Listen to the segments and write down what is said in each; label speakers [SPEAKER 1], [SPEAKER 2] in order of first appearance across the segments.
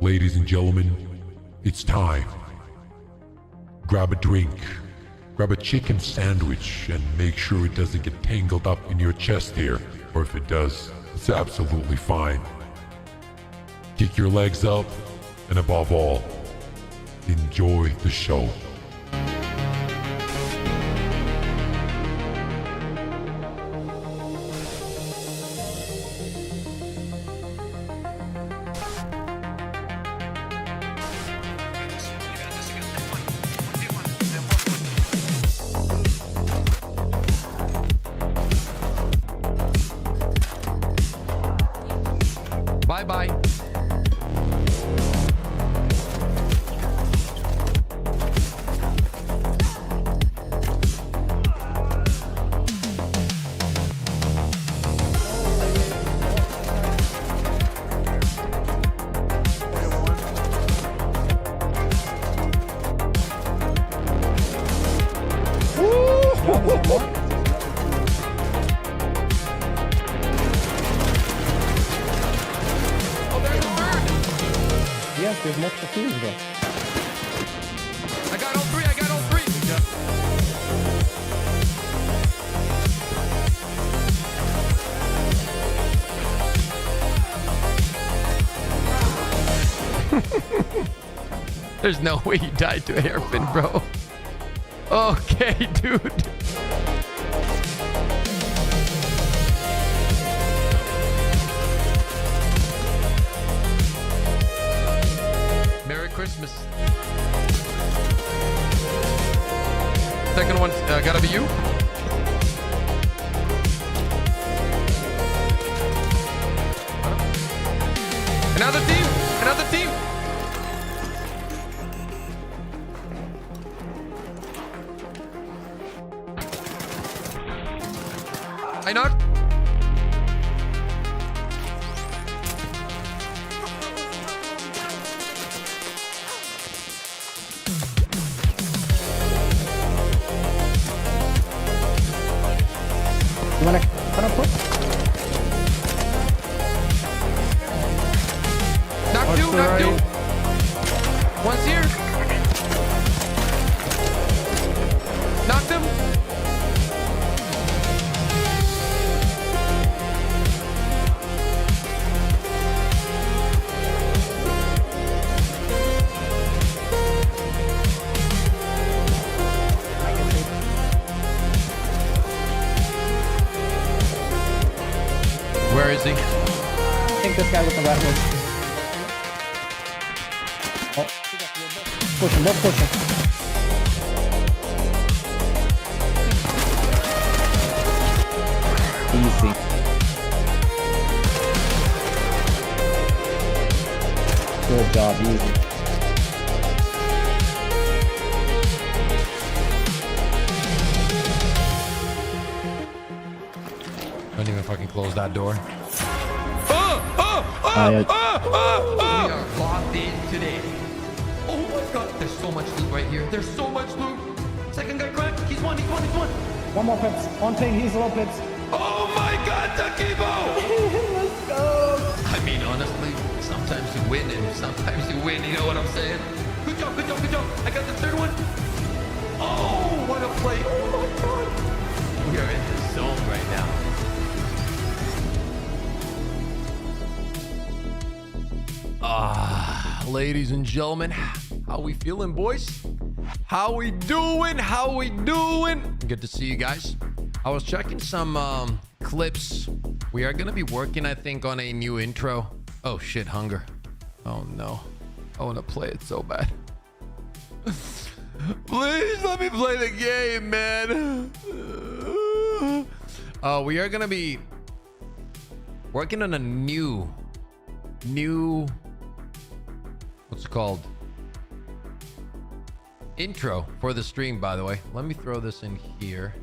[SPEAKER 1] Ladies and gentlemen, it's time. Grab a drink, grab a chicken sandwich, and make sure it doesn't get tangled up in your chest here, or if it does, it's absolutely fine. Kick your legs up, and above all, enjoy the show.
[SPEAKER 2] Bye-bye.
[SPEAKER 3] Yes, there's multiple teams, bro.
[SPEAKER 2] I got all three. I got all three. There's no way you died to a hairpin, bro. Okay, dude. Merry Christmas. Second one, gotta be you. Another team. Another team. I knocked.
[SPEAKER 3] You wanna put?
[SPEAKER 2] Knock two, knock two. One's here. Knocked him. Where is he?
[SPEAKER 3] I think this guy with the red one. Oh. Push him, don't push him. Easy. Good job, easy.
[SPEAKER 2] Don't even fucking close that door.
[SPEAKER 4] We are locked in today. Oh my god, there's so much loot right here. There's so much loot. Second guy cracked. He's one.
[SPEAKER 3] One more pips. On ping, he's low pips.
[SPEAKER 4] Oh my god, Takibo!
[SPEAKER 3] Let's go.
[SPEAKER 4] I mean, honestly, sometimes you win and sometimes you win. You know what I'm saying? Good job. I got the third one. Oh, what a play. Oh my god. We are in the zone right now.
[SPEAKER 2] Ladies and gentlemen, how we feeling, boys? How we doing? Good to see you guys. I was checking some clips. We are gonna be working, I think, on a new intro. Oh shit, hunger. Oh no, I want to play it so bad. Please let me play the game, man. We are gonna be working on a new what's it called? Intro for the stream, by the way. Let me throw this in here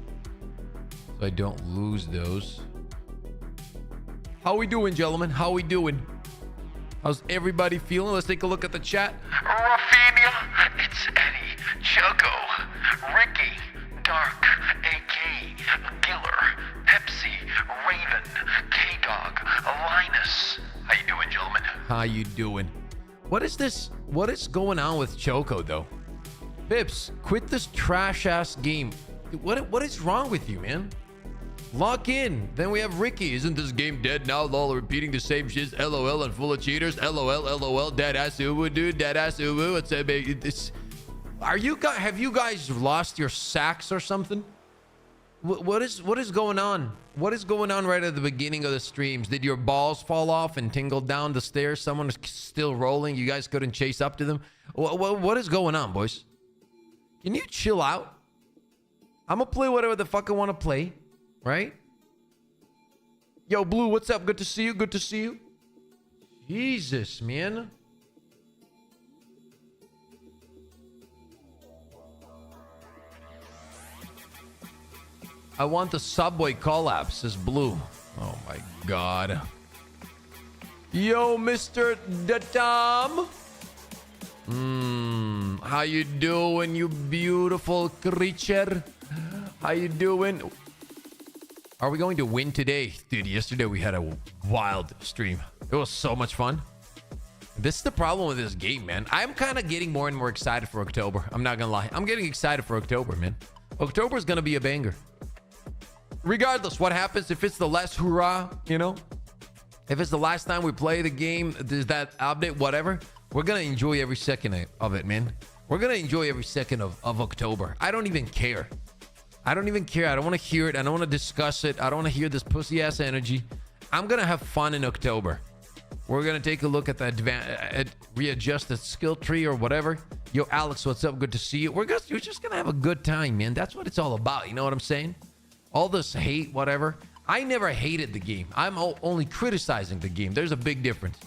[SPEAKER 2] so I don't lose those. How we doing, gentlemen? How we doing? How's everybody feeling? Let's take a look at the chat.
[SPEAKER 5] Rafinha, it's Eddie, Juggo, Ricky, Dark, AK, Giller, Pepsi, Raven, K-Dog, Linus. How you doing, gentlemen?
[SPEAKER 2] How you doing? What is this? What is going on with Choco though? Bips, quit this trash ass game. What is wrong with you, man? Lock in. Then we have Ricky. Isn't this game dead now? Lol, repeating the same shit. LOL and full of cheaters. LOL, LOL. Dead ass uwu, dude. Dead ass uwu. It's a big. Are you guys? Have you guys lost your sacks or something? What is going on? What is going on right at the beginning of the streams? Did your balls fall off and tingle down the stairs? Someone is still rolling. You guys couldn't chase up to them. What is going on, boys? Can you chill out? I'm gonna play whatever the fuck I want to play. Right? Yo, Blue, what's up? Good to see you. Good to see you. Jesus, man. I want the Subway collab, says Blue. Oh my God. Yo, Mr. Datam. How you doing, you beautiful creature? How you doing? Are we going to win today? Dude, yesterday we had a wild stream. It was so much fun. This is the problem with this game, man. I'm kind of getting more and more excited for October. I'm not gonna lie. I'm getting excited for October, man. October is gonna be a banger. Regardless what happens, if it's the last hurrah, you know, if it's the last time we play the game, there's that update, whatever, we're gonna enjoy every second of it, man. We're gonna enjoy every second of October. I don't even care. I don't even care. I don't want to hear it. I don't want to discuss it. I don't want to hear this pussy ass energy. I'm going to have fun in October. We're going to take a look at the readjusted skill tree or whatever. Yo, Alex, what's up? Good to see you. We're just going to have a good time, man. That's what it's all about. You know what I'm saying? All this hate, whatever. I never hated the game. I'm only criticizing the game. There's a big difference.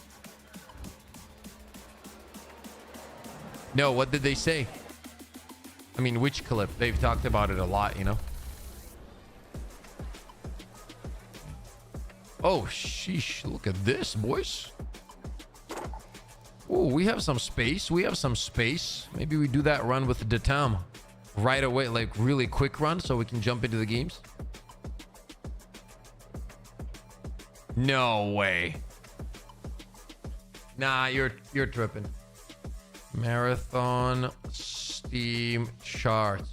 [SPEAKER 2] No, what did they say? I mean, which clip? They've talked about it a lot, you know? Oh, sheesh. Look at this, boys. Oh, we have some space. We have some space. Maybe we do that run with the Datam right away, like really quick run so we can jump into the games. No way. Nah, you're tripping. Marathon Steam charts.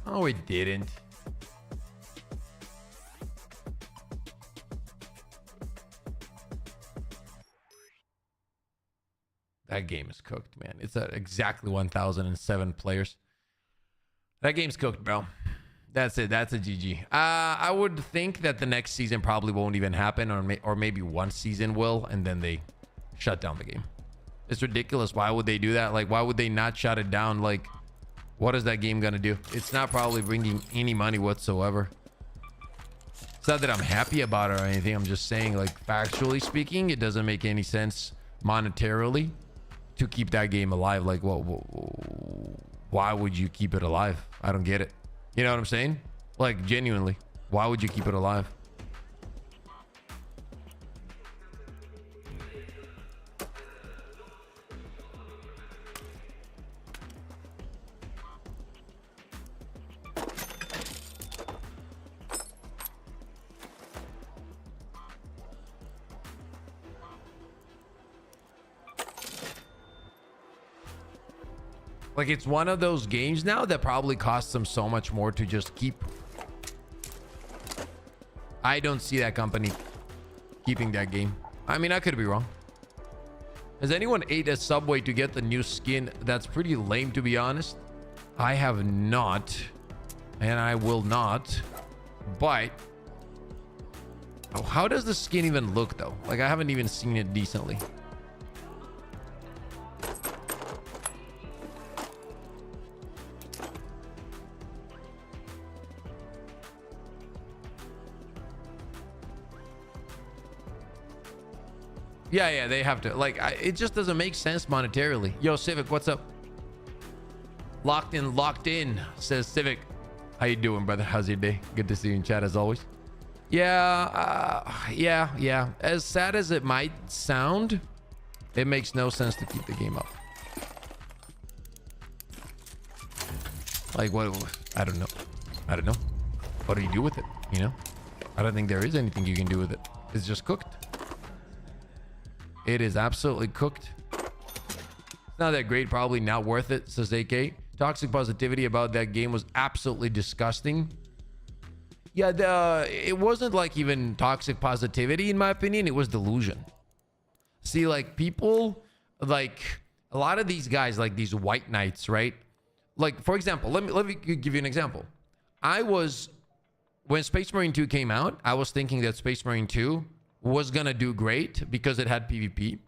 [SPEAKER 2] Oh, it didn't. That game is cooked, man. It's at exactly 1,007 players. That game's cooked, bro. That's it. That's a GG. I would think that the next season probably won't even happen, or maybe one season will, and then they shut down the game. It's ridiculous. Why would they do that? Like, why would they not shut it down? Like, what is that game gonna do? It's not probably bringing any money whatsoever. It's not that I'm happy about it or anything. I'm just saying, like, factually speaking, it doesn't make any sense monetarily to keep that game alive. Like, why would you keep it alive? I don't get it. You know what I'm saying? Like, genuinely, why would you keep it alive? Like, it's one of those games now that probably costs them so much more to just keep. I don't see that company keeping that game. I mean, I could be wrong. Has anyone ate a Subway to get the new skin? That's pretty lame, to be honest. I have not, and I will not. But oh, how does the skin even look, though? Like, I haven't even seen it decently. Yeah, they have to. Like, it just doesn't make sense monetarily. Yo, Civic, what's up? Locked in, says Civic. How you doing, brother? How's your day? Good to see you in chat as always. Yeah. As sad as it might sound, it makes no sense to keep the game up. Like, what? I don't know. What do you do with it? You know? I don't think there is anything you can do with it. It's just cooked. It is absolutely cooked. It's not that great, probably not worth it, says AK. Toxic positivity about that game was absolutely disgusting. Yeah, it wasn't like even toxic positivity, in my opinion. It was delusion. See, like, people, like, a lot of these guys, like these white knights, right? Like, for example, let me give you an example. When Space Marine 2 came out, I was thinking that Space Marine 2 was gonna do great because it had PvP.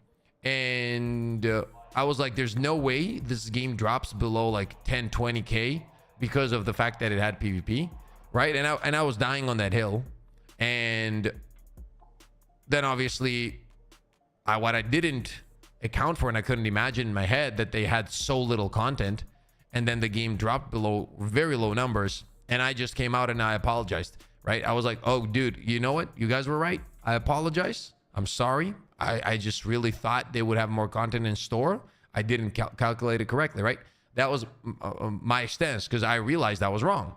[SPEAKER 2] And I was like, there's no way this game drops below like 10, 20K because of the fact that it had PvP, right? And I was dying on that hill. And then obviously, what I didn't account for, and I couldn't imagine in my head, that they had so little content, and then the game dropped below very low numbers, and I just came out and I apologized, right? I was like, oh, dude, you know what? You guys were right. I apologize. I'm sorry. I just really thought they would have more content in store. I didn't calculate it correctly, right? That was my stance, because I realized I was wrong.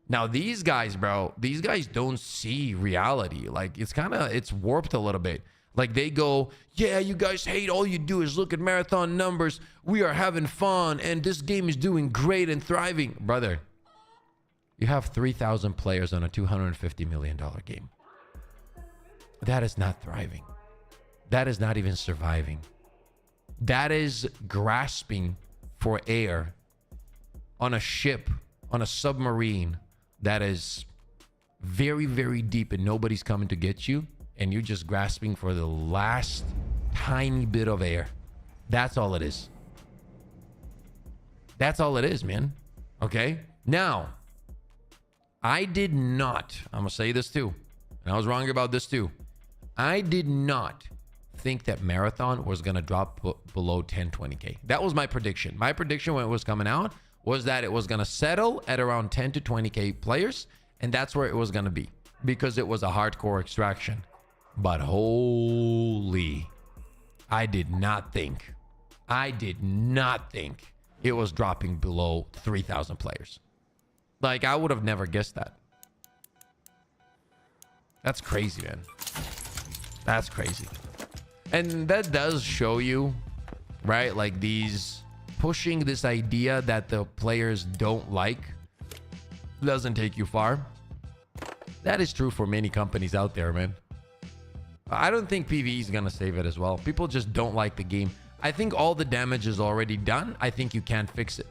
[SPEAKER 2] Now, these guys, bro, these guys don't see reality. Like, it's warped a little bit. Like, they go, yeah, you guys hate. All you do is look at marathon numbers. We are having fun, and this game is doing great and thriving. Brother, you have 3,000 players on a $250 million game. That is not thriving. That is not even surviving. That is grasping for air on a ship, on a submarine that is very, very deep, and nobody's coming to get you, and you're just grasping for the last tiny bit of air. That's all it is. That's all it is, man. Okay? Now, I did not, I'm going to say this too, and I was wrong about this too. I did not think that Marathon was going to drop below 10, 20K. That was my prediction. My prediction when it was coming out was that it was going to settle at around 10 to 20K players, and that's where it was going to be, because it was a hardcore extraction. But holy, I did not think it was dropping below 3,000 players. Like, I would have never guessed that. That's crazy, man. That's crazy. And that does show you, right? Like, these pushing this idea that the players don't like doesn't take you far. That is true for many companies out there, man. I don't think PvE is gonna save it as well. People just don't like the game. I think all the damage is already done. I think you can't fix it.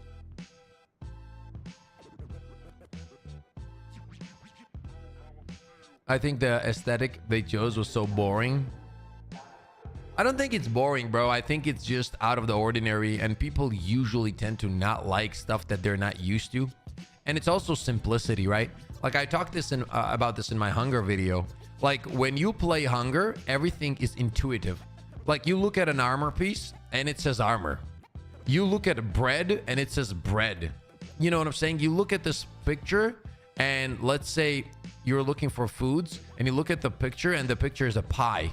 [SPEAKER 2] I think the aesthetic they chose was so boring. I don't think it's boring, bro. I think it's just out of the ordinary, and people usually tend to not like stuff that they're not used to. And it's also simplicity, right? Like, I talked about this in my Hunger video. Like, when you play Hunger, everything is intuitive. Like, you look at an armor piece and it says armor. You look at bread and it says bread. You know what I'm saying? You look at this picture, and let's say you're looking for foods, and you look at the picture, and the picture is a pie.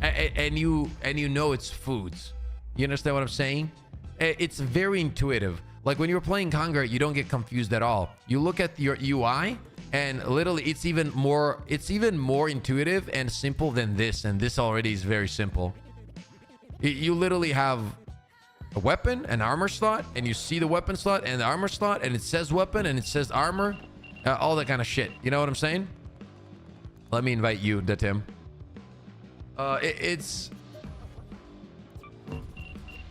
[SPEAKER 2] And you know it's foods. You understand what I'm saying? It's very intuitive. Like, when you're playing Hunger, you don't get confused at all. You look at your UI, and literally it's even more intuitive and simple than this, and this already is very simple. You literally have a weapon, an armor slot, and you see the weapon slot and the armor slot, and it says weapon and it says armor, all that kind of shit. You know what I'm saying? Let me invite you, Datim.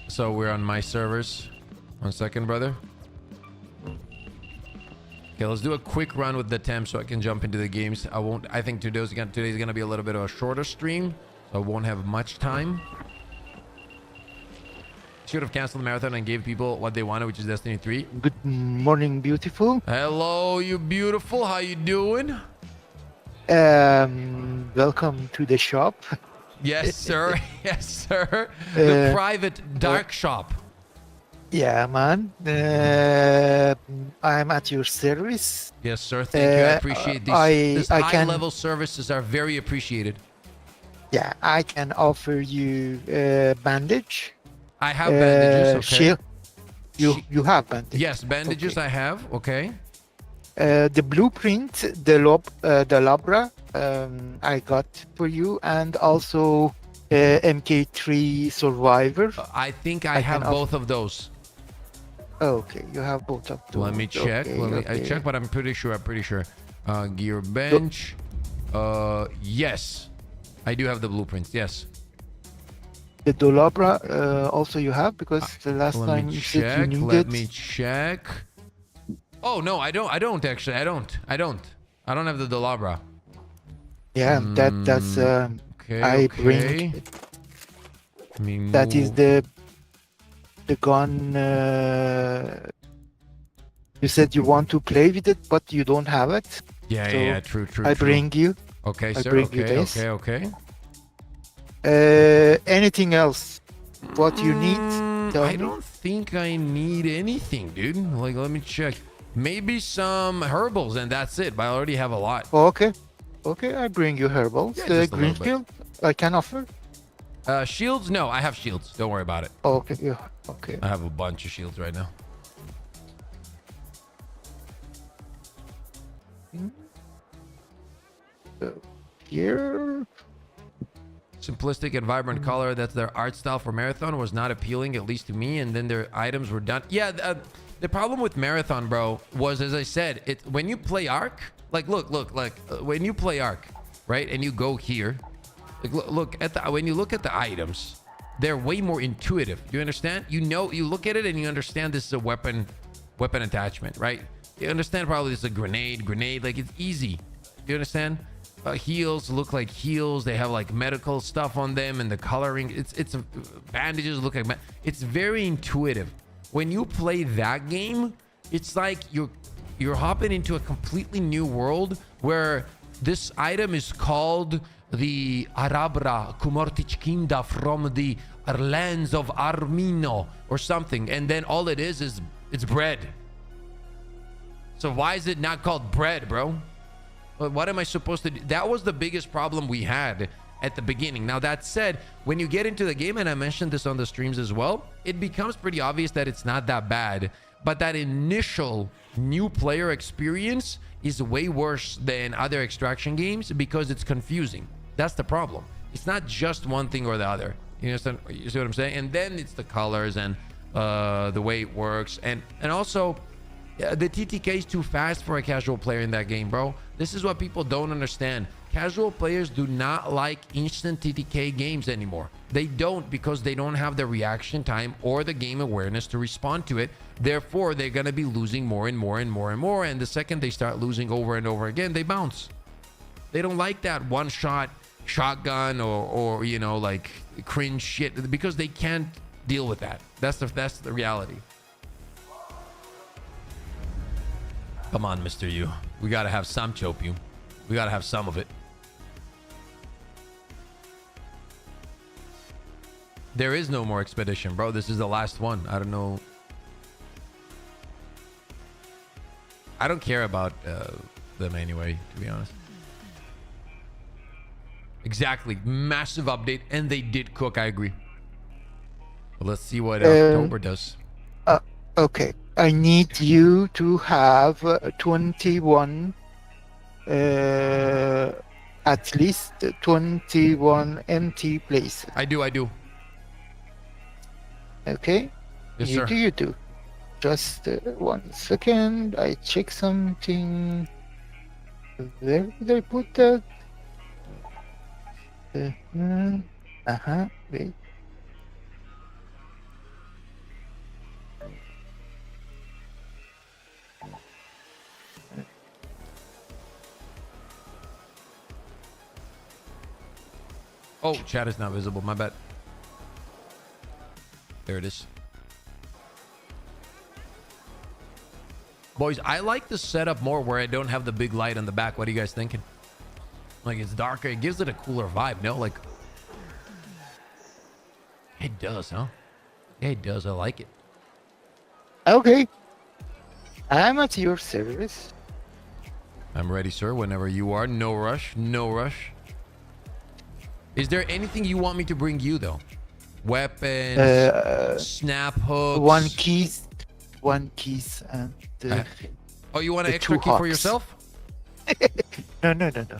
[SPEAKER 2] So we're on my servers. 1 second, brother. Okay, let's do a quick run with the temp so I can jump into the games. I think today's gonna be a little bit of a shorter stream, so I won't have much time. Should have canceled the marathon and gave people what they wanted, which is Destiny 3.
[SPEAKER 6] Good morning, beautiful.
[SPEAKER 2] Hello, you beautiful. How you doing?
[SPEAKER 6] Welcome to the shop.
[SPEAKER 2] Yes, sir. Yes, sir. The private dark shop.
[SPEAKER 6] Yeah, man. I'm at your service.
[SPEAKER 2] Yes, sir. Thank you. I appreciate these.
[SPEAKER 6] I
[SPEAKER 2] high-level services are very appreciated.
[SPEAKER 6] Yeah, I can offer you bandage.
[SPEAKER 2] I have bandages. Okay.
[SPEAKER 6] Shield. You have bandages.
[SPEAKER 2] Yes, bandages.
[SPEAKER 6] Okay.
[SPEAKER 2] I have. Okay.
[SPEAKER 6] The blueprint, the Labra, I got for you, and also MK3 Survivor.
[SPEAKER 2] I think I
[SPEAKER 6] I
[SPEAKER 2] have
[SPEAKER 6] can
[SPEAKER 2] both of those.
[SPEAKER 6] Okay, you have both of those.
[SPEAKER 2] Let me check.
[SPEAKER 6] Okay,
[SPEAKER 2] I check, but I'm pretty sure. Gear bench. Yes, I do have the blueprints. Yes.
[SPEAKER 6] The Dolabra also you have, because the last
[SPEAKER 2] Let
[SPEAKER 6] time
[SPEAKER 2] me
[SPEAKER 6] you said you
[SPEAKER 2] check.
[SPEAKER 6] needed.
[SPEAKER 2] Let me check. Oh no, I don't actually. I don't have the Dolabra.
[SPEAKER 6] Yeah, that's
[SPEAKER 2] Okay.
[SPEAKER 6] I
[SPEAKER 2] okay.
[SPEAKER 6] bring.
[SPEAKER 2] I mean,
[SPEAKER 6] That is the gun. You said you want to play with it, but you don't have it.
[SPEAKER 2] Yeah,
[SPEAKER 6] so
[SPEAKER 2] yeah, true.
[SPEAKER 6] I bring you.
[SPEAKER 2] Okay,
[SPEAKER 6] I
[SPEAKER 2] sir.
[SPEAKER 6] bring you
[SPEAKER 2] Okay,
[SPEAKER 6] this.
[SPEAKER 2] okay.
[SPEAKER 6] Anything else? What you need? Tell
[SPEAKER 2] I
[SPEAKER 6] me.
[SPEAKER 2] don't think I need anything, dude. Like, let me check. Maybe some herbals, and that's it. But I already have a lot.
[SPEAKER 6] Okay. Okay, I bring you herbals.
[SPEAKER 2] Yeah,
[SPEAKER 6] The
[SPEAKER 2] just a
[SPEAKER 6] green
[SPEAKER 2] little bit.
[SPEAKER 6] field I can offer.
[SPEAKER 2] Shields? No, I have shields. Don't worry about it.
[SPEAKER 6] Okay, yeah. Okay.
[SPEAKER 2] I have a bunch of shields right now.
[SPEAKER 6] Here.
[SPEAKER 2] Simplistic and vibrant color, that's their art style for Marathon, was not appealing, at least to me, and then their items were done. Yeah, the problem with Marathon, bro, was, as I said, when you play Arc, like, look, when you play Arc, right, and you go here, like, look at when you look at the items, they're way more intuitive. You understand? You look at it and you understand this is a weapon attachment, right? You understand probably this is a grenade, like, it's easy. You understand? Heals look like heals. They have like medical stuff on them, and the coloring. It's bandages look like. It's very intuitive. When you play that game, it's like you're hopping into a completely new world where this item is called the Arabra Kumortichkinda from the lands of Armino or something, and then all it is it's bread. So why is it not called bread, bro? What am I supposed to do? That was the biggest problem we had at the beginning. Now, that said, when you get into the game, and I mentioned this on the streams as well, it becomes pretty obvious that it's not that bad. But that initial new player experience is way worse than other extraction games because it's confusing. That's the problem. It's not just one thing or the other. You understand? You see what I'm saying? And then it's the colors and the way it works. And also, the TTK is too fast for a casual player in that game, bro. This is what people don't understand. Casual players do not like instant TTK games anymore. They don't, because they don't have the reaction time or the game awareness to respond to it. Therefore, they're going to be losing more and more and more and more. And the second they start losing over and over again, they bounce. They don't like that one-shot shotgun or you know, like cringe shit, because they can't deal with that. That's the reality. Come on, Mr. U. We gotta have some chopium. We gotta have some of it. There is no more expedition, bro. This is the last one. I don't know. I don't care about them anyway, to be honest. Exactly. Massive update. And they did cook, I agree. But let's see what October does.
[SPEAKER 6] Okay. I need you to have 21, at least 21 empty places.
[SPEAKER 2] I do.
[SPEAKER 6] Okay?
[SPEAKER 2] Yes,
[SPEAKER 6] you
[SPEAKER 2] sir.
[SPEAKER 6] You do. Just 1 second. I check something. Where did I put that? Wait.
[SPEAKER 2] Oh, chat is not visible. My bad. There it is. Boys, I like the setup more where I don't have the big light on the back. What are you guys thinking? Like, it's darker. It gives it a cooler vibe, no? Like, it does, huh? Yeah, it does. I like it.
[SPEAKER 6] Okay. I'm at your service.
[SPEAKER 2] I'm ready, sir. Whenever you are. No rush. No rush. Is there anything you want me to bring you, though? Weapons, snap hooks.
[SPEAKER 6] One keys, and
[SPEAKER 2] oh, you want an
[SPEAKER 6] the
[SPEAKER 2] extra
[SPEAKER 6] 2
[SPEAKER 2] key for
[SPEAKER 6] hawks.
[SPEAKER 2] yourself?
[SPEAKER 6] No.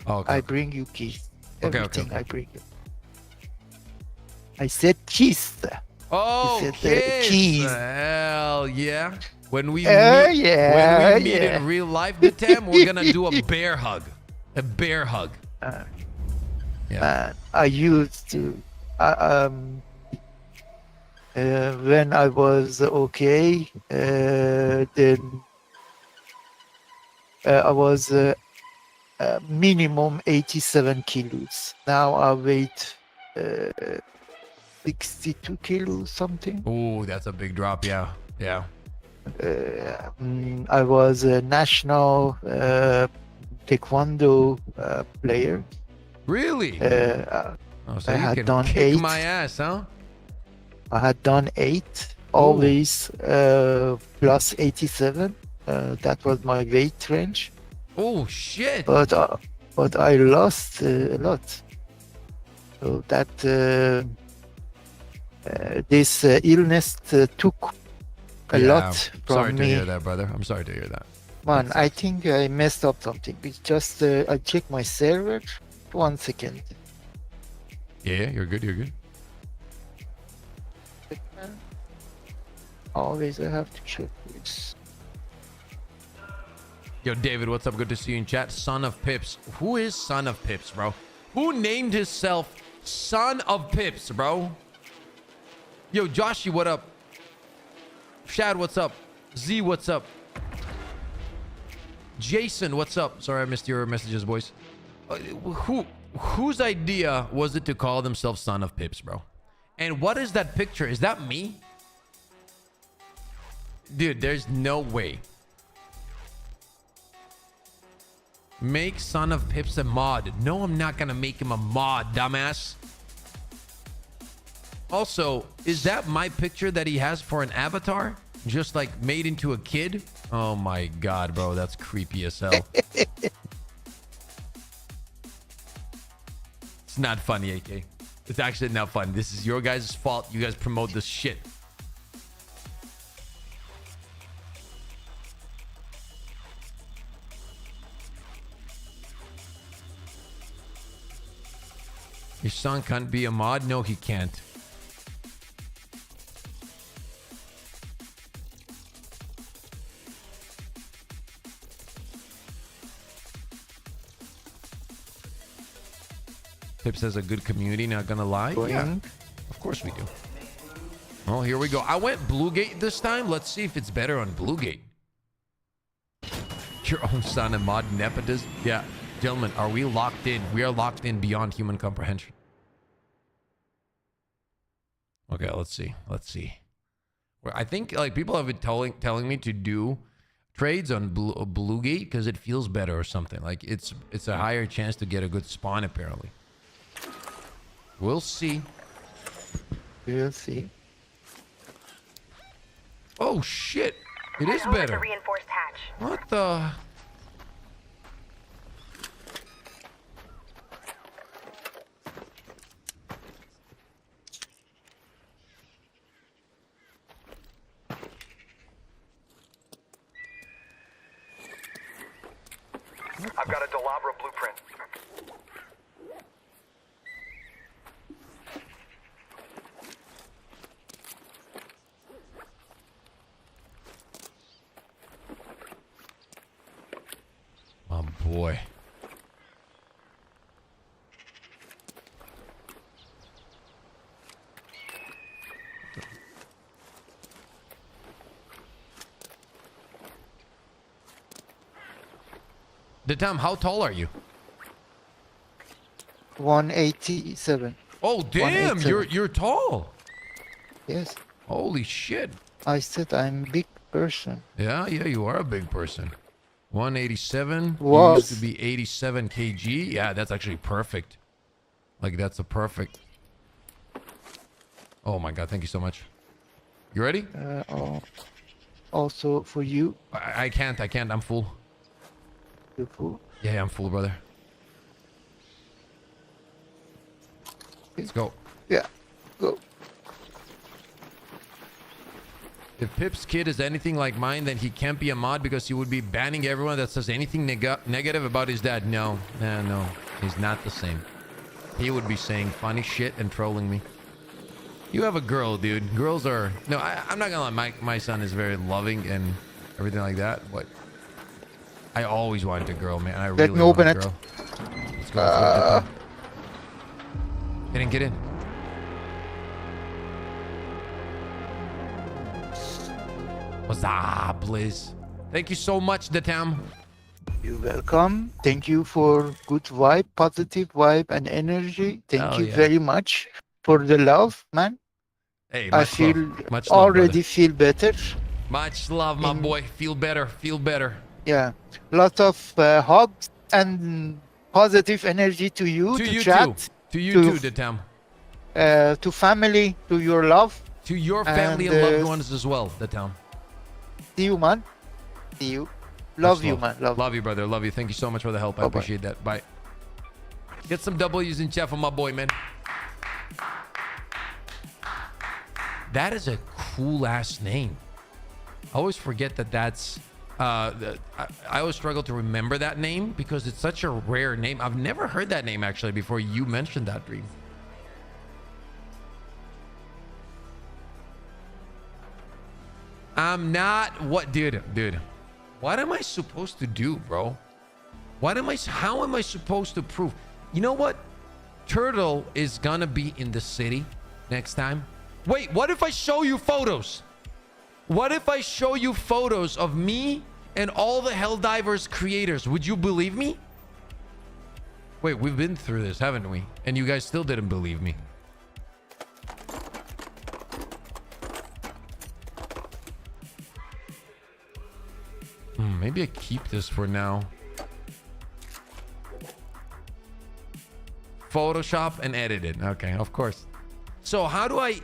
[SPEAKER 2] Oh, okay.
[SPEAKER 6] I bring you keys.
[SPEAKER 2] Okay,
[SPEAKER 6] Everything
[SPEAKER 2] okay.
[SPEAKER 6] I bring you. I said kiss.
[SPEAKER 2] Oh,
[SPEAKER 6] said,
[SPEAKER 2] kiss.
[SPEAKER 6] keys.
[SPEAKER 2] Hell yeah. When we meet,
[SPEAKER 6] yeah,
[SPEAKER 2] when we meet
[SPEAKER 6] yeah.
[SPEAKER 2] in real life, Bitam, we're gonna do a bear hug. A bear hug. Yeah.
[SPEAKER 6] Man, I used to. When I was okay, then I was minimum 87 kilos. Now I weight 62 kilos something.
[SPEAKER 2] Ooh, that's a big drop. Yeah. Yeah.
[SPEAKER 6] I was a national taekwondo player.
[SPEAKER 2] Really? Oh, so
[SPEAKER 6] I
[SPEAKER 2] you
[SPEAKER 6] had
[SPEAKER 2] can
[SPEAKER 6] done
[SPEAKER 2] kick
[SPEAKER 6] 8.
[SPEAKER 2] my ass, huh?
[SPEAKER 6] I had done 8, always plus 87. That was my weight range.
[SPEAKER 2] Oh shit.
[SPEAKER 6] But I lost a lot. So that this illness took a
[SPEAKER 2] Yeah,
[SPEAKER 6] lot from
[SPEAKER 2] sorry
[SPEAKER 6] me.
[SPEAKER 2] to hear that, brother. I'm sorry to hear that.
[SPEAKER 6] Man, I think I messed up something. It's just I check my server. 1 second.
[SPEAKER 2] Yeah, you're good. You're good.
[SPEAKER 6] Always I have to check this.
[SPEAKER 2] Yo, David, what's up? Good to see you in chat. Son of Pips. Who is Son of Pips, bro? Who named himself Son of Pips, bro? Yo, Joshy, what up? Shad, what's up? Z, what's up? Jason, what's up? Sorry, I missed your messages, boys. Whose idea was it to call themselves Son of Pips, bro? And what is that picture? Is that me? Dude, there's no way. Make Son of Pips a mod. No, I'm not gonna make him a mod, dumbass. Also, is that my picture that he has for an avatar? Just like made into a kid? Oh my god, bro, that's creepy as hell. It's not funny, AK. It's actually not fun. This is your guys' fault. You guys promote this shit. Your son can't be a mod? No, he can't. Pips has a good community, not gonna lie. Yeah, of course we do. Oh, here we go. I went Bluegate this time. Let's see if it's better on Bluegate. Your own son and mod nepotism. Yeah, gentlemen, are we locked in? We are locked in beyond human comprehension. Okay, let's see. Let's see. I think like people have been telling me to do trades on Bluegate because it feels better or something. Like it's a higher chance to get a good spawn apparently. We'll see.
[SPEAKER 6] We'll see.
[SPEAKER 2] Oh shit! It is better.
[SPEAKER 7] Reinforced hatch.
[SPEAKER 2] What the?
[SPEAKER 8] I've got a Delabra blueprint.
[SPEAKER 2] Oh boy. Tom, how tall are you?
[SPEAKER 6] 187.
[SPEAKER 2] Oh damn,
[SPEAKER 6] 187.
[SPEAKER 2] you're tall.
[SPEAKER 6] Yes.
[SPEAKER 2] Holy shit.
[SPEAKER 6] I said I'm big person.
[SPEAKER 2] Yeah, you are a big person. 187. You
[SPEAKER 6] Was.
[SPEAKER 2] used to be 87 kg. Yeah, that's actually perfect. Like that's a perfect. Oh my god, thank you so much. You ready?
[SPEAKER 6] Also for you.
[SPEAKER 2] I can't. I'm full.
[SPEAKER 6] You fool.
[SPEAKER 2] Yeah, I'm full, brother. Let's go.
[SPEAKER 6] Yeah. Go.
[SPEAKER 2] If Pip's kid is anything like mine, then he can't be a mod because he would be banning everyone that says anything negative about his dad. No, he's not the same. He would be saying funny shit and trolling me. You have a girl, dude. Girls are... No, I'm not gonna lie. My son is very loving and everything like that, but I always wanted a girl, man. I really
[SPEAKER 6] Let me open
[SPEAKER 2] wanted a
[SPEAKER 6] it.
[SPEAKER 2] girl. Let's go. Let's go. Get in. What's up, Liz? Thank you so much, Datam.
[SPEAKER 6] You're welcome. Thank you for good vibe, positive vibe, and energy. Thank
[SPEAKER 2] Hell
[SPEAKER 6] you
[SPEAKER 2] yeah.
[SPEAKER 6] very much for the love, man.
[SPEAKER 2] Hey,
[SPEAKER 6] I
[SPEAKER 2] much
[SPEAKER 6] feel
[SPEAKER 2] love. Much love,
[SPEAKER 6] already
[SPEAKER 2] brother.
[SPEAKER 6] feel better.
[SPEAKER 2] Much love, my boy. Feel better. Feel better.
[SPEAKER 6] Yeah, lot of hugs and positive energy to you,
[SPEAKER 2] To
[SPEAKER 6] to
[SPEAKER 2] you
[SPEAKER 6] chat,
[SPEAKER 2] too. To you
[SPEAKER 6] to-
[SPEAKER 2] too, Datam.
[SPEAKER 6] to family, to your love.
[SPEAKER 2] To your family and,
[SPEAKER 6] And,
[SPEAKER 2] loved ones as well, Datam.
[SPEAKER 6] See you, man. See you. Love
[SPEAKER 2] Much
[SPEAKER 6] you, man. Love.
[SPEAKER 2] Love you, brother. Love you. Thank you so much for the help. I
[SPEAKER 6] Bye-bye.
[SPEAKER 2] appreciate that. Bye. Get some W's in chat for my boy, man. That is a cool ass name. I always forget that that's... I always struggle to remember that name because it's such a rare name. I've never heard that name actually before you mentioned that, Dream. I'm not... What? Dude. What am I supposed to do, bro? How am I supposed to prove? You know what? Turtle is gonna be in the city next time. Wait, what if I show you photos? What if I show you photos of me and all the Helldivers creators? Would you believe me? Wait, we've been through this, haven't we? And you guys still didn't believe me. Maybe I keep this for now. Photoshop and edit it. Okay, of course. So how do I...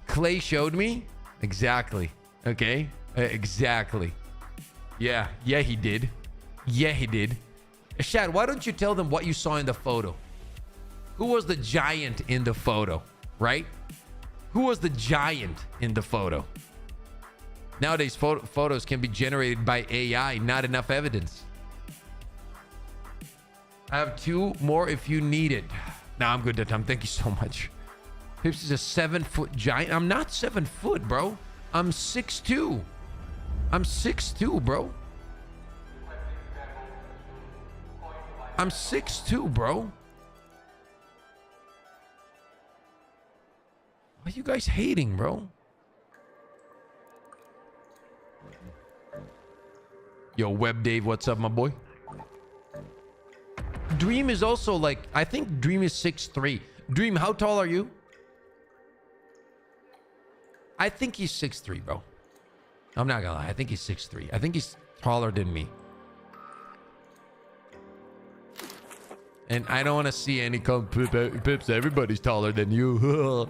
[SPEAKER 2] Clay showed me? Exactly. Okay? Exactly. Yeah, he did. Shad, why don't you tell them what you saw in the photo? Who was the giant in the photo? Right? Who was the giant in the photo? Nowadays, photos can be generated by AI. Not enough evidence. I have 2 more if you need it. Nah, I'm good, Tom. Thank you so much. Pips is a 7-foot giant. I'm not 7 foot, bro. I'm 6'2". I'm 6'2", bro. I'm 6'2", bro. Why are you guys hating, bro? Yo, Web Dave, what's up, my boy? Dream is also like, I think Dream is 6'3". Dream, how tall are you? I think he's 6'3", bro. I'm not gonna lie. I think he's 6'3". I think he's taller than me. And I don't want to see any Pips. Everybody's taller than you.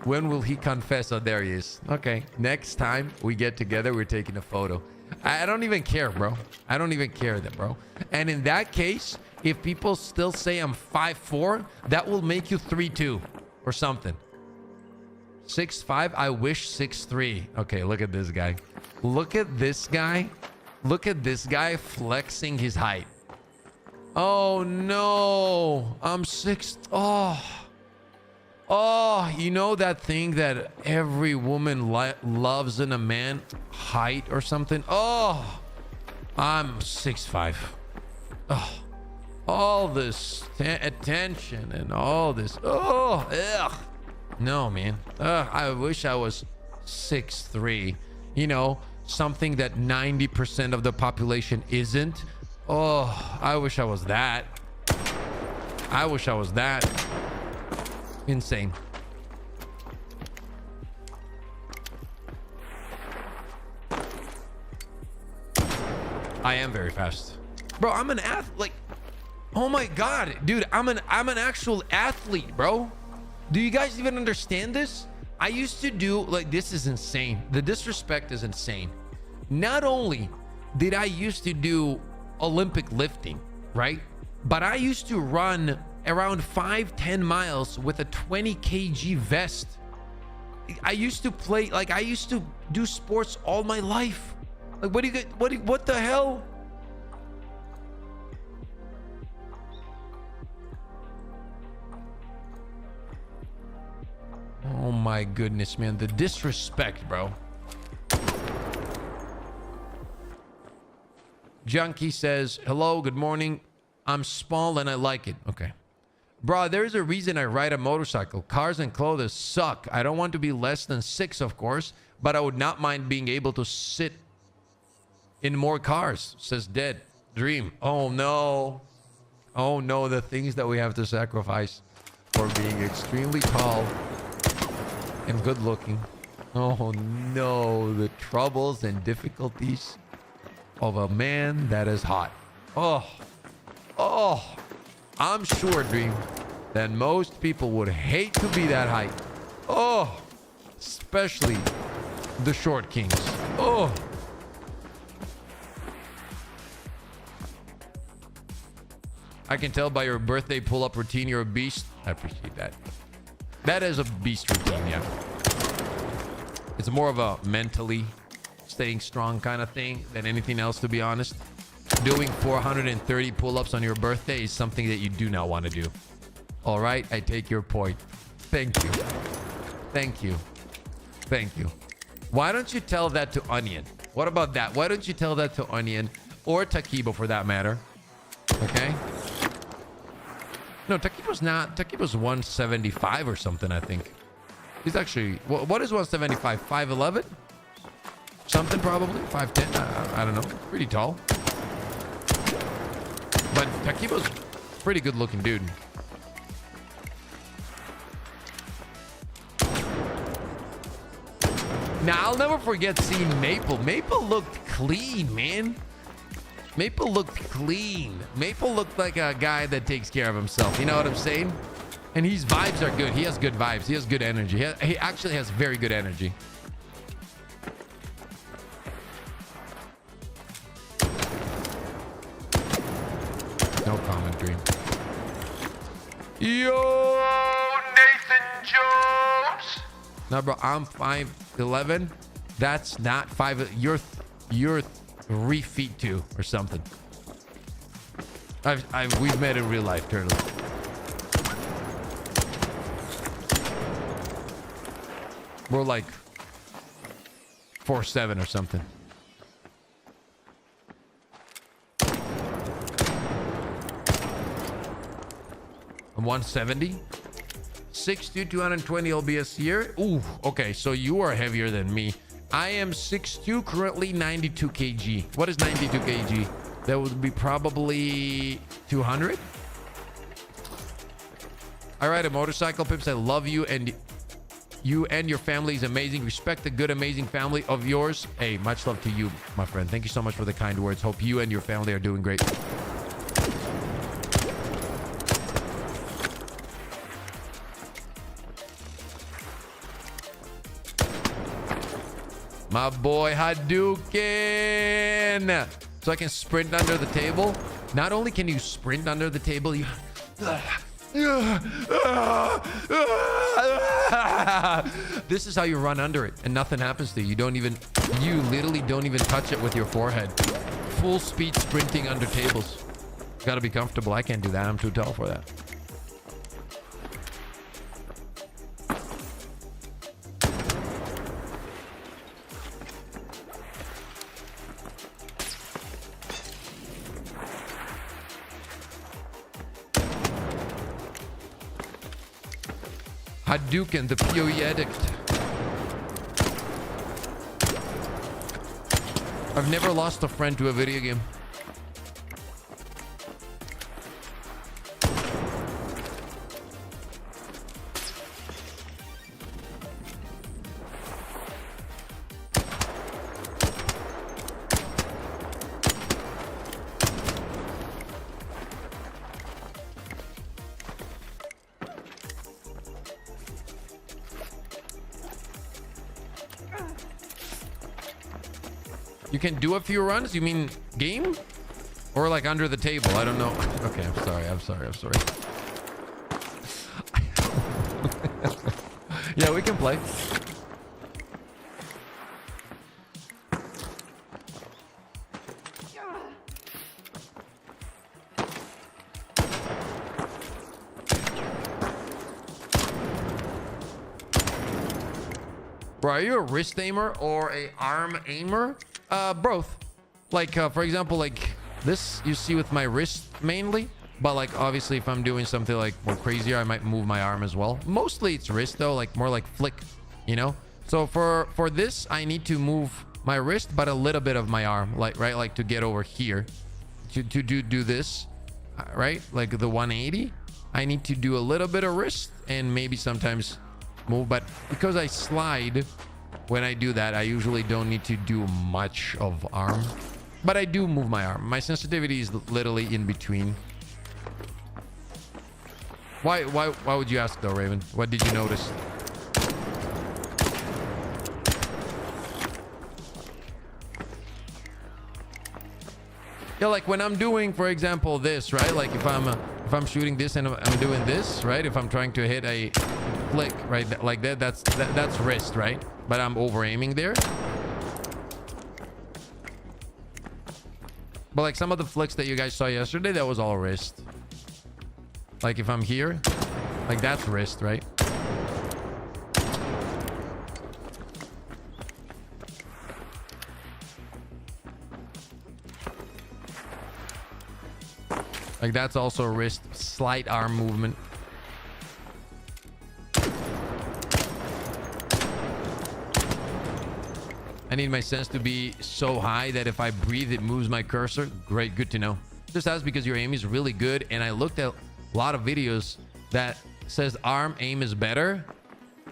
[SPEAKER 2] When will he confess? Oh, there he is. Okay. Next time we get together, we're taking a photo. I don't even care, bro. I don't even care that, bro. And in that case, if people still say I'm 5'4", that will make you 3'2" or something. 6'5", I wish 6'3". Okay, look at this guy. Look at this guy. Look at this guy flexing his height. Oh no, I'm 6. Oh, you know that thing that every woman loves in a man? Height or something? Oh, I'm 6'5". Oh, all this attention and all this. Oh, ugh. No, man. I wish I was 6'3". You know, something that 90% of the population isn't. Oh, I wish I was that. I wish I was that. Insane. I am very fast, bro. I'm an athlete. Like, oh my god, dude, I'm an actual athlete, bro. Do you guys even understand this? I used to do, like, this is insane. The disrespect is insane. Not only did I used to do Olympic lifting, right? But I used to run around 5-10 miles with a 20 kg vest. I used to play, like, I used to do sports all my life. Like, what the hell? my goodness, man. The disrespect, bro. Junkie says, hello, good morning. I'm small and I like it. Okay. Bro, there's a reason I ride a motorcycle. Cars and clothes suck. I don't want to be less than 6, of course, but I would not mind being able to sit in more cars, says Dead Dream. Oh, no. Oh, no, the things that we have to sacrifice for being extremely tall and good looking. Oh, no, the troubles and difficulties of a man that is hot. Oh, I'm sure, Dream, that most people would hate to be that height. Oh, especially the short kings. Oh. I can tell by your birthday pull-up routine you're a beast. I appreciate that. That is a beast routine, yeah. It's more of a mentally staying strong kind of thing than anything else, to be honest. Doing 430 pull-ups on your birthday is something that you do not want to do. All right, I take your point. Thank you. Thank you. Thank you. Why don't you tell that to Onion? What about that? Why don't you tell that to Onion or Takibo for that matter? Okay. No, Takibo's not. Takibo's 175 or something, I think. He's actually... What is 175? 5'11"? Something probably. 5'10". I don't know. Pretty tall. But Takibo's pretty good looking dude. Now, I'll never forget seeing Maple. Maple looked clean, man. Maple looked clean. Maple looked like a guy that takes care of himself. You know what I'm saying? And his vibes are good. He has good vibes. He has good energy. He actually has very good energy. No comment, Dream.
[SPEAKER 5] Yo, Nathan Jones.
[SPEAKER 2] No, bro, I'm 5'11". That's not 5. You're 3 feet 2 or something. We've met in real life, Turtle. We're like 4'7" or something. I'm 170. 6'2", 220 lbs here. Ooh, okay, so you are heavier than me. I am 6'2", currently 92 kg. What is 92 kg? That would be probably 200. I ride a motorcycle, Pips. I love you, and you and your family is amazing. Respect the good, amazing family of yours. Hey, much love to you, my friend. Thank you so much for the kind words. Hope you and your family are doing great. My boy Hadouken. So I can sprint under the table. Not only can you sprint under the table, you... This is how you run under it and nothing happens to you. You literally don't even touch it with your forehead. Full speed sprinting under tables. Gotta be comfortable. I can't do that. I'm too tall for that. Hadouken, the PoE addict. I've never lost a friend to a video game. You can do a few runs? You mean game? Or like under the table? I don't know. Okay, I'm sorry. Yeah, we can play. Bro, are you a wrist aimer or a arm aimer? Both. Like, for example, like this you see with my wrist mainly. But like, obviously, if I'm doing something like more crazier, I might move my arm as well. Mostly it's wrist though, like more like flick, you know? So for this, I need to move my wrist, but a little bit of my arm, like, right? Like to get over here to do this, right? Like the 180, I need to do a little bit of wrist and maybe sometimes move. But because I slide, when I do that, I usually don't need to do much of arm, but I do move my arm. My sensitivity is literally in between. Why would you ask though, Raven? What did you notice? Yeah, like when I'm doing, for example, this, right? Like if I'm shooting this and I'm doing this, right? If I'm trying to hit a flick, right? Like that's wrist, right? But I'm over aiming there. But like some of the flicks that you guys saw yesterday, that was all wrist. Like if I'm here, like that's wrist, right? Like that's also wrist, slight arm movement. I need my sense to be so high that if I breathe, it moves my cursor. Great, good to know. Just that's because your aim is really good. And I looked at a lot of videos that says arm aim is better.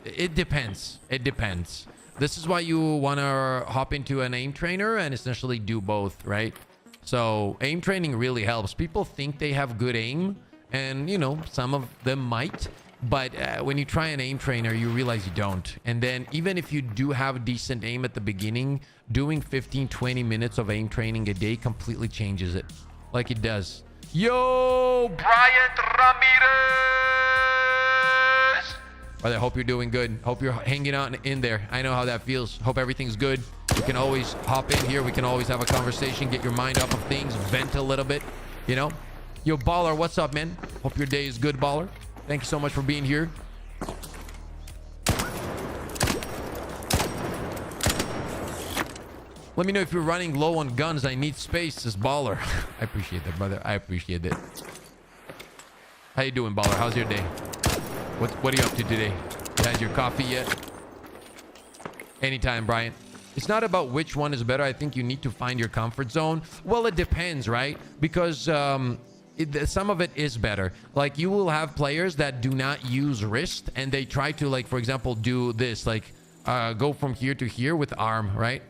[SPEAKER 2] It depends. It depends. This is why you want to hop into an aim trainer and essentially do both, right? So aim training really helps. People think they have good aim, and you know, some of them might, but when you try an aim trainer, you realize you don't. And then even if you do have decent aim at the beginning, doing 15-20 minutes of aim training a day completely changes it. Like it does. Yo,
[SPEAKER 5] Bryant Ramirez.
[SPEAKER 2] brother, hope you're doing good. Hope you're hanging out in there. I know how that feels. Hope everything's good. You can always hop in here. We can always have a conversation, get your mind off of things, vent a little bit, you know? Yo, Baller, what's up, man? Hope your day is good, Baller. Thank you so much for being here. Let me know if you're running low on guns. I need space, says Baller. I appreciate that, brother. I appreciate that. How you doing, Baller? How's your day? What are you up to today? You had your coffee yet? Anytime, Brian. It's not about which one is better. I think you need to find your comfort zone. Well, it depends, right? Because some of it is better. Like you will have players that do not use wrist and they try to, like, for example, do this, like go from here to here with arm, right?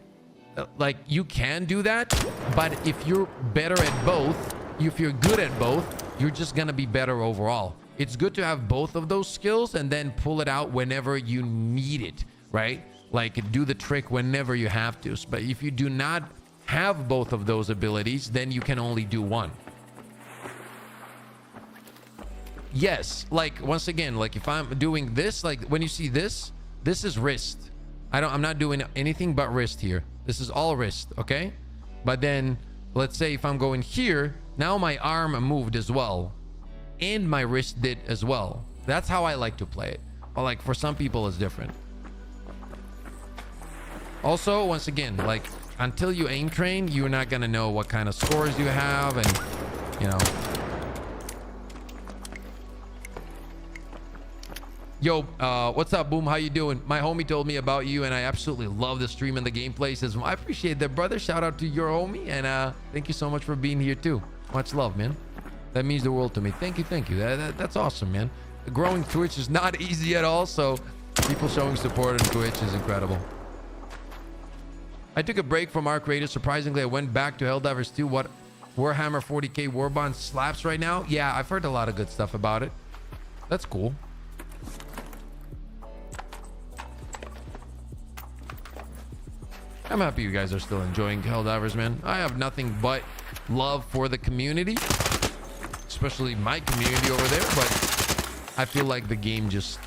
[SPEAKER 2] Like you can do that, but if you're better at both, if you're good at both, you're just gonna be better overall. It's good to have both of those skills and then pull it out whenever you need it, right? Like do the trick whenever you have to. But if you do not have both of those abilities, then you can only do one. Yes, like once again, like if I'm doing this, like when you see this, this is wrist. I'm not doing anything but wrist here. This is all wrist, okay? But then let's say if I'm going here, now my arm moved as well. And my wrist did as well. That's how I like to play it. But like for some people it's different. Also, once again, like until you aim train, you're not gonna know what kind of scores you have, and you know. Yo, what's up, Boom? How you doing? My homie told me about you, and I absolutely love the stream and the gameplay. Says, I appreciate that, brother. Shout out to your homie, and thank you so much for being here too. Much love, man. That means the world to me. Thank you, thank you. That's awesome, man. Growing Twitch is not easy at all, so people showing support on Twitch is incredible. I took a break from Arc Raiders. Surprisingly, I went back to Helldivers 2. What Warhammer 40k Warbond slaps right now? Yeah, I've heard a lot of good stuff about it. That's cool. I'm happy you guys are still enjoying Helldivers, man. I have nothing but love for the community, especially my community over there, but I feel like the game just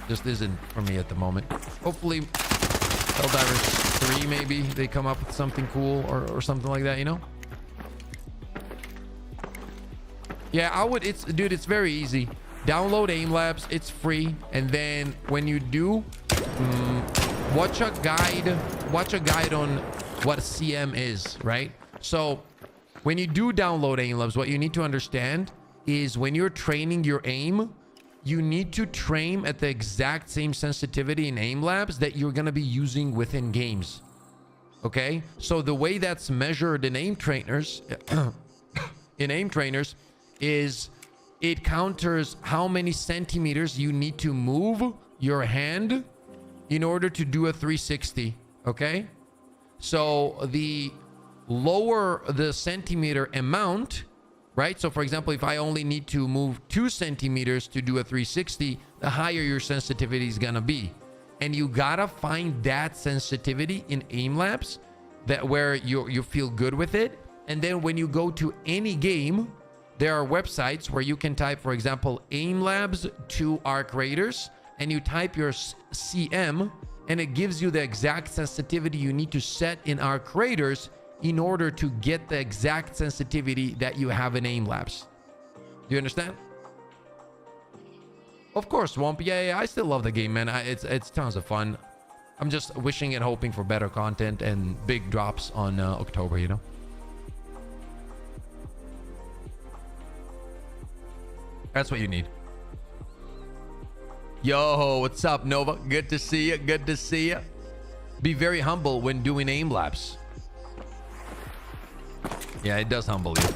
[SPEAKER 2] isn't for me at the moment. Hopefully Helldivers 3, maybe they come up with something cool or something like that, you know? Yeah, I would. Dude, it's very easy. Download Aim Labs, it's free, and then when you do, watch a guide on what CM is, right? So when you do download aim labs, what you need to understand is when you're training your aim, you need to train at the exact same sensitivity in aim labs that you're going to be using within games. Okay? So the way that's measured in aim trainers is it counters how many centimeters you need to move your hand in order to do a 360. Okay? So the lower the centimeter amount, right? So for example, if I only need to move 2 centimeters to do a 360, the higher your sensitivity is gonna be. And you gotta find that sensitivity in aim labs that where you feel good with it. And then when you go to any game, there are websites where you can type, for example, aim labs to arc raiders, and you type your CM, and it gives you the exact sensitivity you need to set in arc raiders in order to get the exact sensitivity that you have in aim labs. Do you understand? Of course, Womp. Yeah, I still love the game, man. It's tons of fun. I'm just wishing and hoping for better content and big drops on October, you know? That's what you need. Yo, what's up, Nova? Good to see you. Good to see you. Be very humble when doing aim labs. Yeah, it does humble you.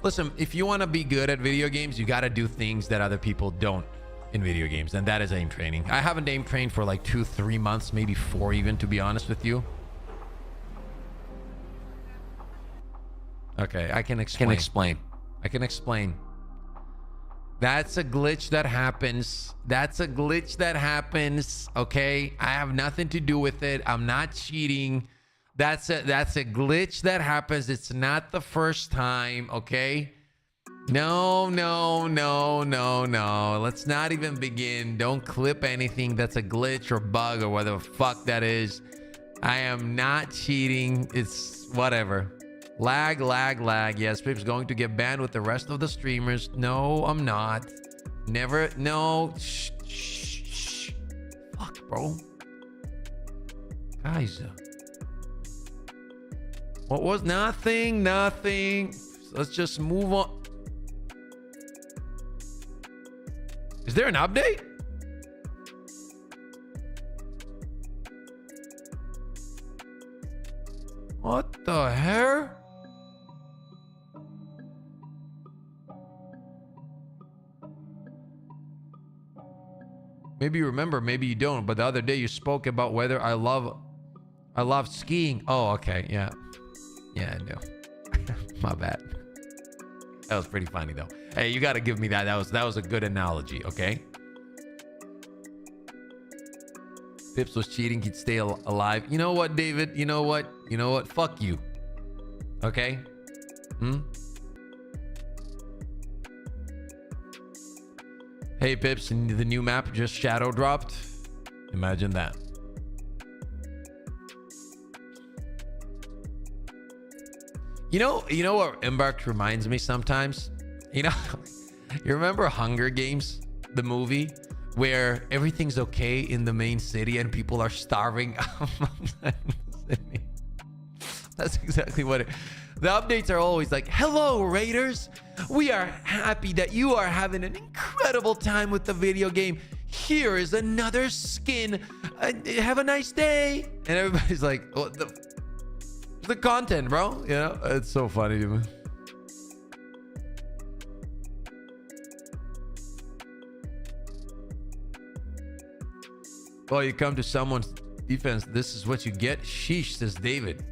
[SPEAKER 2] Listen, if you want to be good at video games, you got to do things that other people don't in video games. And that is aim training. I haven't aim trained for like 2-3 months, maybe 4 even, to be honest with you. Okay, I can explain. I can explain. That's a glitch that happens. That's a glitch that happens. Okay, I have nothing to do with it. I'm not cheating. That's a glitch that happens. It's not the first time. Okay. No. Let's not even begin. Don't clip anything that's a glitch or bug or whatever the fuck that is. I am not cheating. It's whatever. Lag. Yes, Pip's going to get banned with the rest of the streamers. No, I'm not. Never. No. Shh. Fuck, bro. Guys. What was nothing? Let's just move on. Is there an update? What the hell? Maybe you remember, maybe you don't, but the other day you spoke about whether I love skiing. Oh, okay. Yeah, I know. My bad. That was pretty funny though. Hey, you got to give me that. That was a good analogy, okay? Pips was cheating, he'd stay alive. You know what, David? You know what? Fuck you. Okay? Hey, Pips, the new map just shadow dropped. Imagine that. You know what Embark reminds me sometimes? You remember Hunger Games, the movie, where everything's okay in the main city and people are starving outside the city? That's exactly what the updates are always like. Hello, Raiders. We are happy that you are having an incredible time with the video game. Here is another skin. Have a nice day. And everybody's like, what the content, bro? You know, it's so funny to me. Well, you come to someone's defense. This is what you get. Sheesh, says David.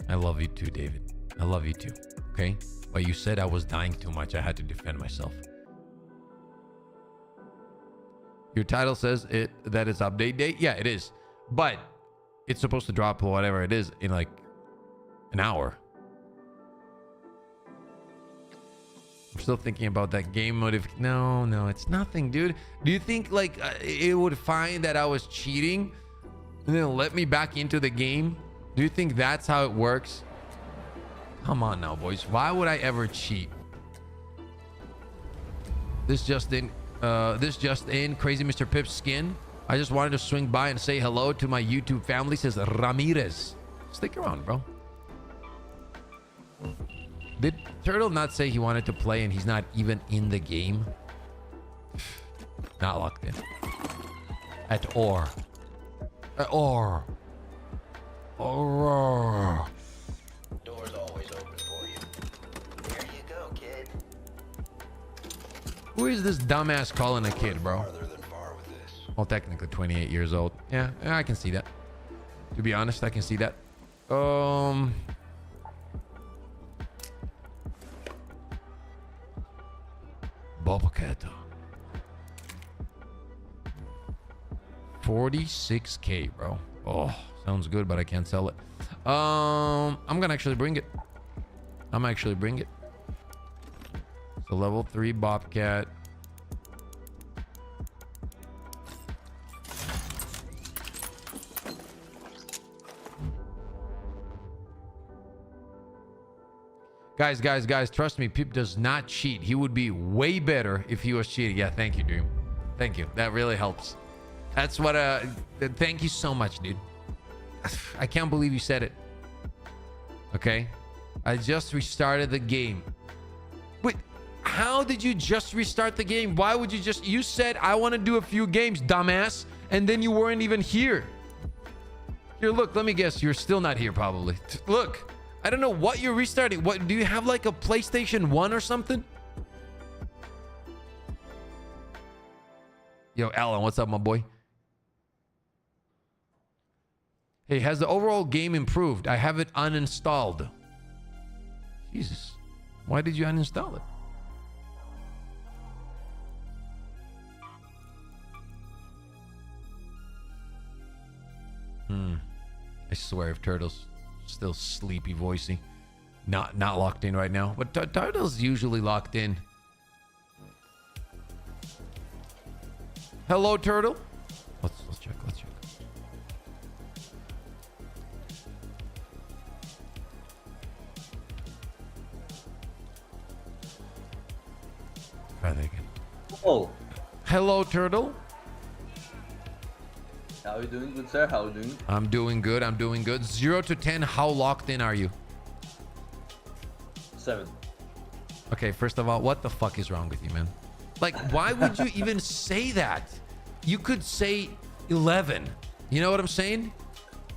[SPEAKER 2] I love you too, David. I love you too. Okay? But you said I was dying too much. I had to defend myself. Your title says that it's update date. Yeah, it is. But it's supposed to drop whatever it is in like an hour. I'm still thinking about that game motive. No, it's nothing, dude. Do you think like it would find that I was cheating and then let me back into the game? Do you think that's how it works? Come on now, boys. Why would I ever cheat? This just in, Crazy Mr. Pip's skin. I just wanted to swing by and say hello to my YouTube family, says Ramirez. Stick around, bro. Did Turtle not say he wanted to play and he's not even in the game? Not locked in. At or. Or.
[SPEAKER 7] Door's always open for you. There you go, kid.
[SPEAKER 2] Who is this dumbass calling a kid, bro?
[SPEAKER 7] Farther than far with this.
[SPEAKER 2] Well, technically 28 years old. Yeah, I can see that. To be honest, I can see that. Bobcat. 46k, bro. Oh, sounds good, but I can't sell it. I'm gonna actually bring it. It's a level 3 Bobcat. Guys, trust me, Pip does not cheat. He would be way better if he was cheating. Yeah, thank you, Dream. Thank you. That really helps. That's what, thank you so much, dude. I can't believe you said it. Okay? I just restarted the game. Wait, how did you just restart the game? Why would you said, I want to do a few games, dumbass, and then you weren't even here. Here, look, let me guess. You're still not here, probably. Look. I don't know what you're restarting. What do you have, like a PlayStation 1 or something? Yo, Alan, what's up, my boy? Hey, has the overall game improved? I have it uninstalled. Jesus. Why did you uninstall it? I swear if Turtle's still sleepy voicey, not locked in right now, but Turtle's usually locked in. Hello, Turtle. Let's check. Try that again.
[SPEAKER 9] Oh,
[SPEAKER 2] hello, Turtle.
[SPEAKER 9] how are you doing, good sir? How are you doing?
[SPEAKER 2] I'm doing good. 0 to 10, how locked in are you?
[SPEAKER 9] 7.
[SPEAKER 2] Okay, first of all, what the fuck is wrong with you, man? Like, why would you even say that? You could say 11. You know what I'm saying?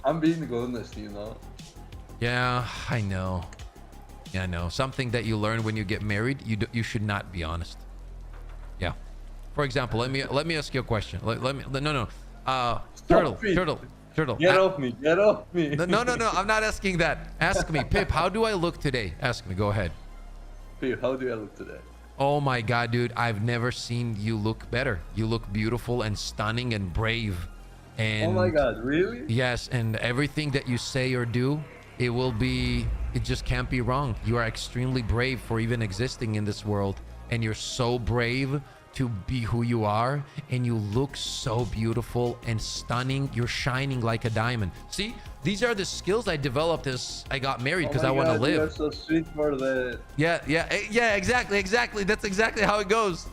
[SPEAKER 9] I'm being honest, you know.
[SPEAKER 2] Yeah, I know. Yeah, I know. Something that you learn when you get married, you should not be honest. Yeah. For example, let me ask you a question. No. Turtle.
[SPEAKER 9] Get off me.
[SPEAKER 2] No, I'm not asking that. Ask me, Pip, how do I look today? Ask me, go ahead.
[SPEAKER 9] Pip, how do I look today?
[SPEAKER 2] Oh my God, dude, I've never seen you look better. You look beautiful and stunning and brave. And
[SPEAKER 9] oh my God, really?
[SPEAKER 2] yes, and everything that you say or do, it just can't be wrong. You are extremely brave for even existing in this world. And you're so brave to be who you are, and you look so beautiful and stunning. You're shining like a diamond. See, these are the skills I developed as I got married because I want to live.
[SPEAKER 9] You're so sweet for that.
[SPEAKER 2] Yeah, exactly. That's exactly how it goes.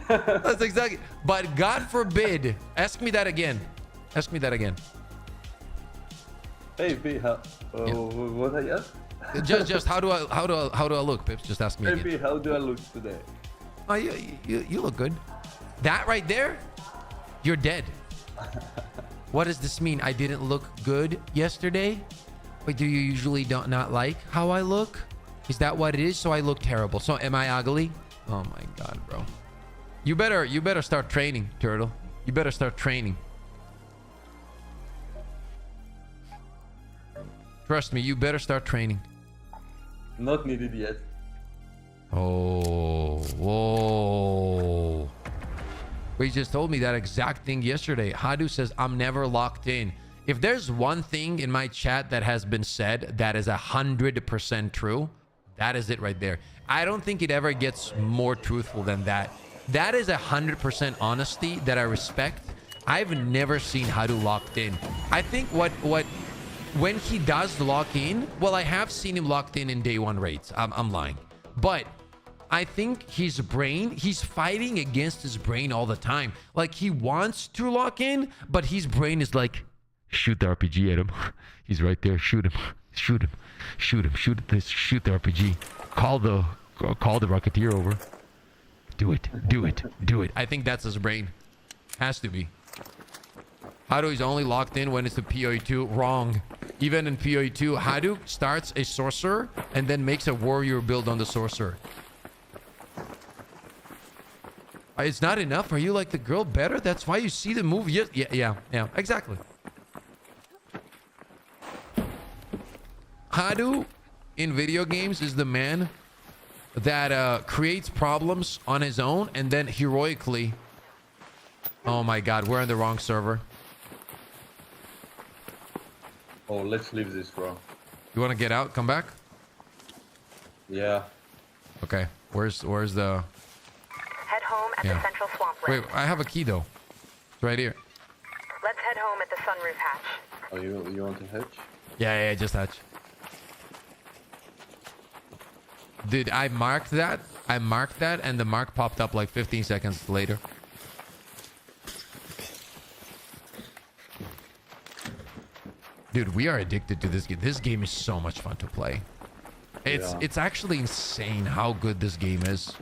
[SPEAKER 2] That's exactly. But God forbid, ask me that again.
[SPEAKER 9] Hey, Pip, what I asked?
[SPEAKER 2] Just how do I look, Pips? Just ask me
[SPEAKER 9] Hey,
[SPEAKER 2] again.
[SPEAKER 9] Pip, how do I look today?
[SPEAKER 2] Oh, you look good. That right there, you're dead. What does this mean? I didn't look good yesterday? Wait, do you usually not like how I look? Is that what it is? So I look terrible. So am I ugly? Oh my God, bro. You better start training, Turtle. You better start training. Trust me, you better start training.
[SPEAKER 9] Not needed yet.
[SPEAKER 2] Oh, whoa. But you just told me that exact thing yesterday. Hadu says, I'm never locked in. If there's one thing in my chat that has been said that is 100% true, that is it right there. I don't think it ever gets more truthful than that. That is 100% honesty that I respect. I've never seen Hadu locked in. I think what when he does lock in, well, I have seen him locked in day one raids. I'm lying. But I think his brain, he's fighting against his brain all the time. Like, he wants to lock in, but his brain is like, shoot the RPG at him. He's right there. Shoot him. Shoot him. Shoot him. Shoot this. Shoot the RPG. Call the Rocketeer over. Do it. Do it. Do it. I think that's his brain. Has to be. Hadu is only locked in when it's the PoE2. Wrong. Even in PoE2, Hadu starts a sorcerer and then makes a warrior build on the sorcerer. It's not enough. Are you like the girl better? That's why you see the move. Yeah. Exactly. Hadu in video games is the man that creates problems on his own and then heroically. Oh my god, we're on the wrong server.
[SPEAKER 9] Oh, let's leave this, bro.
[SPEAKER 2] You want to get out? Come back?
[SPEAKER 9] Yeah.
[SPEAKER 2] Okay. Where's the...
[SPEAKER 10] Head home at the central swamp
[SPEAKER 2] Wait,
[SPEAKER 10] lake.
[SPEAKER 2] I have a key though. It's right here.
[SPEAKER 10] Let's head home at the sunroof hatch.
[SPEAKER 9] Oh, you want to hatch?
[SPEAKER 2] Yeah, just hatch. Dude, I marked that. And the mark popped up like 15 seconds later. Dude, we are addicted to this game. This game is so much fun to play. It's actually insane how good this game is.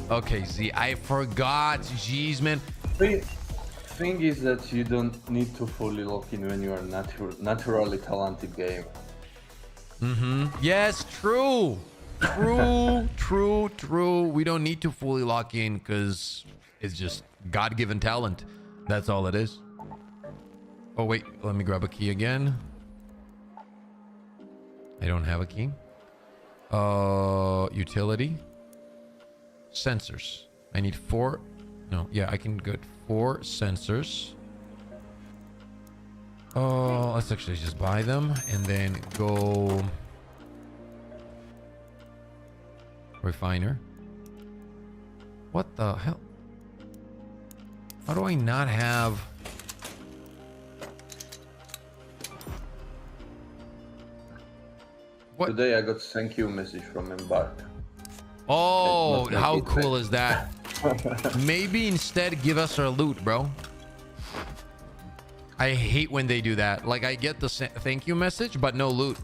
[SPEAKER 2] Okay, Z, I forgot. Jeez, man.
[SPEAKER 9] Thing is that you don't need to fully lock in when you are naturally talented gamer.
[SPEAKER 2] Yes, true. True. We don't need to fully lock in because it's just God-given talent. That's all it is. Oh, wait. Let me grab a key again. I don't have a key. Utility. Sensors. I need 4. No, yeah, I can get 4 sensors. Oh, let's actually just buy them and then go refiner. What the hell? How do I not have... What?
[SPEAKER 9] Today I got thank you message from Embark.
[SPEAKER 2] Oh, how cool is that? Maybe instead give us our loot, bro. I hate when they do that. Like, I get the thank you message, but no loot.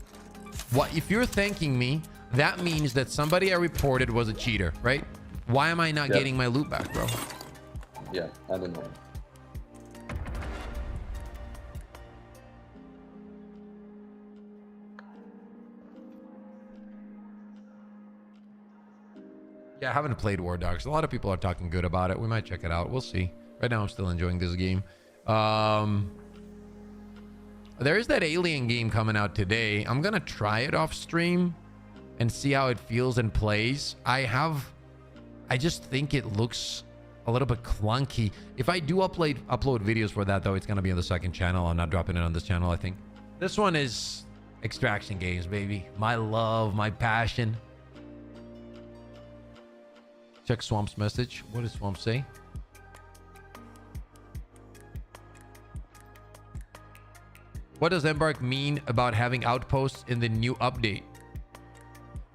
[SPEAKER 2] What if you're thanking me? That means that somebody I reported was a cheater, right? Why am I not getting my loot back, bro?
[SPEAKER 9] Yeah, I don't know.
[SPEAKER 2] Yeah, I haven't played War Dogs. A lot of people are talking good about it. We might check it out. We'll see. Right now, I'm still enjoying this game. There is that Alien game coming out today. I'm going to try it off stream and see how it feels and plays. I just think it looks a little bit clunky. If I do upload videos for that, though, it's going to be on the second channel. I'm not dropping it on this channel, I think. This one is extraction games, baby. My love, my passion. Check Swamp's message. What does Swamp say? What does Embark mean about having outposts in the new update?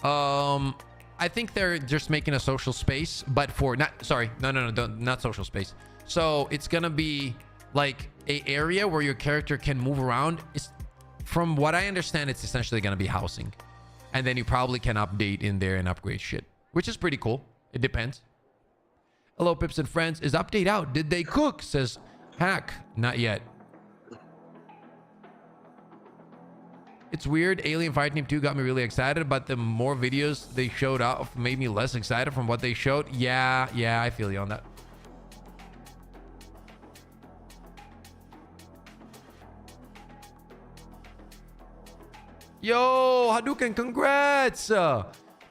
[SPEAKER 2] I think they're just making a social space, but for not social space. So it's gonna be like a area where your character can move around. From what I understand, it's essentially gonna be housing, and then you probably can update in there and upgrade shit, which is pretty cool. It depends. Hello, Pips and friends. Is update out? Did they cook? Says Hack. Not yet. It's weird. Alien Fireteam 2 got me really excited, but the more videos they showed off made me less excited from what they showed. Yeah, I feel you on that. Yo, Hadouken, congrats!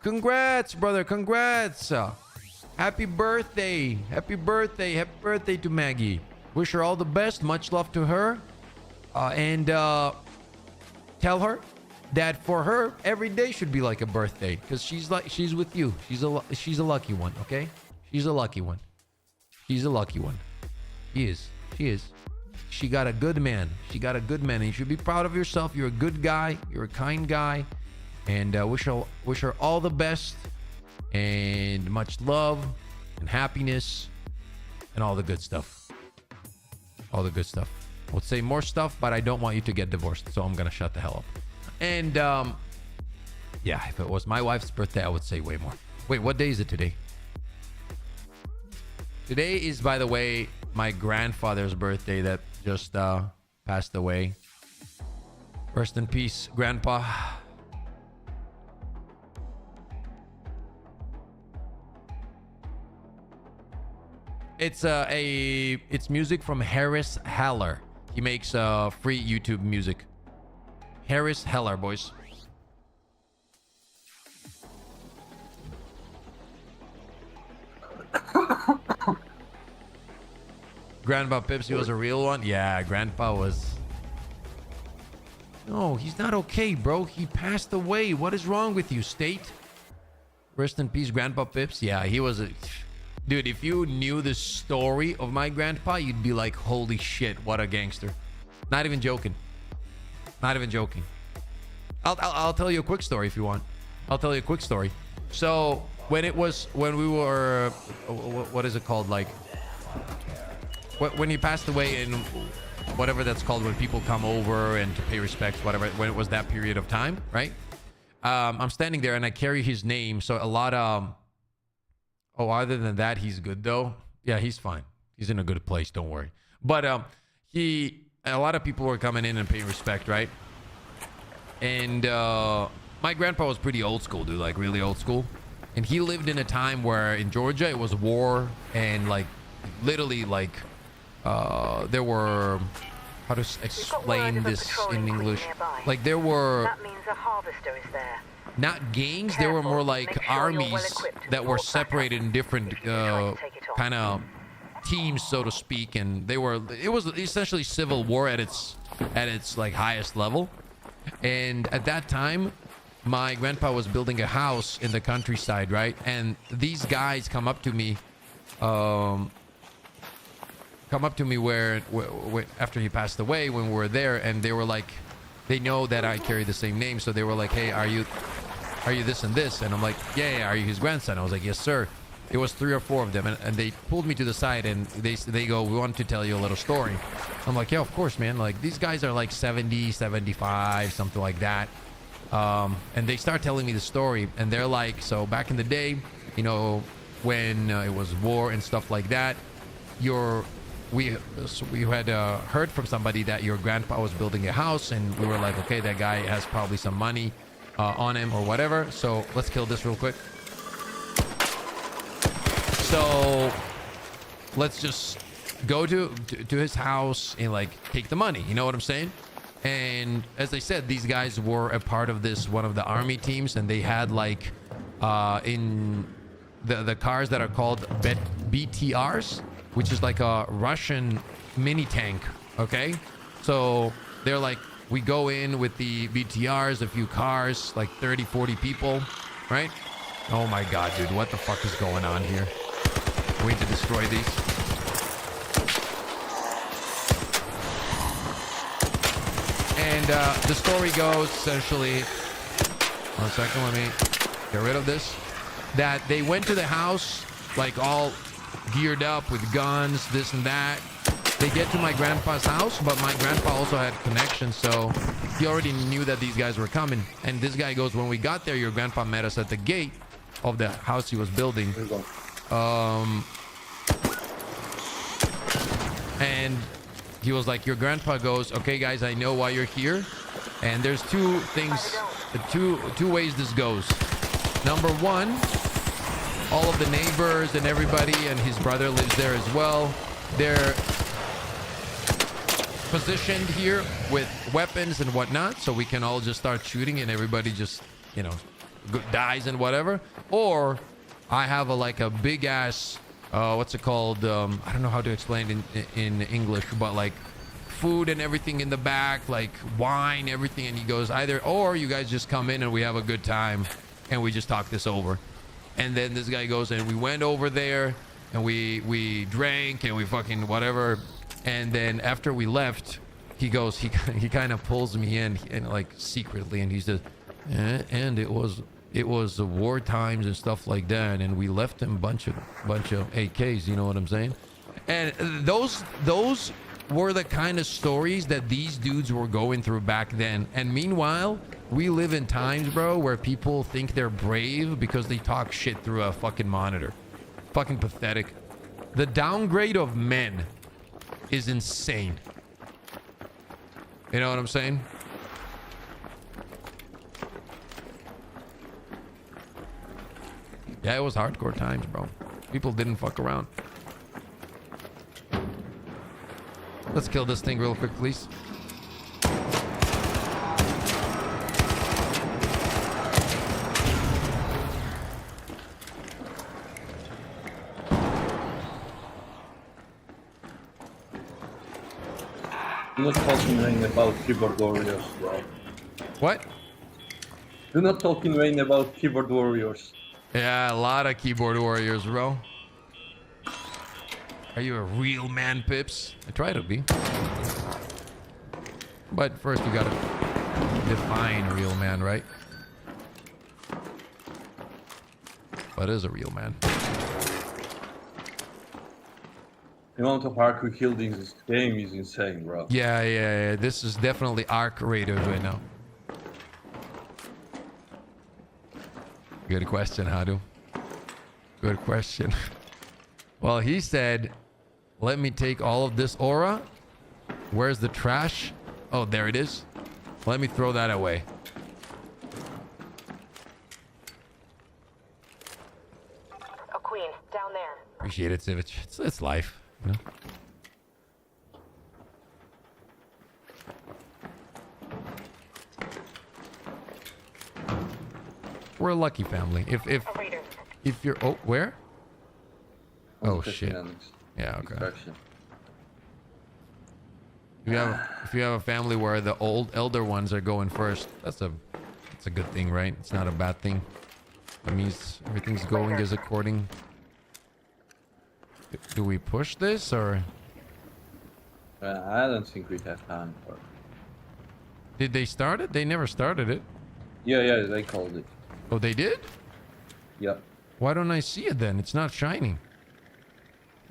[SPEAKER 2] Congrats, brother. Congrats. Happy birthday. Happy birthday. Happy birthday to Maggie. Wish her all the best. Much love to her. And tell her that for her every day should be like a birthday because she's with you. She's a lucky one. Okay, she's a lucky one. She's a lucky one. She is. She got a good man. She got a good man, and you should be proud of yourself. You're a good guy. You're a kind guy, and wish her all the best and much love and happiness and all the good stuff. All the good stuff. I would say more stuff, but I don't want you to get divorced, so I'm gonna shut the hell up. And yeah, if it was my wife's birthday, I would say way more. Wait, what day is it today? Today is, by the way, my grandfather's birthday that just passed away. Rest in peace, Grandpa. It's music from Harris Heller. He makes free YouTube music. Harris Heller, boys. Grandpa Pipsy was a real one? Yeah, Grandpa was... No, he's not okay, bro. He passed away. What is wrong with you, State? Rest in peace, Grandpa Pips. Yeah, he was a... Dude, if you knew the story of my grandpa, you'd be like, holy shit, what a gangster. Not even joking. Not even joking. I'll tell you a quick story if you want. I'll tell you a quick story. So when we were, what is it called? Like when he passed away, and whatever that's called, when people come over and to pay respects, whatever, when it was that period of time, right? I'm standing there and I carry his name. So a lot of, oh, other than that, he's good though. Yeah, he's fine. He's in a good place. Don't worry. But a lot of people were coming in and paying respect, right? And my grandpa was pretty old school, dude, like really old school. And he lived in a time where in Georgia it was war, and like literally like there were, how to explain this in English? Like there were,
[SPEAKER 10] that means a harvester is there.
[SPEAKER 2] Not gangs, there were more like armies that were separated in different kind of teams, so to speak, and it was essentially civil war at its like highest level. And at that time, my grandpa was building a house in the countryside, right? And these guys come up to me where after he passed away, when we were there, and they were like, they know that I carry the same name, so they were like, hey, are you this and this? And I'm like, yeah, are you his grandson? I was like, yes, sir. It was 3 or 4 of them, and they pulled me to the side, and they go, we want to tell you a little story. I'm like, yeah, of course, man. Like, these guys are like 70, 75, something like that. And they start telling me the story, and they're like, so back in the day, you know, when it was war and stuff like that, we had heard from somebody that your grandpa was building a house, and we were like, okay, that guy has probably some money on him or whatever, so let's kill this real quick. So let's just go to his house and like take the money, you know what I'm saying? And as I said, these guys were a part of one of the army teams, and they had like in the cars that are called BTRs, which is like a Russian mini tank. Okay, so they're like, we go in with the BTRs, a few cars, like 30-40 people, right? Oh my god, dude, what the fuck is going on here? We need to destroy these. And the story goes essentially, one second, let me get rid of this, that they went to the house like all geared up with guns, this and that. They get to my grandpa's house, but my grandpa also had connections, so he already knew that these guys were coming. And this guy goes, when we got there, your grandpa met us at the gate of the house he was building. And he was like, your grandpa goes, okay guys, I know why you're here, and there's two ways this goes. Number one, all of the neighbors and everybody, and his brother lives there as well, they're positioned here with weapons and whatnot, so we can all just start shooting and everybody just, you know, dies and whatever. Or I have a big ass what's it called, I don't know how to explain it in English, but like food and everything in the back, like wine, everything. And he goes, either or you guys just come in and we have a good time and we just talk this over. And then this guy goes, and we went over there and we drank and we fucking whatever. And then after we left, he goes, he kind of pulls me in and like secretly, and he says, and it was the war times and stuff like that, and we left him bunch of AKs, you know what I'm saying? And those were the kind of stories that these dudes were going through back then. And meanwhile, we live in times, bro, where people think they're brave because they talk shit through a fucking monitor. Fucking pathetic. The downgrade of men is insane. You know what I'm saying? Yeah, it was hardcore times, bro. People didn't fuck around. Let's kill this thing real quick, please.
[SPEAKER 9] Do not talk in vain about keyboard warriors, bro.
[SPEAKER 2] What?
[SPEAKER 9] Do not talk in vain about keyboard warriors.
[SPEAKER 2] Yeah, a lot of keyboard warriors, bro. Are you a real man, Pips? I try to be. But first you gotta define a real man, right? What is a real man?
[SPEAKER 9] The amount of hardcore killed in this game is insane, bro.
[SPEAKER 2] Yeah. This is definitely arc rated right now. Good question, Hadu. Good question. Well, he said, let me take all of this aura. Where's the trash? Oh, there it is. Let me throw that away.
[SPEAKER 10] A queen, down there.
[SPEAKER 2] Appreciate it, Sivich. It's life, you know? We're a lucky family. If you're where? Oh shit. Yeah, okay. If you have a family where the elder ones are going first, that's a good thing, right? It's not a bad thing. It means everything's going as according. Do we push this or?
[SPEAKER 9] I don't think we have time for it.
[SPEAKER 2] Did they start it? They never started it.
[SPEAKER 9] Yeah, they called it.
[SPEAKER 2] Oh, they did?
[SPEAKER 9] Yep.
[SPEAKER 2] Why don't I see it then? It's not shining.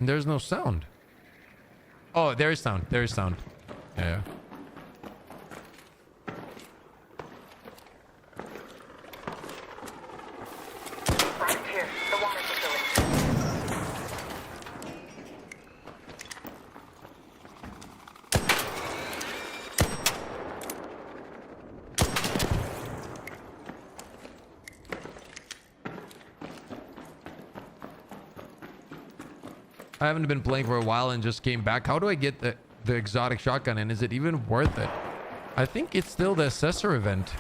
[SPEAKER 2] And there's no sound. Oh, there is sound. There is sound. Yeah.
[SPEAKER 10] Right here, the water facility.
[SPEAKER 2] I haven't been playing for a while and just came back. How do I get the exotic shotgun, and is it even worth it? I think it's still the assessor event,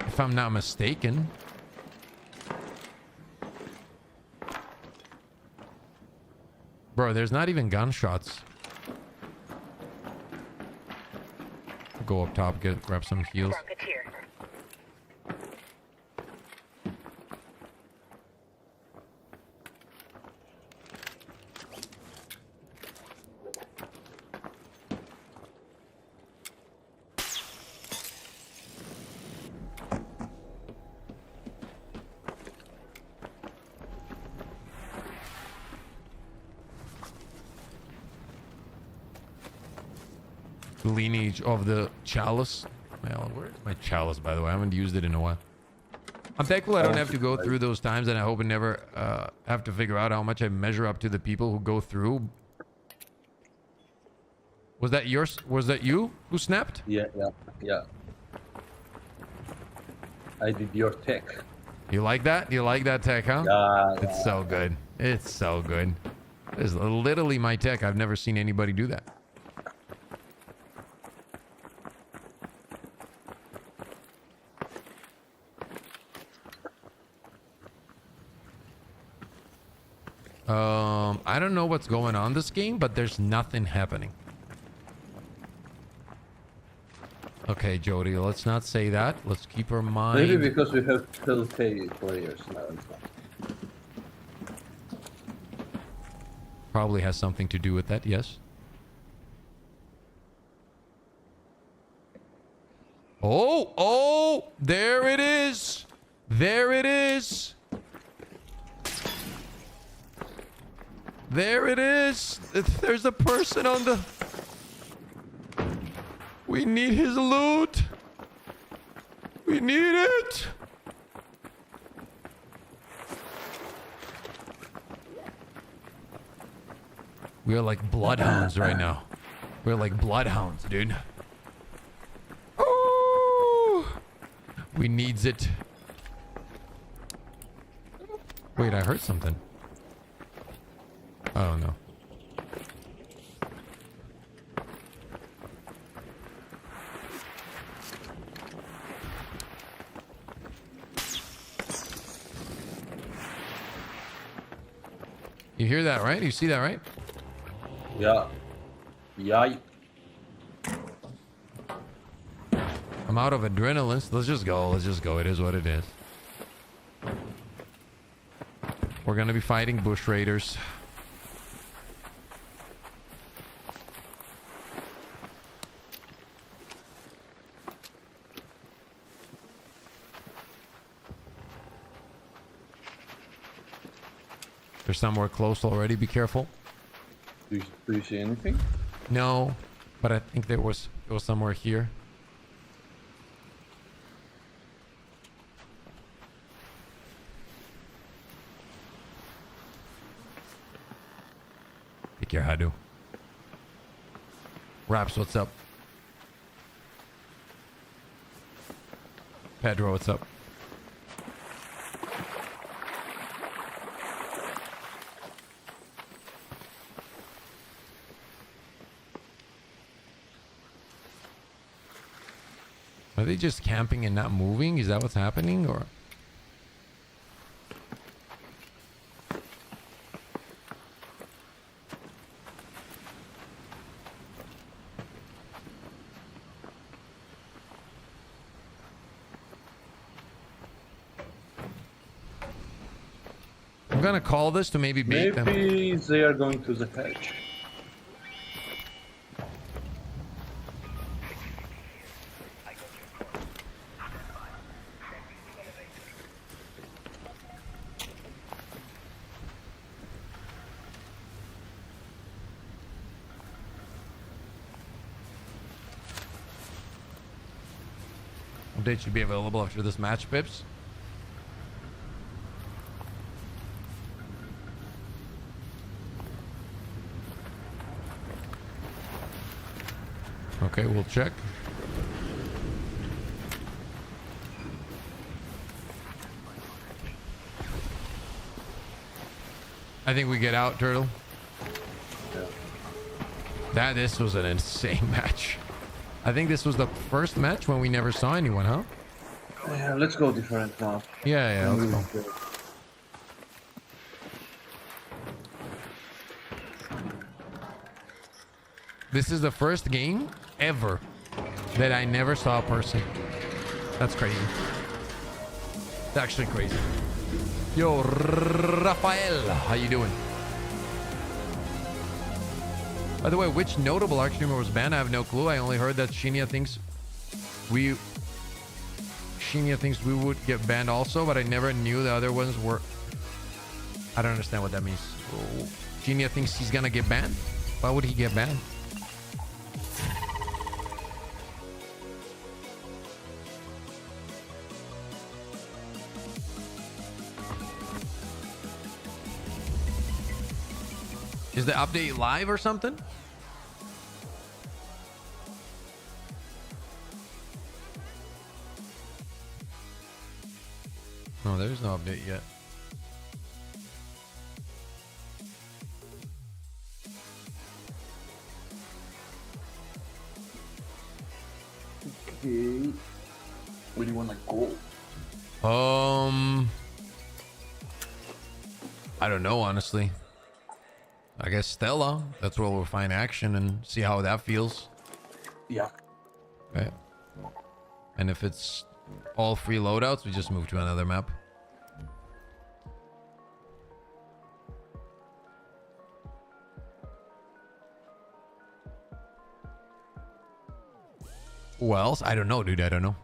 [SPEAKER 2] if I'm not mistaken. Bro, there's not even gunshots. Go up top, grab some heals. Lineage of the chalice. Well, where's my chalice, by the way? I haven't used it in a while. I'm thankful I don't have to go through those times, and I hope I never have to figure out how much I measure up to the people who go through. Was that yours? Was that you who snapped?
[SPEAKER 9] Yeah. I did your tech.
[SPEAKER 2] You like that? You like that tech, huh?
[SPEAKER 9] Yeah.
[SPEAKER 2] It's so good. It's so good. It's literally my tech. I've never seen anybody do that. I don't know what's going on this game, but there's nothing happening. Okay, Jody, let's not say that. Let's keep our mind.
[SPEAKER 9] Maybe because we have Helldive players now.
[SPEAKER 2] Probably has something to do with that, yes. Oh, oh, there it is. There it is. There it is. There's a person on the... We need his loot. We need it. We are like bloodhounds right now. We're like bloodhounds, dude. Oh, we needs it. Wait, I heard something. Oh no. You hear that, right? You see that, right?
[SPEAKER 9] Yeah. Yay.
[SPEAKER 2] I'm out of adrenaline. So let's just go. Let's just go. It is what it is. We're gonna be fighting bush raiders. They're somewhere close already. Be careful.
[SPEAKER 9] Do you see anything?
[SPEAKER 2] No, but I think it was somewhere here. Take your Hadu. Raps, what's up? Pedro, what's up? Are they just camping and not moving? Is that what's happening, or? I'm gonna call this to maybe bait them.
[SPEAKER 9] Maybe they are going to the hedge.
[SPEAKER 2] Update should be available after this match, Pips. Okay, we'll check. I think we get out, Turtle.
[SPEAKER 9] Yeah.
[SPEAKER 2] This was an insane match. I think this was the first match when we never saw anyone, huh?
[SPEAKER 9] Yeah, let's go different now.
[SPEAKER 2] Yeah, let's go. This is the first game ever that I never saw a person. That's crazy. It's actually crazy. Yo, Rafael, how you doing? By the way, which notable Arc streamer was banned? I have no clue. I only heard that Shinya thinks we would get banned also, but I never knew the other ones were. I don't understand what that means. Shinya thinks he's gonna get banned? Why would he get banned? Is the update live or something? No, there's no update yet.
[SPEAKER 9] Okay. Where do you want to go?
[SPEAKER 2] I don't know, honestly. I guess Stella. That's where we'll find action and see how that feels.
[SPEAKER 9] Yeah.
[SPEAKER 2] Right. And if it's all free loadouts, we just move to another map. Who else? I don't know, dude. I don't know.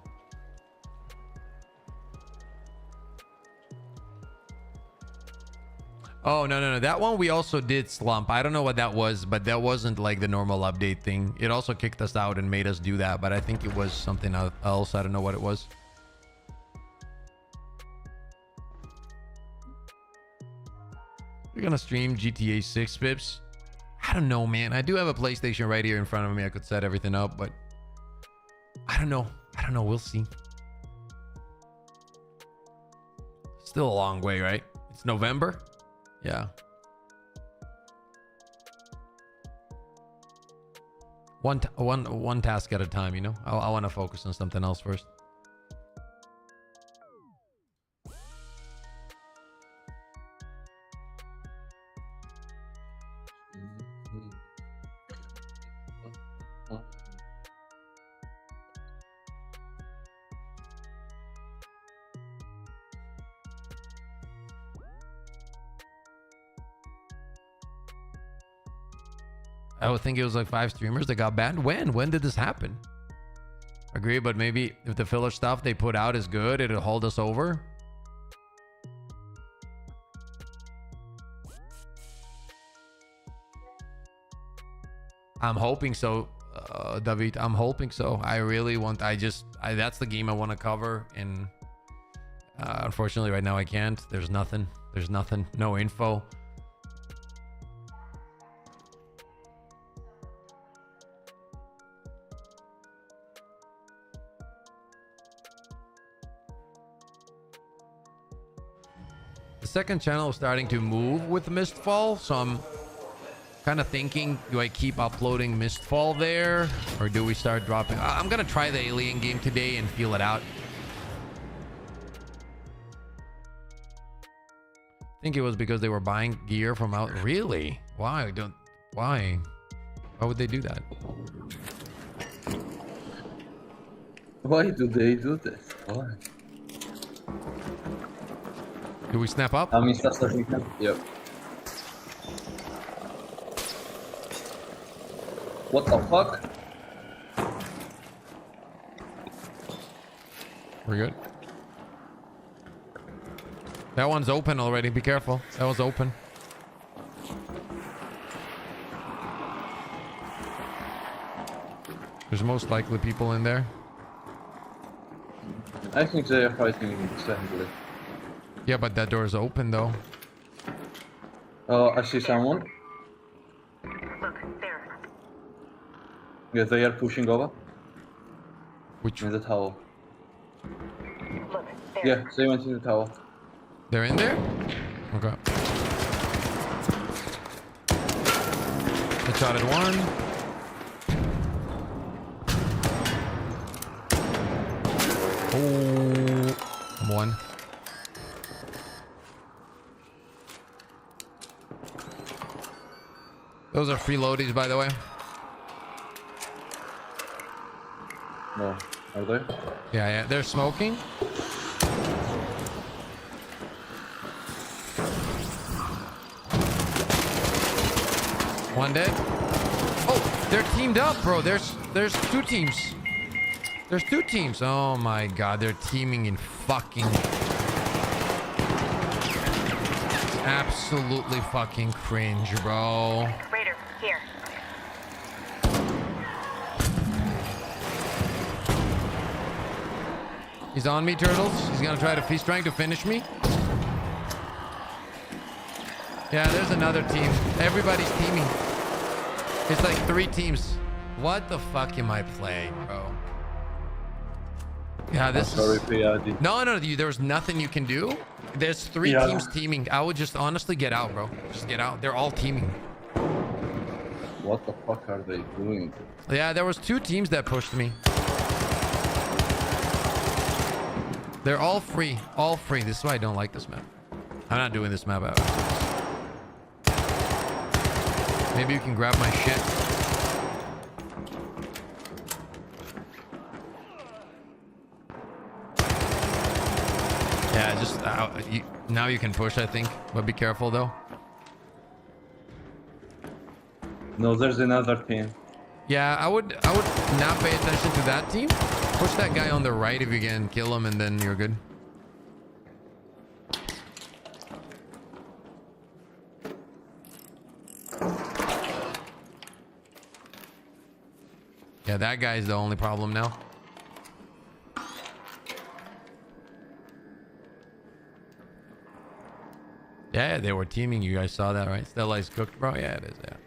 [SPEAKER 2] Oh, no. That one we also did slump. I don't know what that was, but that wasn't like the normal update thing. It also kicked us out and made us do that, but I think it was something else. I don't know what it was. We're gonna stream GTA 6 pips. I don't know, man. I do have a PlayStation right here in front of me. I could set everything up, but I don't know. We'll see. Still a long way, right? It's November. Yeah. One task at a time, you know? I want to focus on something else first. I would think it was like 5 streamers that got banned. When did this happen? Agree, but maybe if the filler stuff they put out is good, it'll hold us over. I'm hoping so, David. I'm hoping so. I really want. That's the game I want to cover, and unfortunately, right now I can't. There's nothing. No info. The second channel is starting to move with Mistfall, so I'm kind of thinking, do I keep uploading Mistfall there, or do we start dropping? I'm gonna try the alien game today and feel it out. I think it was because they were buying gear from out. Really? Why would they do that?
[SPEAKER 9] Why do they do this? Why?
[SPEAKER 2] Do we snap up?
[SPEAKER 9] Yep. What the fuck?
[SPEAKER 2] We're good. That one's open already. Be careful. That was open. There's most likely people in there.
[SPEAKER 9] I think they are fighting instantly.
[SPEAKER 2] Yeah, but that door is open though.
[SPEAKER 9] Oh, I see someone.
[SPEAKER 10] Look, there.
[SPEAKER 9] Yeah, they are pushing over.
[SPEAKER 2] Which?
[SPEAKER 9] In the tower.
[SPEAKER 10] Look, there.
[SPEAKER 9] Yeah, they went in the tower.
[SPEAKER 2] They're in there? Okay. I shot at one. Oh, I'm one. Those are free loadies, by the way.
[SPEAKER 9] No, are they?
[SPEAKER 2] Yeah, they're smoking. One dead. Oh, they're teamed up, bro. There's two teams. There's two teams. Oh my god, they're teaming in fucking absolutely fucking cringe, bro.
[SPEAKER 10] Raider, here.
[SPEAKER 2] He's on me, Turtles. He's gonna try to. He's trying to finish me. Yeah, there's another team. Everybody's teaming. It's like 3 teams. What the fuck am I playing, bro? Yeah, this is...
[SPEAKER 9] PRD.
[SPEAKER 2] No, there was nothing you can do. There's 3 teams teaming. I would just honestly get out, bro. Just get out. They're all teaming.
[SPEAKER 9] What the fuck are they doing?
[SPEAKER 2] Yeah, there was 2 teams that pushed me. They're all free. All free. This is why I don't like this map. I'm not doing this map out. Maybe you can grab my shit. Yeah, just now you can push, I think, but be careful though.
[SPEAKER 9] No, there's another team.
[SPEAKER 2] Yeah, I would not pay attention to that team. Push that guy on the right if you can kill him, and then you're good. Yeah, that guy's the only problem now. Yeah, they were teaming. You guys saw that, right? Stella is cooked, bro. Yeah, it is. Yeah.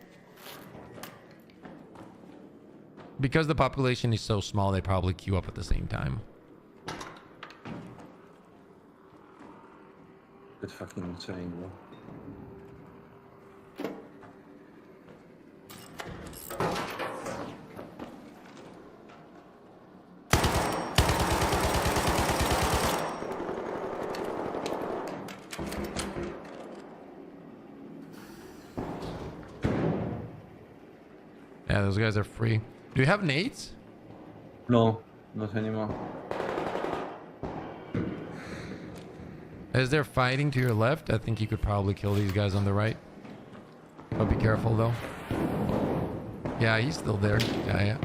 [SPEAKER 2] Because the population is so small, they probably queue up at the same time.
[SPEAKER 9] It's fucking insane, bro.
[SPEAKER 2] Yeah, those guys are free. Do you have nades?
[SPEAKER 9] No, not anymore.
[SPEAKER 2] As they're fighting to your left, I think you could probably kill these guys on the right. But be careful though. Yeah, he's still there. Yeah.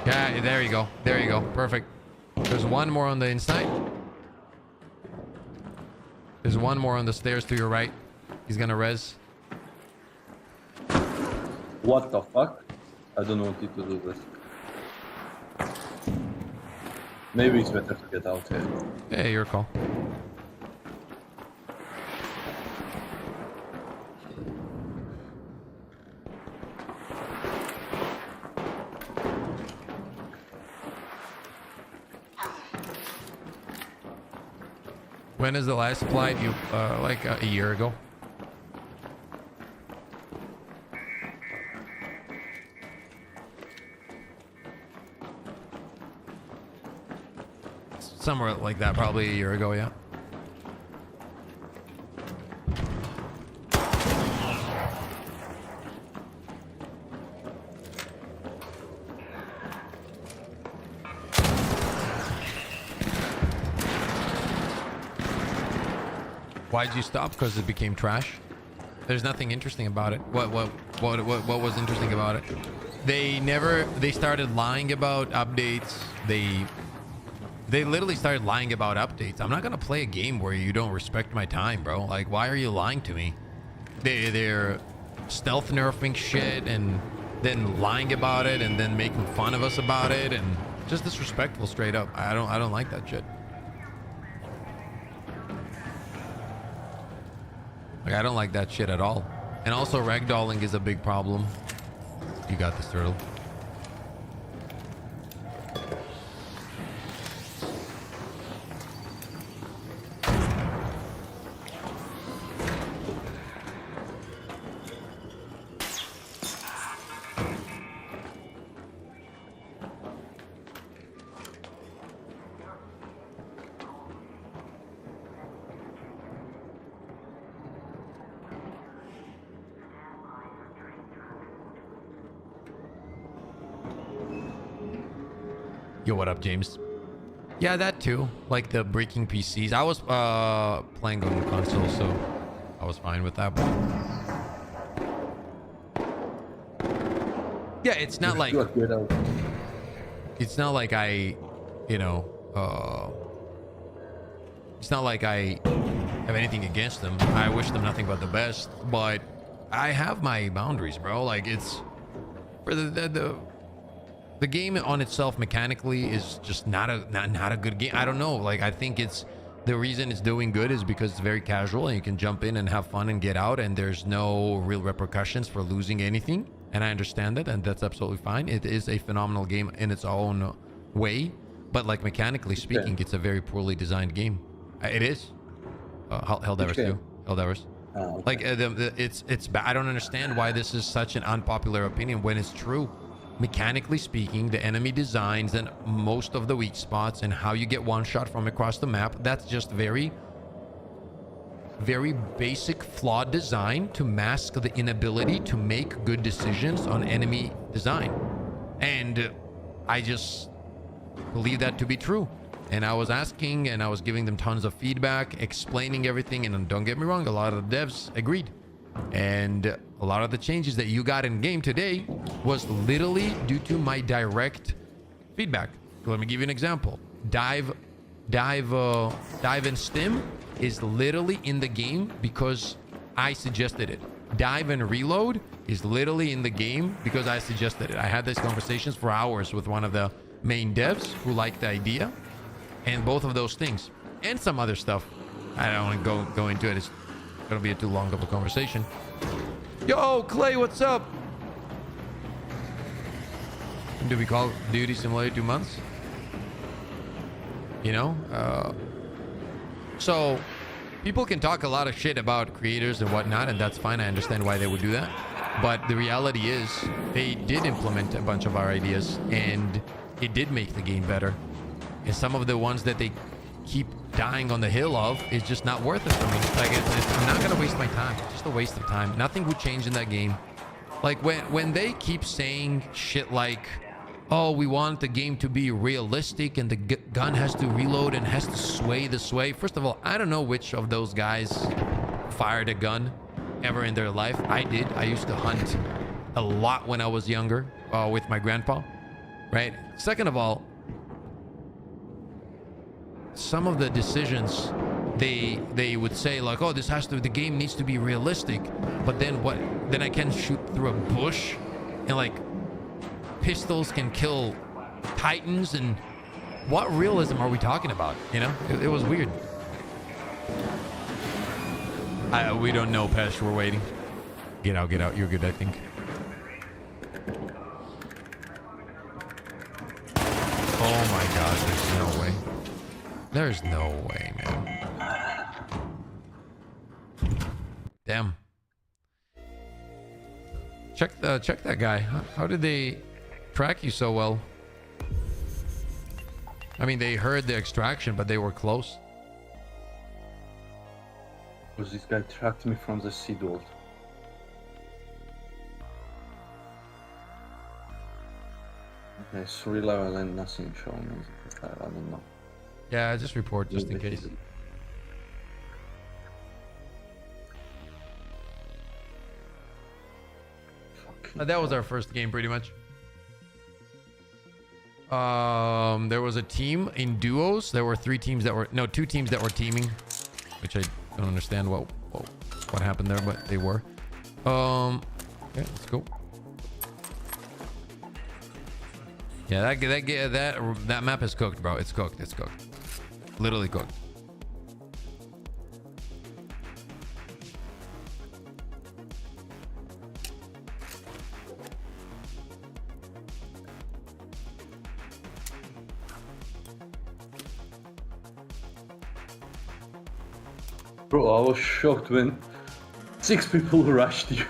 [SPEAKER 2] Yeah, there you go. There you go. Perfect. There's one more on the inside. There's one more on the stairs to your right. He's gonna res.
[SPEAKER 9] What the fuck? I don't want you to do this. Maybe it's better to get out here.
[SPEAKER 2] Yeah, your call. When is the last flight? You like a year ago? Somewhere like that, probably a year ago, yeah. Why'd you stop? Because it became trash. There's nothing interesting about it. What was interesting about it? They started lying about updates. They literally started lying about updates. I'm not gonna play a game where you don't respect my time, bro. Like, why are you lying to me? They're stealth nerfing shit and then lying about it and then making fun of us about it and just disrespectful straight up. I don't like that shit. Like, I don't like that shit at all. And also ragdolling is a big problem. You got this, turtle. Yo, what up, James? Yeah, that too. Like the breaking PCs. I was playing on the console, so I was fine with that. But yeah, it's not like I, you know, it's not like I have anything against them. I wish them nothing but the best, but I have my boundaries, bro. Like, it's for the game on itself mechanically is just not a good game. I don't know. Like, I think it's the reason it's doing good is because it's very casual and you can jump in and have fun and get out, and there's no real repercussions for losing anything. And I understand that, and that's absolutely fine. It is a phenomenal game in its own way, but like mechanically speaking, it's a very poorly designed game. It is. Helldivers too. Helldivers.
[SPEAKER 9] Oh, okay.
[SPEAKER 2] Like it's bad. I don't understand why this is such an unpopular opinion when it's true. Mechanically speaking, the enemy designs and most of the weak spots and how you get one shot from across the map, that's just very very basic flawed design to mask the inability to make good decisions on enemy design. And I just believe that to be true. And I was asking and I was giving them tons of feedback, explaining everything. And don't get me wrong, a lot of the devs agreed. And a lot of the changes that you got in game today was literally due to my direct feedback. Let me give you an example. Dive and stim is literally in the game because I suggested it. Dive and reload is literally in the game because I suggested it. I had these conversations for hours with one of the main devs who liked the idea, and both of those things and some other stuff. I don't want to go into it. It's gonna be too long of a conversation. Yo, Clay, what's up? Do we call Duty Simulator 2 months? You know, so people can talk a lot of shit about creators and whatnot, and that's fine. I understand why they would do that. But the reality is they did implement a bunch of our ideas and it did make the game better. And some of the ones that they keep dying on the hill of is just not worth it for me. Like, I'm not going to waste my time. It's just a waste of time. Nothing would change in that game. Like when they keep saying shit like, oh, we want the game to be realistic and the gun has to reload and has to sway this way. First of all, I don't know which of those guys fired a gun ever in their life. I did. I used to hunt a lot when I was younger with my grandpa, right? Second of all, some of the decisions they would say like, oh, the game needs to be realistic, but then what? Then I can shoot through a bush and like pistols can kill titans, and what realism are we talking about? You know, it was weird. We don't know, Pesh. We're waiting. Get out. You're good, I think. Oh my god, there's no way. There's no way, man. Damn. Check that guy. How did they track you so well? I mean, they heard the extraction, but they were close.
[SPEAKER 9] Because this guy tracked me from the seed vault. Okay, 3 level and nothing shown. I don't know.
[SPEAKER 2] Yeah, just report just in case. That was our first game, pretty much. There was a team in duos. There were 2 teams that were teaming, which I don't understand what happened there, but they were. Okay, let's go. Yeah, that map is cooked, bro. It's cooked. Literally cooked.
[SPEAKER 9] Bro, I was shocked when 6 people rushed you.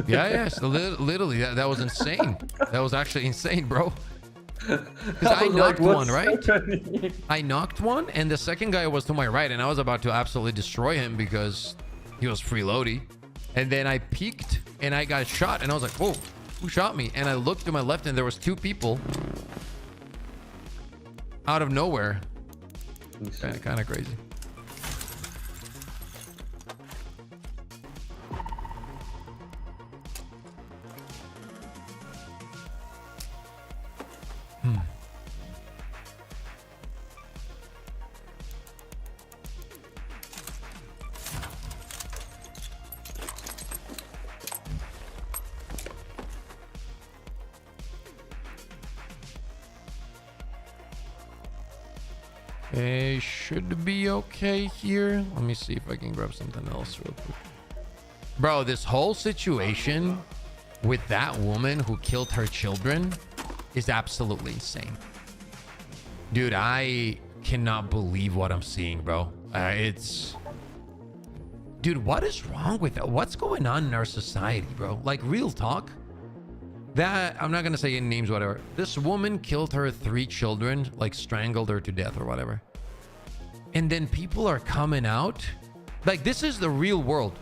[SPEAKER 2] Yeah. So literally, that was insane. That was actually insane, bro. Because I knocked one, right? I knocked one, and the second guy was to my right, and I was about to absolutely destroy him because he was freeloading. And then I peeked, and I got shot, and I was like, whoa, who shot me? And I looked to my left, and there was 2 people out of nowhere. Kind of crazy. Should be okay here. Let me see if I can grab something else real quick. Bro, this whole situation with that woman who killed her children is absolutely insane. Dude, I cannot believe what I'm seeing, bro. Dude, what is wrong with that? What's going on in our society, bro? Like, real talk. That, I'm not gonna say any names, whatever. This woman killed her 3 children, like strangled her to death or whatever. And then people are coming out Like, this is the real world.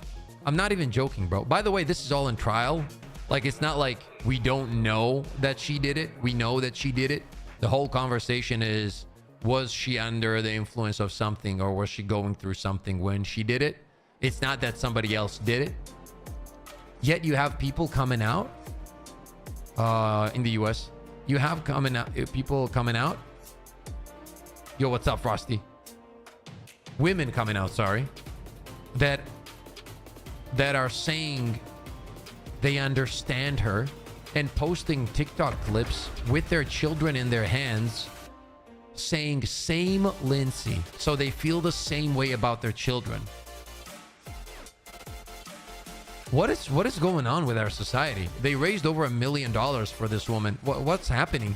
[SPEAKER 2] I'm not even joking, bro. By the way, this is all in trial. Like, it's not like we don't know that she did it. We know that she did it. The whole conversation is, was she under the influence of something, or was she going through something when she did it? It's not that somebody else did it. Yet you have people coming out in the US. You have people coming out. Yo, what's up, Frosty? Women coming out, sorry. That are saying they understand her and posting TikTok clips with their children in their hands saying same Lindsay. So they feel the same way about their children. What is going on with our society? They raised over $1 million for this woman. What's happening?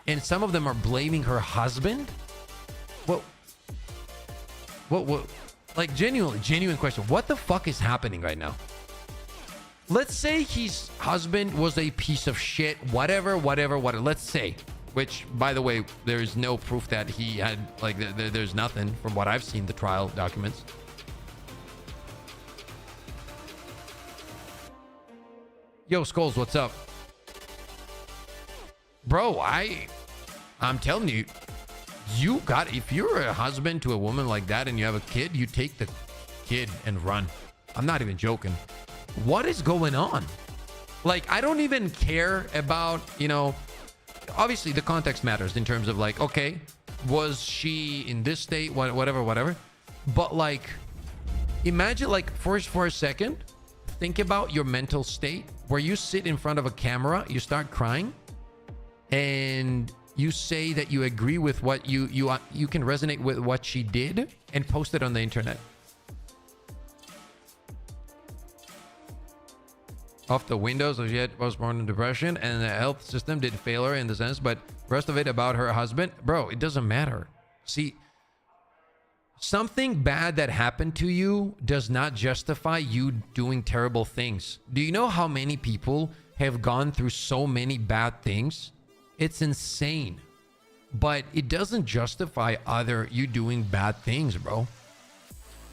[SPEAKER 2] And some of them are blaming her husband. What? Like, genuine question. What the fuck is happening right now? Let's say his husband was a piece of shit. Whatever. Let's say. Which, by the way, there is no proof that he had, like, there's nothing from what I've seen, the trial documents. Yo, Skulls, what's up? Bro, I'm telling you, if you're a husband to a woman like that and you have a kid, you take the kid and run. I'm not even joking. What is going on? Like, I don't even care about, obviously the context matters in terms of, like, okay, was she in this state, whatever. But, like, imagine, like, for a second, think about your mental state where you sit in front of a camera, you start crying, and you say that you agree with what you can resonate with what she did, and post it on the internet. Off the windows, so she had postpartum depression, and the health system did fail her in the sense, but rest of it about her husband, bro, it doesn't matter. See, something bad that happened to you does not justify you doing terrible things. Do you know how many people have gone through so many bad things? It's insane. But it doesn't justify you doing bad things, bro.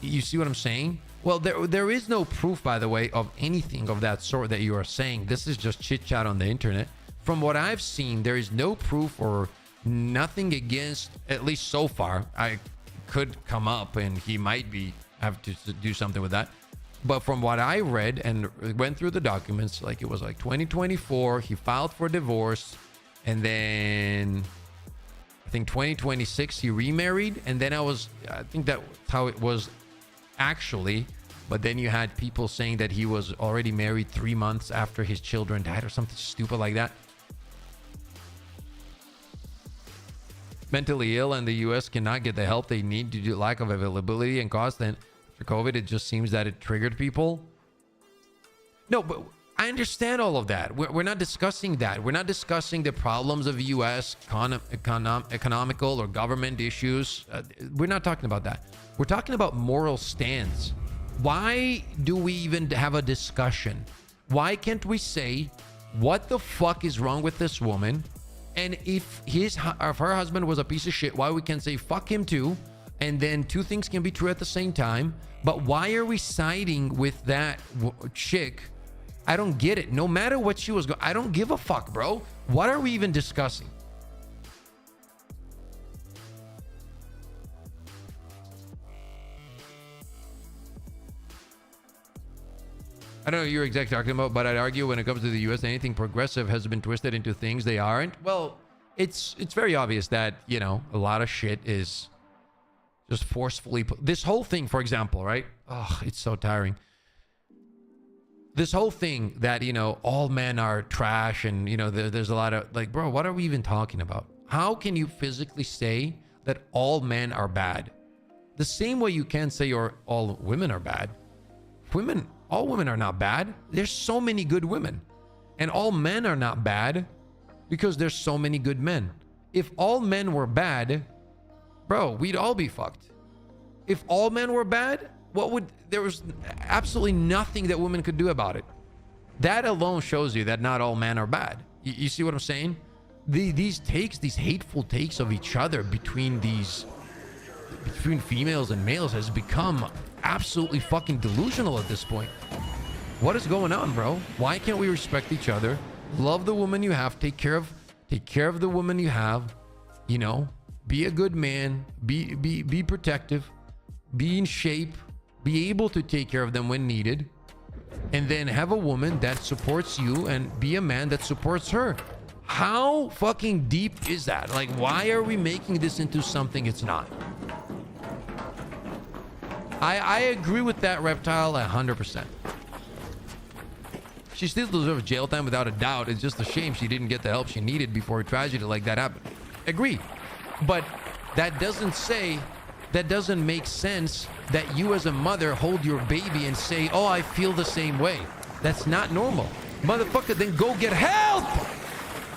[SPEAKER 2] You see what I'm saying? Well, there is no proof, by the way, of anything of that sort that you are saying. This is just chit chat on the internet. From what I've seen, there is no proof or nothing against, at least so far. I could come up and he might have to do something with that. But from what I read and went through the documents, like, it was like 2024, he filed for divorce, and then I think 2026 he remarried, and then I think that's how it was actually. But then you had people saying that he was already married 3 months after his children died or something stupid like that. Mentally ill and the US cannot get the help they need due to lack of availability and cost. And for COVID, it just seems that it triggered people. No, but I understand all of that. We're not discussing that. We're not discussing the problems of US economical or government issues. We're not talking about that. We're talking about moral stance. Why do we even have a discussion? Why can't we say, what the fuck is wrong with this woman? And if her husband was a piece of shit, why we can't say fuck him too? And then two things can be true at the same time. But why are we siding with that chick? I don't get it. No matter what she was going, I don't give a fuck, bro. What are we even discussing? I don't know what you're exactly talking about, but I'd argue when it comes to the US, anything progressive has been twisted into things they aren't. Well, it's very obvious that, a lot of shit is just forcefully this whole thing, for example, right? Oh, it's so tiring. This whole thing that, all men are trash and, there's a lot of, like, bro, what are we even talking about? How can you physically say that all men are bad? The same way you can't say all women are bad. All women are not bad. There's so many good women. And all men are not bad because there's so many good men. If all men were bad, bro, we'd all be fucked. If all men were bad, there was absolutely nothing that women could do about it. That alone shows you that not all men are bad. You see what I'm saying? These hateful takes of each other between females and males has become absolutely fucking delusional at this point. What is going on, bro? Why can't we respect each other? Love the woman you have. Take care of the woman you have. You know, be a good man. Be protective. Be in shape. Be able to take care of them when needed. And then have a woman that supports you and be a man that supports her. How fucking deep is that? Like, why are we making this into something it's not? I agree with that, Reptile, 100%. She still deserves jail time without a doubt. It's just a shame she didn't get the help she needed before a tragedy like that happened. Agree. But that doesn't make sense that you as a mother hold your baby and say, oh, I feel the same way. That's not normal. Motherfucker, then go get help!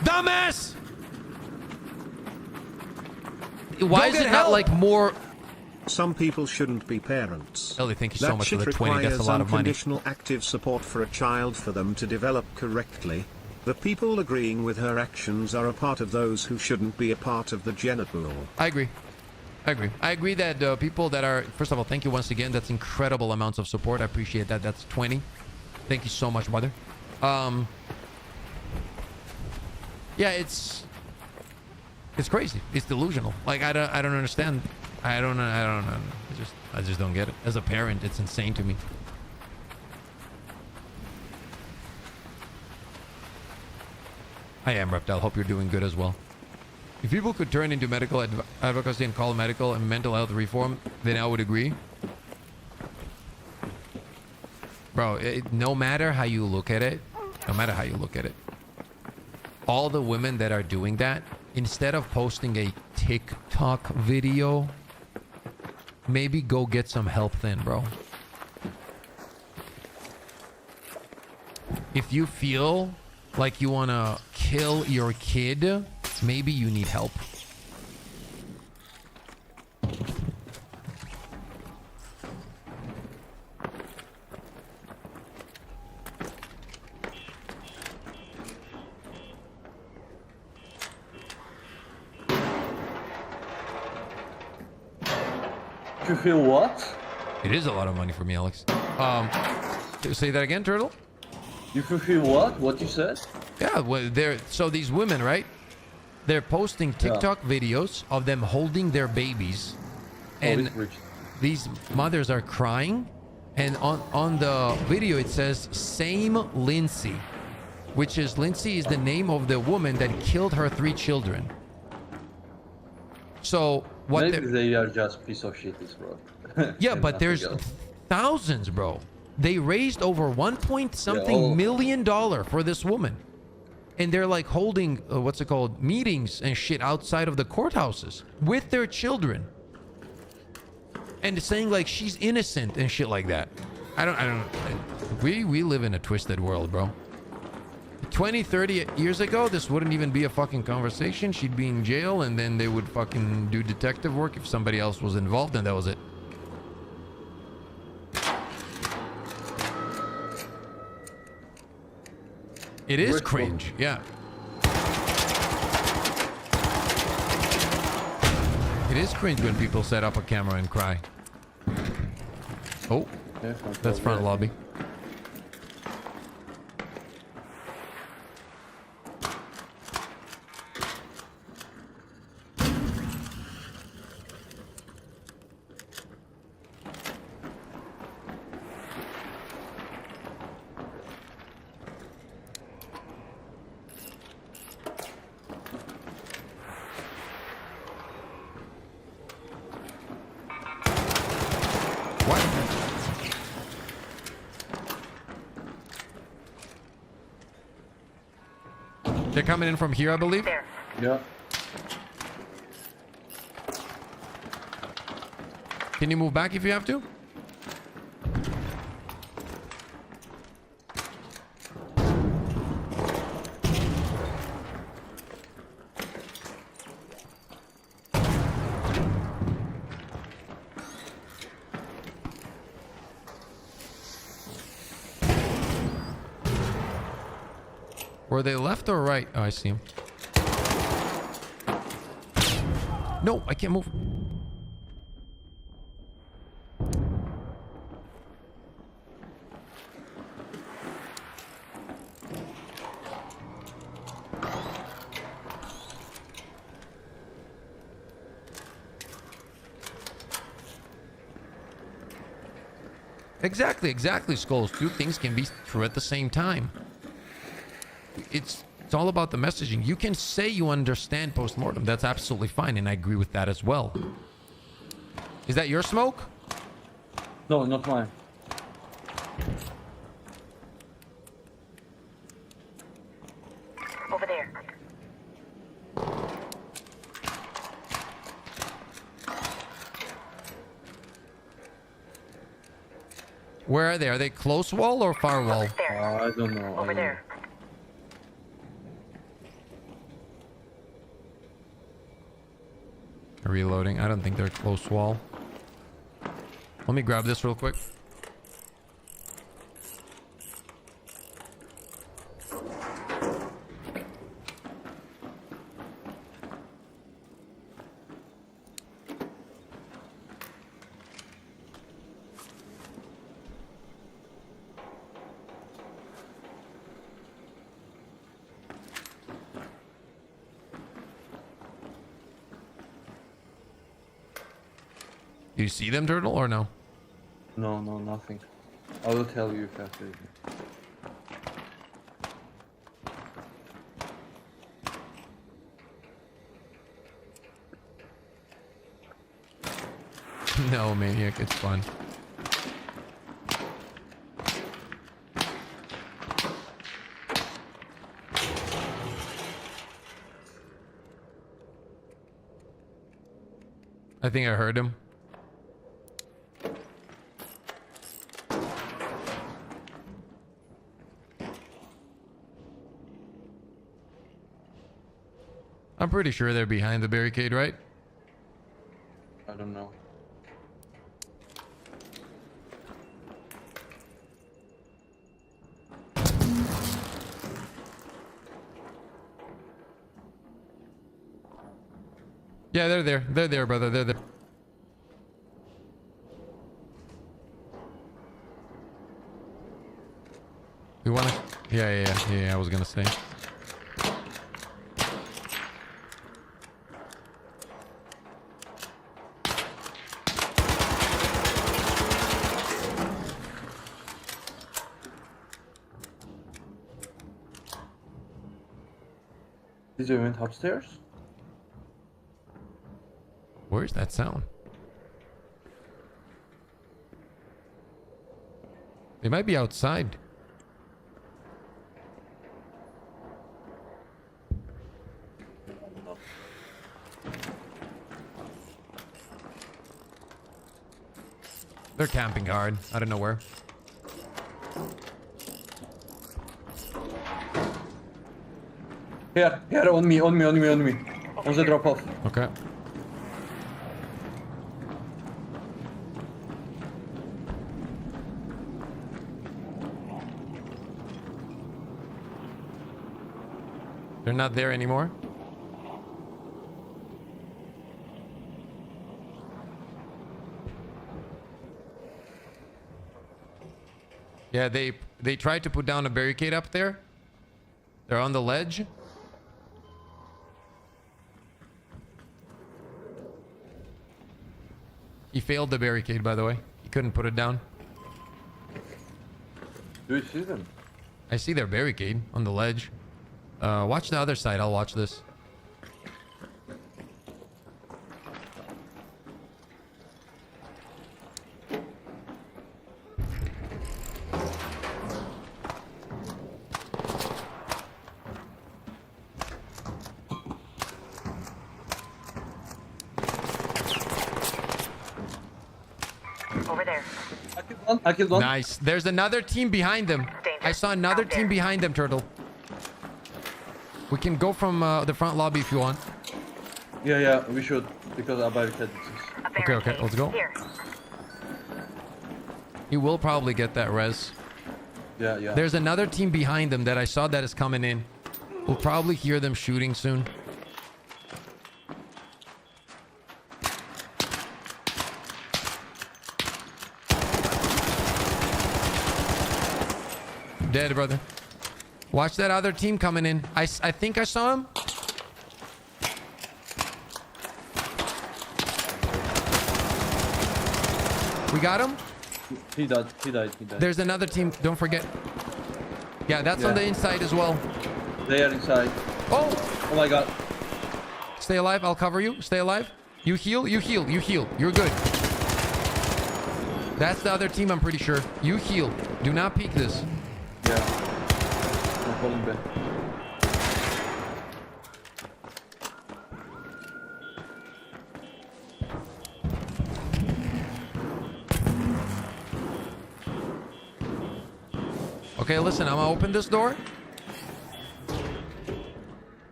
[SPEAKER 2] Dumbass! Why is it not like more...
[SPEAKER 11] Some people shouldn't be parents.
[SPEAKER 2] Ellie, thank you so much for the 20. That's a lot of money.
[SPEAKER 11] Unconditional active support for a child for them to develop correctly. The people agreeing with her actions are a part of those who shouldn't be a part of the genital.
[SPEAKER 2] I agree. I agree that people that are... First of all, thank you once again. That's incredible amounts of support. I appreciate that. That's 20. Thank you so much, mother. Yeah, it's crazy. It's delusional. Like, I don't understand. I don't know. I just don't get it. As a parent, it's insane to me. I am, Reptile. Hope you're doing good as well. If people could turn into medical advocacy and call medical and mental health reform, then I would agree. Bro, no matter how you look at it, all the women that are doing that, instead of posting a TikTok video, maybe go get some help then, bro. If you feel like you want to kill your kid, maybe you need help.
[SPEAKER 9] You feel what?
[SPEAKER 2] It is a lot of money for me, Alex. Say that again, Turtle?
[SPEAKER 9] You feel what? What you said?
[SPEAKER 2] Yeah, well, so these women, right? They're posting TikTok videos of them holding their babies, and these mothers are crying, and on the video it says "Same Lindsay," which is Lindsay is the name of the woman that killed her 3 children. So what?
[SPEAKER 9] Maybe they are just piece of shit, bro.
[SPEAKER 2] Yeah, but there's thousands, bro. They raised over $1 million for this woman. And they're like holding, what's it called, meetings and shit outside of the courthouses with their children. And saying like she's innocent and shit like that. I don't, we live in a twisted world, bro. 20, 30 years ago, this wouldn't even be a fucking conversation. She'd be in jail and then they would fucking do detective work if somebody else was involved, and that was it. It is cringe, yeah. It is cringe when people set up a camera and cry. Oh, that's front lobby. They're coming in from here, I believe.
[SPEAKER 9] Yeah.
[SPEAKER 2] Can you move back if you have to? Were they left or right? Oh, I see him. No, I can't move. Exactly, Skulls. Two things can be true at the same time. It's all about the messaging. You can say you understand post-mortem. That's absolutely fine, and I agree with that as well. Is that your smoke?
[SPEAKER 9] No, not mine.
[SPEAKER 10] Over there.
[SPEAKER 2] Where are they? Are they close wall or far wall?
[SPEAKER 10] There.
[SPEAKER 9] I don't know.
[SPEAKER 10] Over there.
[SPEAKER 2] Reloading. I don't think they're close wall. Let me grab this real quick. Do you see them, Turtle, or no?
[SPEAKER 9] No, nothing. I will tell you if I see it.
[SPEAKER 2] No, Maniac, it's fun. I think I heard him. I'm pretty sure they're behind the barricade, right?
[SPEAKER 9] I don't know.
[SPEAKER 2] Yeah, they're there. They're there, brother. They're there. We wanna... Yeah, I was gonna say.
[SPEAKER 9] Did you went upstairs?
[SPEAKER 2] Where's that sound? They might be outside. They're camping hard. I don't know where.
[SPEAKER 9] Here, on me. On the drop off.
[SPEAKER 2] Okay. They're not there anymore. Yeah, they tried to put down a barricade up there. They're on the ledge. He failed the barricade, by the way. He couldn't put it down.
[SPEAKER 9] Do you see them?
[SPEAKER 2] I see their barricade on the ledge. Watch the other side. I'll watch this.
[SPEAKER 10] Over there.
[SPEAKER 9] I killed one.
[SPEAKER 2] Nice. There's another team behind them. I saw another team behind them, Turtle. We can go from the front lobby if you want.
[SPEAKER 9] Yeah, we should, because I barricaded this.
[SPEAKER 2] Okay, let's go.
[SPEAKER 10] Here.
[SPEAKER 2] He will probably get that res.
[SPEAKER 9] Yeah.
[SPEAKER 2] There's another team behind them that I saw that is coming in. We'll probably hear them shooting soon. Dead, brother. Watch that other team coming in. I think I saw him. We got him.
[SPEAKER 9] He died. He died.
[SPEAKER 2] There's another team. Don't forget. Yeah, that's on the inside as well.
[SPEAKER 9] They are inside.
[SPEAKER 2] Oh!
[SPEAKER 9] Oh my god.
[SPEAKER 2] Stay alive. I'll cover you. Stay alive. You heal. You heal. You heal. You're good. That's the other team, I'm pretty sure. You heal. Do not peek this.
[SPEAKER 9] Yeah. I'm falling back.
[SPEAKER 2] Okay, listen. I'm gonna open this door.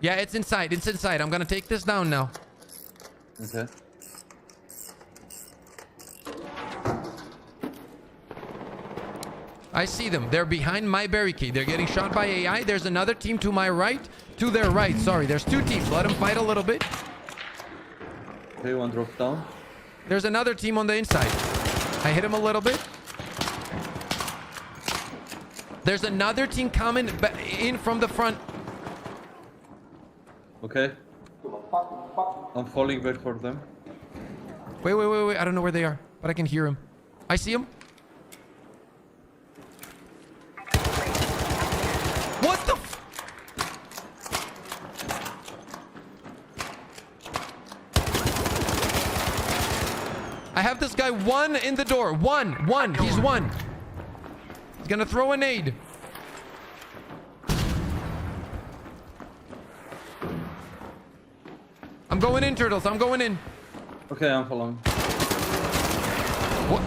[SPEAKER 2] Yeah, it's inside. It's inside. I'm gonna take this down now.
[SPEAKER 9] Okay.
[SPEAKER 2] I see them. They're behind my barricade. They're getting shot by AI. There's another team to my right. To their right. Sorry, there's two teams. Let them fight a little bit.
[SPEAKER 9] Okay, one drop down.
[SPEAKER 2] There's another team on the inside. I hit him a little bit. There's another team coming in from the front.
[SPEAKER 9] Okay. I'm falling back for them.
[SPEAKER 2] Wait. I don't know where they are, but I can hear him. I see him. What the f— I have this guy one in the door. One. He's one. He's gonna throw a nade. I'm going in, Turtles. I'm going in.
[SPEAKER 9] Okay, I'm following.
[SPEAKER 2] What?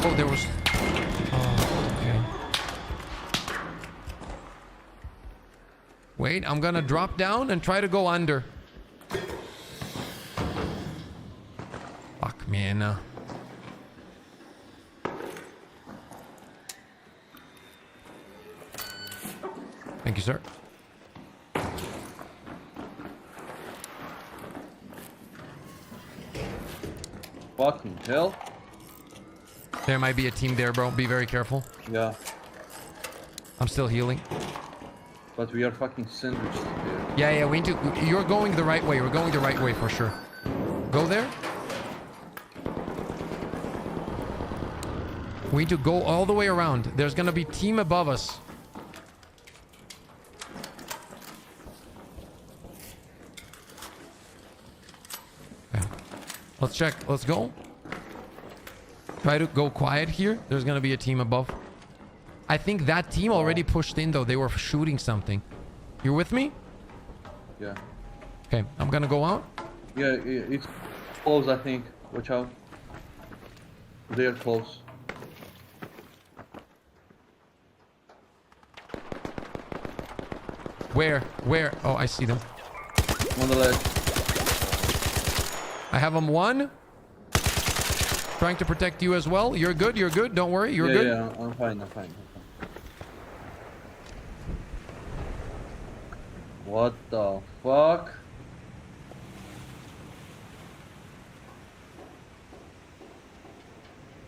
[SPEAKER 2] Oh, there was... Oh, okay. Wait, I'm gonna drop down and try to go under. Fuck, man. Thank you, sir.
[SPEAKER 9] Fucking hell.
[SPEAKER 2] There might be a team there, bro. Be very careful.
[SPEAKER 9] Yeah.
[SPEAKER 2] I'm still healing.
[SPEAKER 9] But we are fucking sandwiched here.
[SPEAKER 2] Yeah, we need to... You're going the right way. We're going the right way for sure. Go there. We need to go all the way around. There's gonna be team above us. Okay. Let's check. Let's go. Try to go quiet here. There's gonna be a team above. I think that team already pushed in though. They were shooting something. You're with me?
[SPEAKER 9] Yeah.
[SPEAKER 2] Okay, I'm gonna go out.
[SPEAKER 9] Yeah, it's close, I think. Watch out. They are close.
[SPEAKER 2] Where? Oh, I see them.
[SPEAKER 9] On the ledge.
[SPEAKER 2] I have them one. Trying to protect you as well. You're good. Don't worry. You're good.
[SPEAKER 9] Yeah, I'm fine. What the fuck?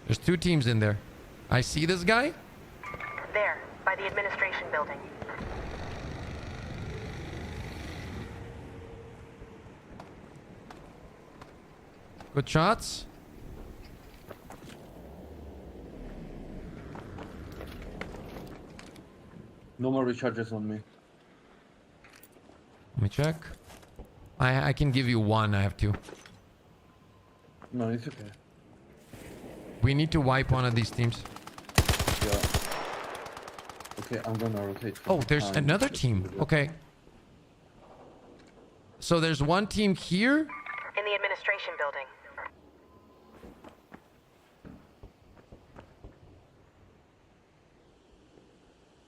[SPEAKER 2] There's two teams in there. I see this guy.
[SPEAKER 10] There, by the administration building.
[SPEAKER 2] Good shots.
[SPEAKER 9] No more recharges on me.
[SPEAKER 2] Let me check. I can give you one. I have two.
[SPEAKER 9] No, it's okay.
[SPEAKER 2] We need to wipe one of these teams.
[SPEAKER 9] Yeah. Okay, I'm gonna rotate.
[SPEAKER 2] Oh, there's another team. Okay. So there's one team here.
[SPEAKER 10] In the administration building.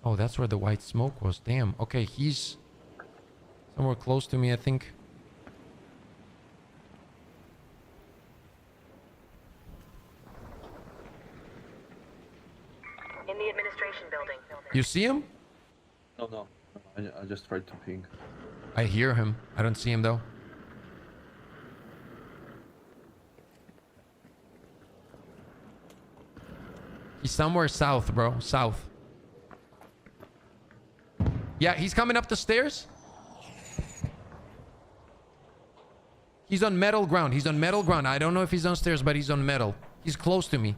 [SPEAKER 2] Oh, that's where the white smoke was. Damn. Okay, he's somewhere close to me, I think.
[SPEAKER 10] In the administration building.
[SPEAKER 2] You see him?
[SPEAKER 9] No. I just tried to ping.
[SPEAKER 2] I hear him. I don't see him though. He's somewhere south, bro. South. Yeah, he's coming up the stairs. He's on metal ground. I don't know if he's on stairs, but he's on metal. He's close to me.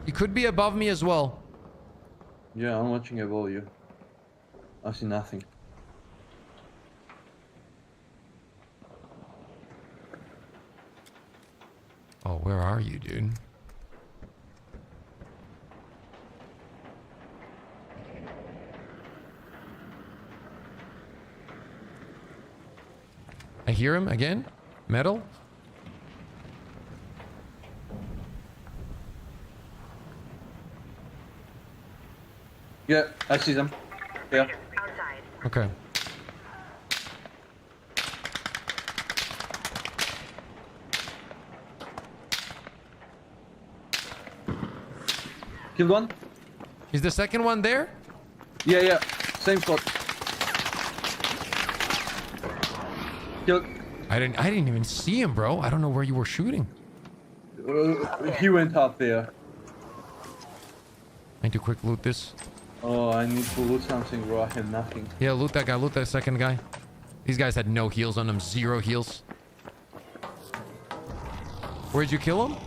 [SPEAKER 2] He could be above me as well.
[SPEAKER 9] Yeah, I'm watching above you. I see nothing.
[SPEAKER 2] Oh, where are you, dude? I hear him again. Metal.
[SPEAKER 9] Yeah, I see them. Yeah.
[SPEAKER 10] Outside.
[SPEAKER 2] Okay.
[SPEAKER 9] Killed one?
[SPEAKER 2] Is the second one there?
[SPEAKER 9] Yeah, yeah. Same spot. Killed.
[SPEAKER 2] I didn't even see him, bro. I don't know where you were shooting.
[SPEAKER 9] He went up there.
[SPEAKER 2] I need to quick loot this.
[SPEAKER 9] Oh, I need to loot something, bro. I have nothing.
[SPEAKER 2] Yeah, loot that guy. Loot that second guy. These guys had no heals on them. 0 heals. Where'd you kill him?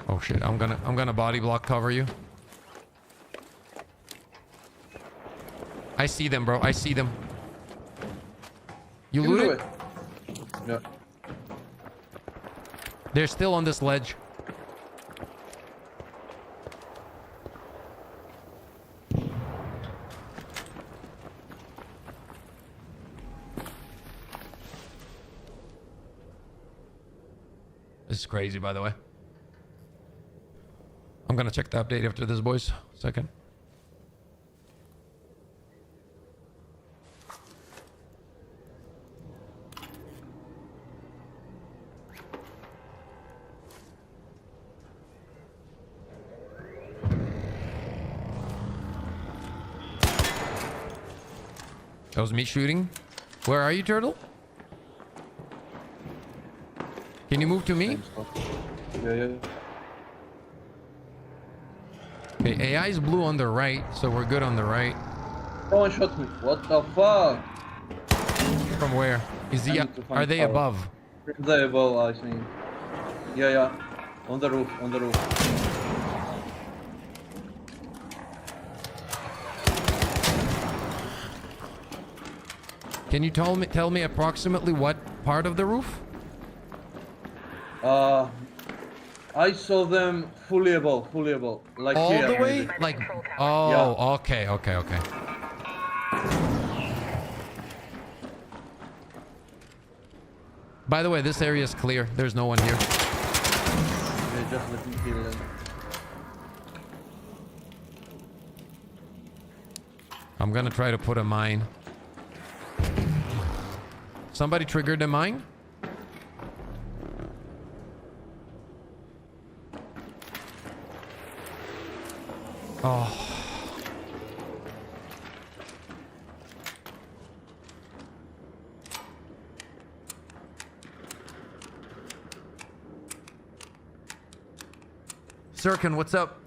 [SPEAKER 2] Oh shit! I'm gonna body block cover you. I see them, bro. I see them. You
[SPEAKER 9] Give it
[SPEAKER 2] looted?
[SPEAKER 9] away. Yeah.
[SPEAKER 2] They're still on this ledge. This is crazy, by the way. I'm gonna check the update after this, boys. Second. That was me shooting. Where are you, Turtle? Can you move to me?
[SPEAKER 9] Yeah, yeah.
[SPEAKER 2] Okay, AI is blue on the right, so we're good on the right.
[SPEAKER 9] Someone shot me. What the fuck?
[SPEAKER 2] From where? Is he?
[SPEAKER 9] I need to find
[SPEAKER 2] Are they
[SPEAKER 9] power.
[SPEAKER 2] above?
[SPEAKER 9] They're above, I think. Yeah, yeah. On the roof, on the roof.
[SPEAKER 2] Can you tell me approximately what part of the roof?
[SPEAKER 9] I saw them fully above, like
[SPEAKER 2] All
[SPEAKER 9] here.
[SPEAKER 2] the way?
[SPEAKER 9] maybe.
[SPEAKER 2] Like, oh,
[SPEAKER 9] Yeah.
[SPEAKER 2] okay. By the way, this area is clear. There's no one here.
[SPEAKER 9] Yeah, just let me kill them.
[SPEAKER 2] I'm gonna try to put a mine. Somebody triggered a mine? Oh. Sirkin, what's up?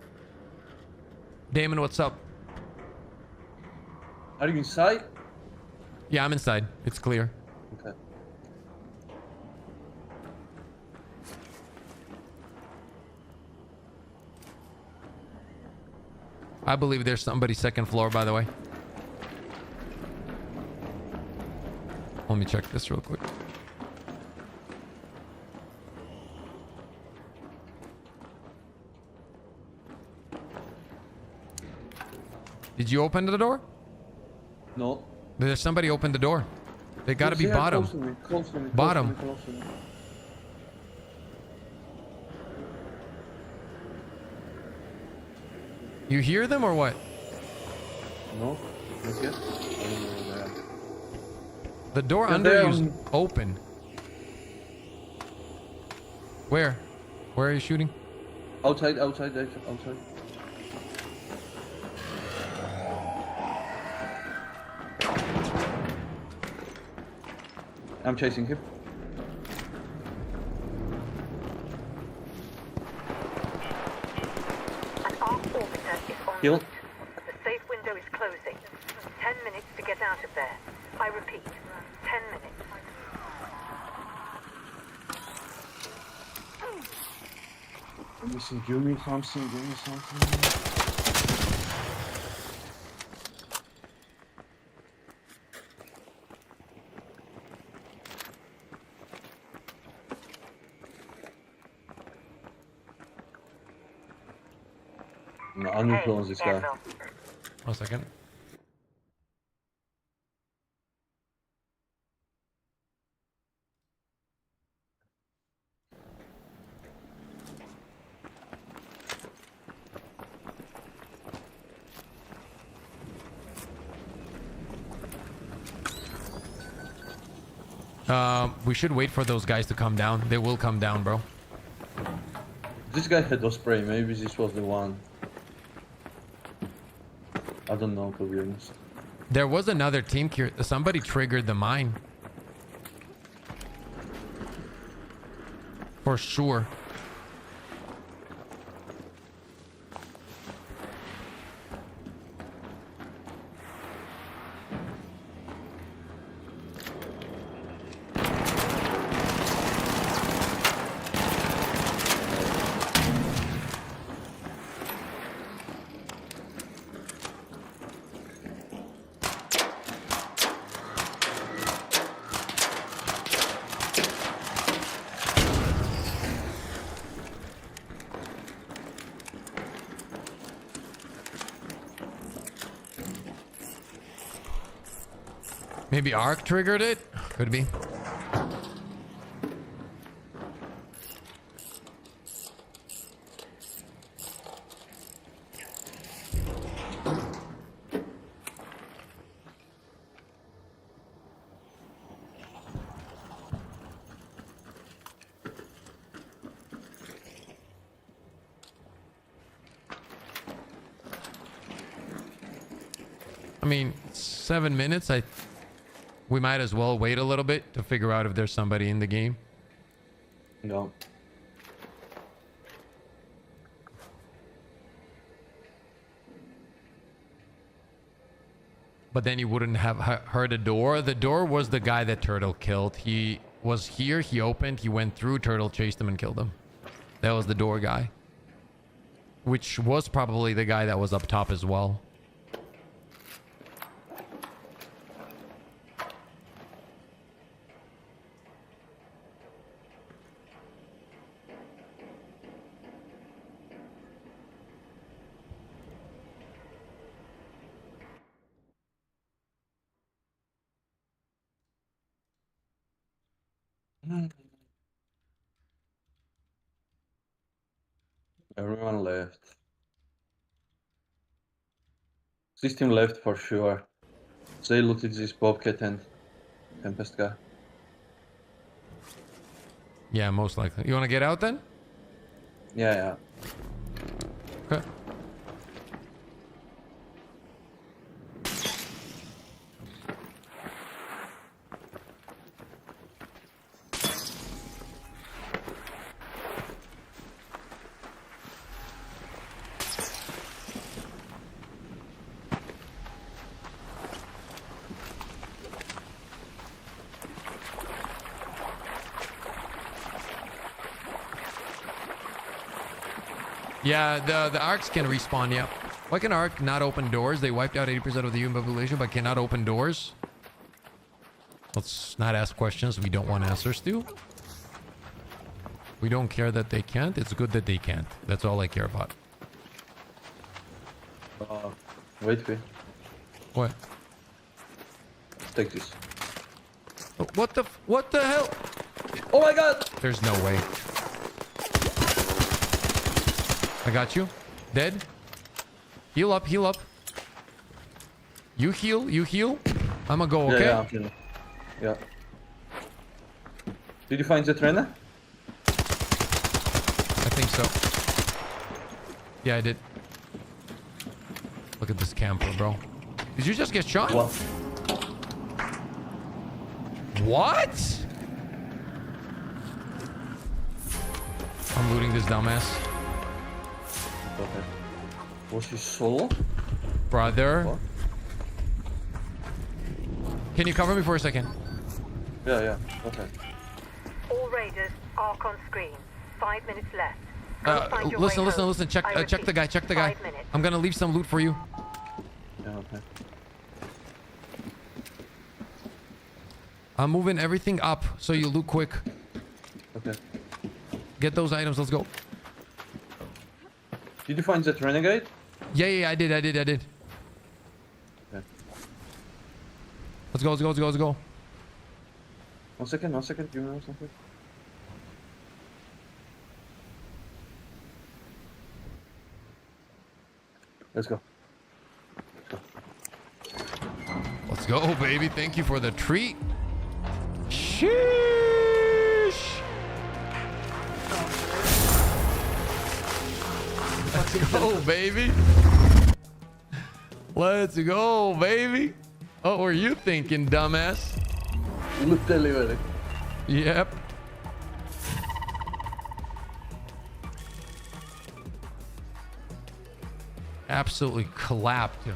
[SPEAKER 2] Damon, what's up?
[SPEAKER 9] Are you inside?
[SPEAKER 2] Yeah, I'm inside. It's clear.
[SPEAKER 9] Okay.
[SPEAKER 2] I believe there's somebody second floor, by the way. Let me check this real quick. Did you open the door?
[SPEAKER 9] No.
[SPEAKER 2] There's somebody open the door. They gotta be
[SPEAKER 9] Yeah,
[SPEAKER 2] bottom.
[SPEAKER 9] Close to me,
[SPEAKER 2] Bottom.
[SPEAKER 9] Close to me.
[SPEAKER 2] You hear them or what?
[SPEAKER 9] No, not yet. I don't know where they are.
[SPEAKER 2] The door
[SPEAKER 9] Yeah,
[SPEAKER 2] under
[SPEAKER 9] they're
[SPEAKER 2] you's
[SPEAKER 9] on-
[SPEAKER 2] open. Where? Where are you shooting?
[SPEAKER 9] Outside. I'm chasing him.
[SPEAKER 10] An arc orbiter is on
[SPEAKER 9] Kill.
[SPEAKER 10] route. The safe window is closing. 10 minutes to get out of there. I repeat, 10 minutes.
[SPEAKER 9] Give me something, give me something. No, I'm gonna close this guy.
[SPEAKER 2] 1 second. We should wait for those guys to come down. They will come down, bro.
[SPEAKER 9] This guy had Osprey, maybe this was the one. I don't know, to be honest.
[SPEAKER 2] There was another team here. Somebody triggered the mine. For sure. Maybe Ark triggered it? Could be. I mean, 7 minutes, we might as well wait a little bit to figure out if there's somebody in the game.
[SPEAKER 9] No.
[SPEAKER 2] But then you wouldn't have heard a door. The door was the guy that Turtle killed. He was here, he opened, he went through, Turtle chased him and killed him. That was the door guy. Which was probably the guy that was up top as well.
[SPEAKER 9] Everyone left. System left for sure. They looted this Bobcat and Tempest guy.
[SPEAKER 2] Yeah, most likely. You want to get out then?
[SPEAKER 9] Yeah.
[SPEAKER 2] Okay. Yeah, the Arcs can respawn, yeah. Why can Arc not open doors? They wiped out 80% of the human population, but cannot open doors? Let's not ask questions we don't want answers to. We don't care that they can't. It's good that they can't. That's all I care about.
[SPEAKER 9] Wait.
[SPEAKER 2] What?
[SPEAKER 9] Take this.
[SPEAKER 2] Oh, what the hell?
[SPEAKER 9] Oh my god! There's
[SPEAKER 2] no way. I got you. Dead. Heal up. You heal. I'ma go, okay?
[SPEAKER 9] Yeah, I'm healing. Yeah. Did you find the trainer?
[SPEAKER 2] I think so. Yeah, I did. Look at this camper, bro. Did you just get shot? What? I'm looting this dumbass.
[SPEAKER 9] Okay. Was he solo?
[SPEAKER 2] Brother.
[SPEAKER 9] What?
[SPEAKER 2] Can you cover me for a second?
[SPEAKER 9] Yeah. Okay.
[SPEAKER 10] All raiders, Ark on screen. 5 minutes left. find your way
[SPEAKER 2] Listen.
[SPEAKER 10] home.
[SPEAKER 2] Check
[SPEAKER 10] I
[SPEAKER 2] check the guy. Check the guy.
[SPEAKER 10] 5 minutes.
[SPEAKER 2] I'm gonna leave some loot for you.
[SPEAKER 9] Yeah, okay.
[SPEAKER 2] I'm moving everything up so you loot quick.
[SPEAKER 9] Okay.
[SPEAKER 2] Get those items. Let's go.
[SPEAKER 9] Did you find that renegade?
[SPEAKER 2] Yeah. I did.
[SPEAKER 9] Okay.
[SPEAKER 2] Let's go.
[SPEAKER 9] One second. Give me 1 second. Let's go.
[SPEAKER 2] Let's go, baby. Thank you for the treat. Sheesh. Let's go, baby. Let's go, baby. What were you thinking, dumbass?
[SPEAKER 9] Loot delivery.
[SPEAKER 2] Yep. Absolutely clapped.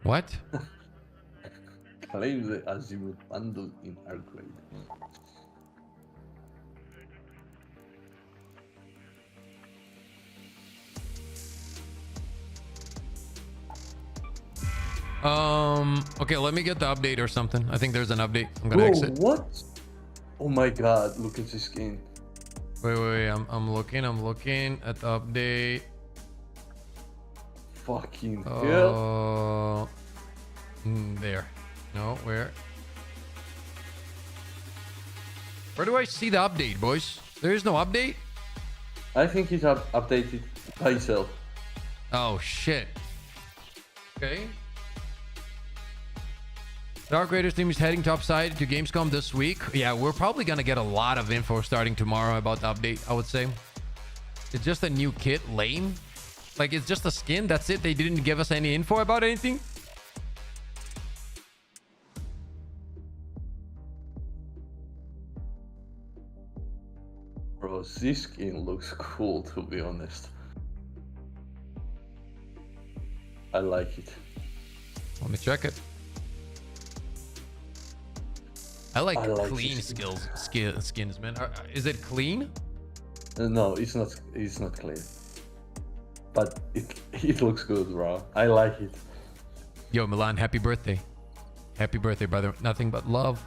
[SPEAKER 2] What?
[SPEAKER 9] Claim the Azimuth bundle in upgrade.
[SPEAKER 2] Okay, let me get the update or something. I think there's an update. I'm gonna exit.
[SPEAKER 9] What? Oh my god, look at this skin.
[SPEAKER 2] Wait. I'm looking at the update.
[SPEAKER 9] Fucking hell.
[SPEAKER 2] There. No, where? Where do I see the update, boys? There is no update?
[SPEAKER 9] I think it updated by itself.
[SPEAKER 2] Oh, shit. Okay. Dark Raiders team is heading topside to Gamescom this week. Yeah, we're probably gonna get a lot of info starting tomorrow about the update, I would say. It's just a new kit. Lame. Like, it's just a skin. That's it. They didn't give us any info about anything.
[SPEAKER 9] Bro, this skin looks cool, to be honest. I like it.
[SPEAKER 2] Let me check it. I like clean
[SPEAKER 9] this
[SPEAKER 2] skins, man. Is it clean?
[SPEAKER 9] No, it's not. It's not clean. But it looks good, bro. I like it.
[SPEAKER 2] Yo, Milan, happy birthday. Happy birthday, brother. Nothing but love,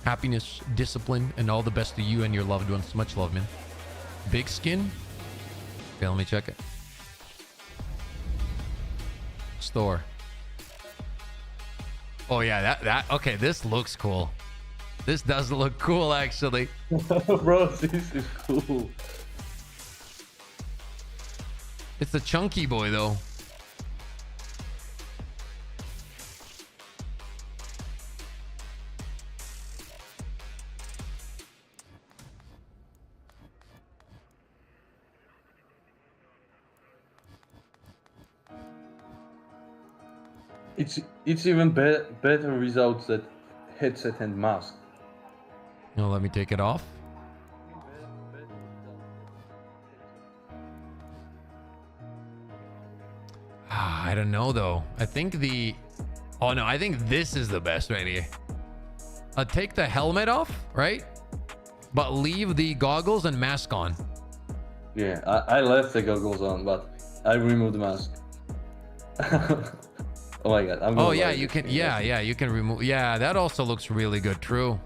[SPEAKER 2] happiness, discipline, and all the best to you and your loved ones. Much love, man. Big skin? Okay, let me check it. Store. Oh, yeah, that okay, this looks cool. This does look cool, actually.
[SPEAKER 9] Bro, this is cool.
[SPEAKER 2] It's the chunky boy, though.
[SPEAKER 9] It's even better without that headset and mask.
[SPEAKER 2] No, let me take it off. I don't know, though. I think the... Oh, no, I think this is the best right here. Take the helmet off, right? But leave the goggles and mask on.
[SPEAKER 9] Yeah, I left the goggles on, but I removed the mask. Oh my god, I'm gonna
[SPEAKER 2] yeah, you can... Yeah, you can remove... Yeah, that also looks really good. True.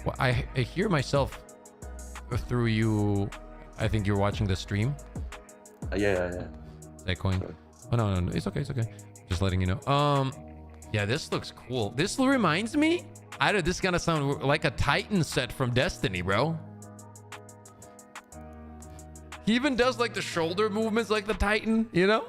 [SPEAKER 2] Well, I hear myself through you. I think you're watching the stream.
[SPEAKER 9] Yeah.
[SPEAKER 2] Echoing. Oh no, it's okay. Just letting you know. Yeah, this looks cool. This reminds me. This is gonna sound like a Titan set from Destiny, bro. He even does like the shoulder movements like the Titan, you know?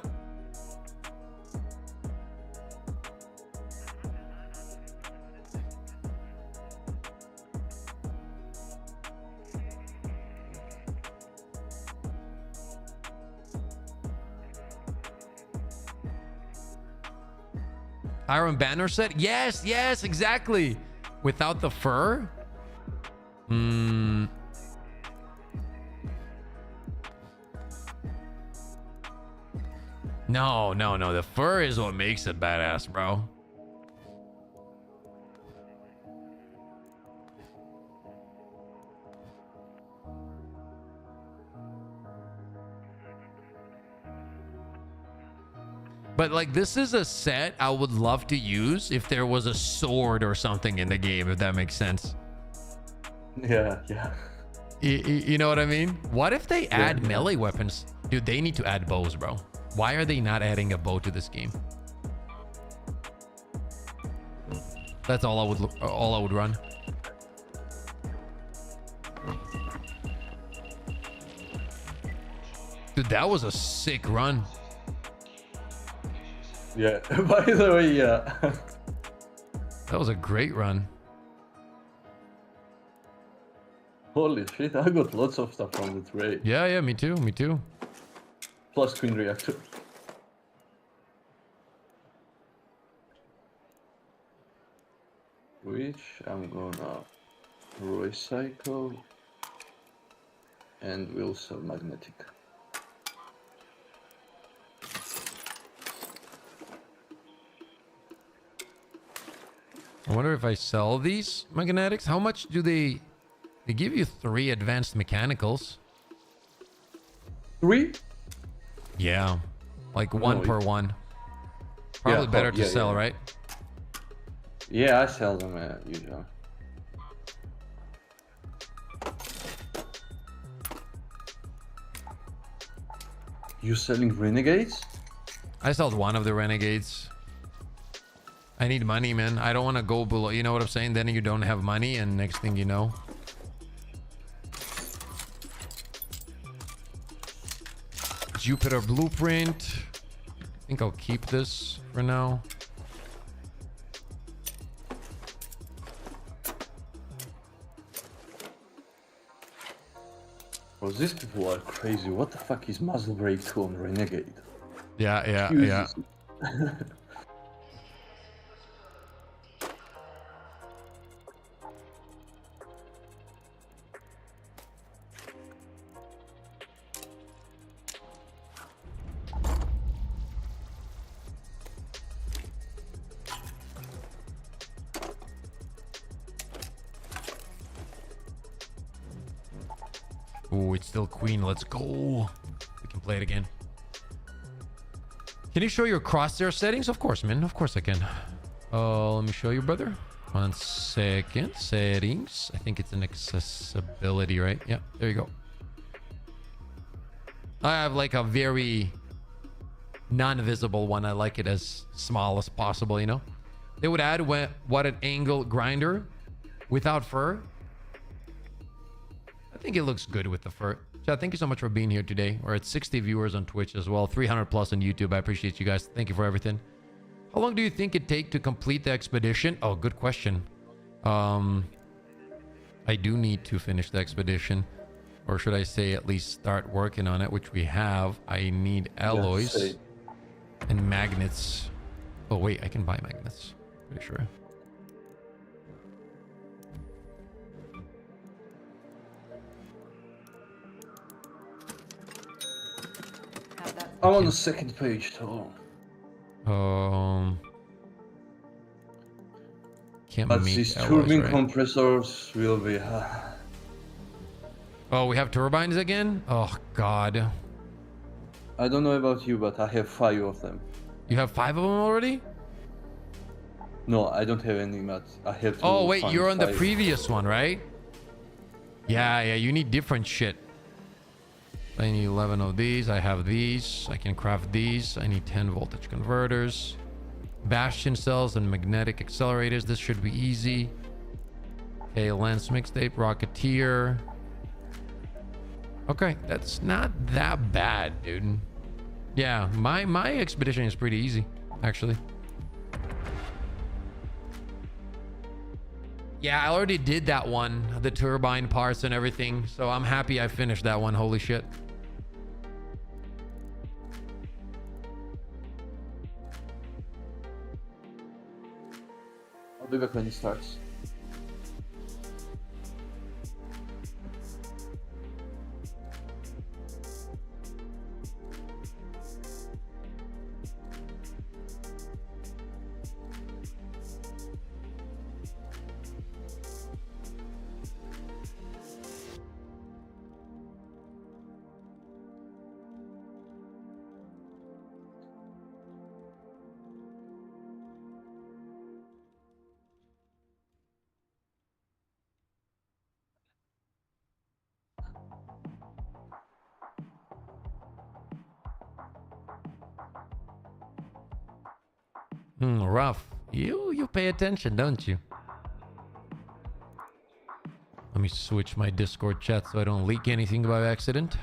[SPEAKER 2] Iron Banner set? Yes, yes, exactly. Without the fur? No, no, no. The fur is what makes it badass, bro. But like, this is a set I would love to use if there was a sword or something in the game, if that makes sense.
[SPEAKER 9] Yeah, yeah.
[SPEAKER 2] You know what I mean? What if they add melee weapons? Dude, they need to add bows, bro. Why are they not adding a bow to this game? That's all I would run. Dude, that was a sick run.
[SPEAKER 9] Yeah, by the way, yeah.
[SPEAKER 2] That was a great run.
[SPEAKER 9] Holy shit, I got lots of stuff from the trade.
[SPEAKER 2] Yeah, yeah, me too, me too.
[SPEAKER 9] Plus Queen Reactor. Which I'm gonna recycle and will sell magnetic.
[SPEAKER 2] I wonder if I sell these magnetics. How much do they give you 3 advanced mechanicals?
[SPEAKER 9] 3?
[SPEAKER 2] Yeah. Like one per one. Probably better to sell, right?
[SPEAKER 9] Yeah, I sell them usually. You selling renegades?
[SPEAKER 2] I sold one of the renegades. I need money, man. I don't want to go below. You know what I'm saying? Then you don't have money, and next thing you know. Jupiter blueprint. I think I'll keep this for now.
[SPEAKER 9] Bro, these people are crazy. What the fuck is muzzle brake 2 on renegade?
[SPEAKER 2] Yeah, yeah,
[SPEAKER 9] Jesus.
[SPEAKER 2] yeah. Oh, it's still queen. Let's go. We can play it again. Can you show your crosshair settings? Of course, man. Of course I can. Let me show you, brother. 1 second. Settings. I think it's an accessibility, right? Yeah, there you go. I have like a very non-visible one. I like it as small as possible, you know? They would add what an angle grinder without fur. I think it looks good with the fur. Chad, thank you so much for being here today. We're at 60 viewers on Twitch as well. 300 plus on YouTube. I appreciate you guys. Thank you for everything. How long do you think it'd take to complete the expedition? Oh, good question. I do need to finish the expedition. Or should I say at least start working on it, which we have. I need alloys and magnets. Oh, wait. I can buy magnets. Pretty sure.
[SPEAKER 9] I'm on the second page, so.
[SPEAKER 2] Can't
[SPEAKER 9] but
[SPEAKER 2] meet
[SPEAKER 9] these
[SPEAKER 2] alloys,
[SPEAKER 9] turbine
[SPEAKER 2] right?
[SPEAKER 9] compressors will be.
[SPEAKER 2] Oh, we have turbines again? Oh, God.
[SPEAKER 9] I don't know about you, but I have 5 of them.
[SPEAKER 2] You have 5 of them already?
[SPEAKER 9] No, I don't have any, but I have to.
[SPEAKER 2] Oh, wait,
[SPEAKER 9] find
[SPEAKER 2] you're on the
[SPEAKER 9] 5.
[SPEAKER 2] previous one, right? Yeah, yeah, you need different shit. I need 11 of these. I have these. I can craft these. I need 10 voltage converters. Bastion cells and magnetic accelerators. This should be easy. Okay, lens mixtape, rocketeer. Okay, that's not that bad, dude. Yeah, my expedition is pretty easy, actually. Yeah, I already did that one, the turbine parts and everything, so I'm happy I finished that one. Holy shit.
[SPEAKER 9] I'll be back when it starts.
[SPEAKER 2] Rough. You pay attention, don't you? Let me switch my Discord chat so I don't leak anything by accident.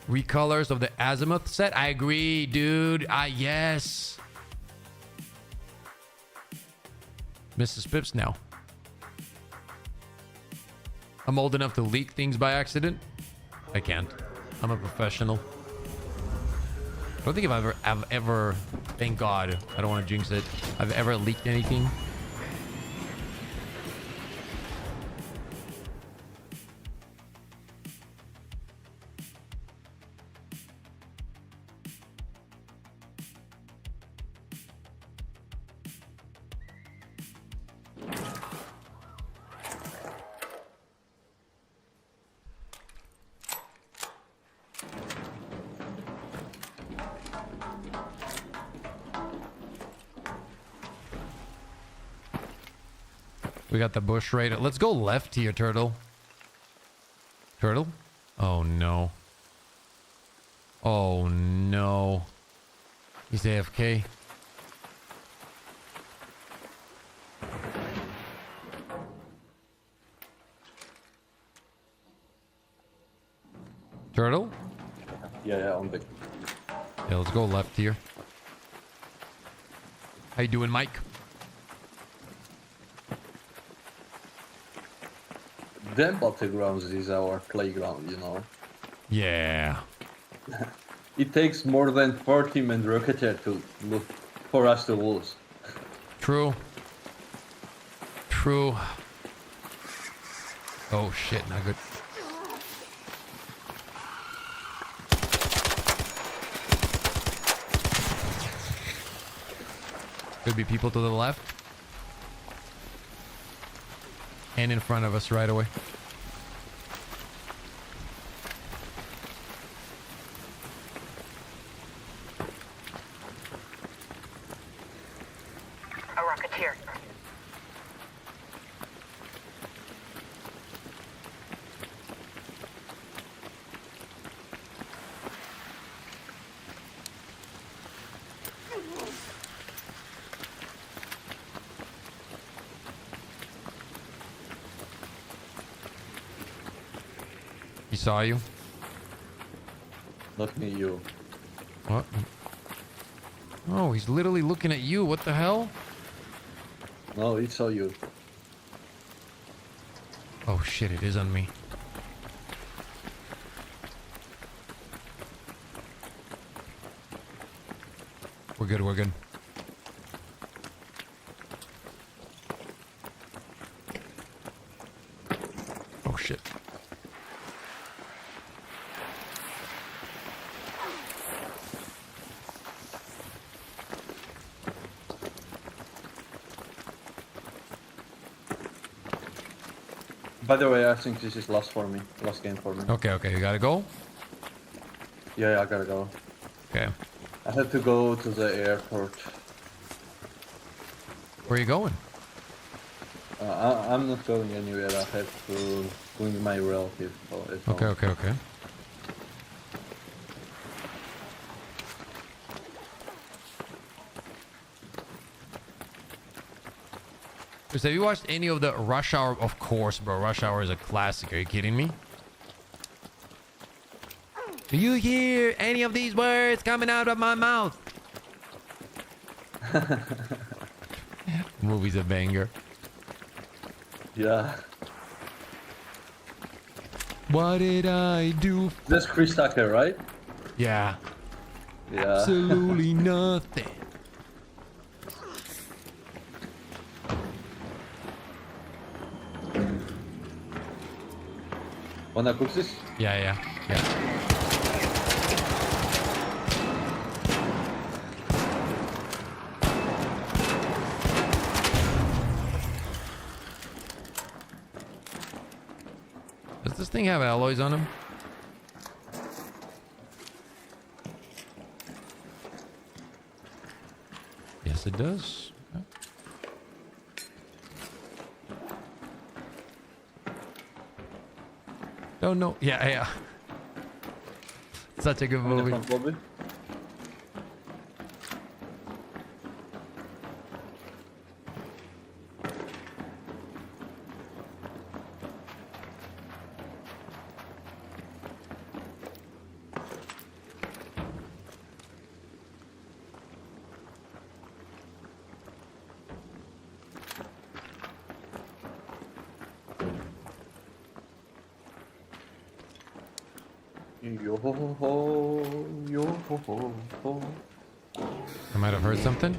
[SPEAKER 2] Recolors of the Azimuth set. I agree, dude. Yes. Mrs. Pips now. I'm old enough to leak things by accident. I can't. I'm a professional. I don't think if I've ever, thank God, I don't want to jinx it. I've ever leaked anything. We got the bush right. Let's go left here, Turtle. Turtle? Oh, no. Oh, no. He's AFK. Turtle?
[SPEAKER 9] Yeah, on the...
[SPEAKER 2] Yeah, let's go left here. How you doing, Mike?
[SPEAKER 9] Them battlegrounds is our playground, you know.
[SPEAKER 2] Yeah.
[SPEAKER 9] It takes more than 40 men Rocketeer to look for us to lose.
[SPEAKER 2] True. True. Oh shit, not good. Could be people to the left. And in front of us right away.
[SPEAKER 10] A Rocketeer.
[SPEAKER 2] He saw you.
[SPEAKER 9] Not me, you.
[SPEAKER 2] What? Oh, he's literally looking at you. What the hell?
[SPEAKER 9] No, it saw you.
[SPEAKER 2] Oh shit, it is on me. We're good, we're good. Oh shit.
[SPEAKER 9] By the way, I think this is last for me. Last game for me.
[SPEAKER 2] Okay, okay, you gotta go?
[SPEAKER 9] Yeah, I gotta go.
[SPEAKER 2] Okay.
[SPEAKER 9] I have to go to the airport.
[SPEAKER 2] Where are you going?
[SPEAKER 9] I'm not going anywhere. I have to bring my relative.
[SPEAKER 2] Okay, okay, okay. Chris, have you watched any of the Rush Hour? Of course, bro. Rush Hour is a classic. Are you kidding me? Do you hear any of these words coming out of my mouth? Movie's a banger.
[SPEAKER 9] Yeah.
[SPEAKER 2] What did I do?
[SPEAKER 9] That's Chris Tucker, right?
[SPEAKER 2] Yeah.
[SPEAKER 9] Yeah.
[SPEAKER 2] Absolutely nothing.
[SPEAKER 9] Wanna cook this?
[SPEAKER 2] Yeah. Does this thing have alloys on him? Yes, it does. Okay. Oh no! Yeah. Such a good movie.
[SPEAKER 9] Yo ho ho, yo ho ho ho.
[SPEAKER 2] I might have heard something.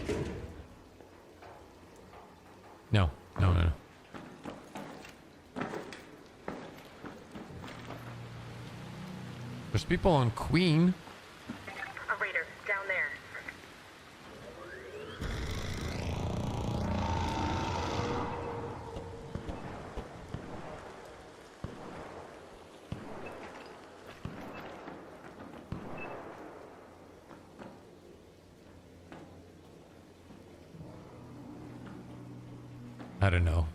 [SPEAKER 2] No. There's people on Queen.
[SPEAKER 10] A raider down there.
[SPEAKER 2] I don't know.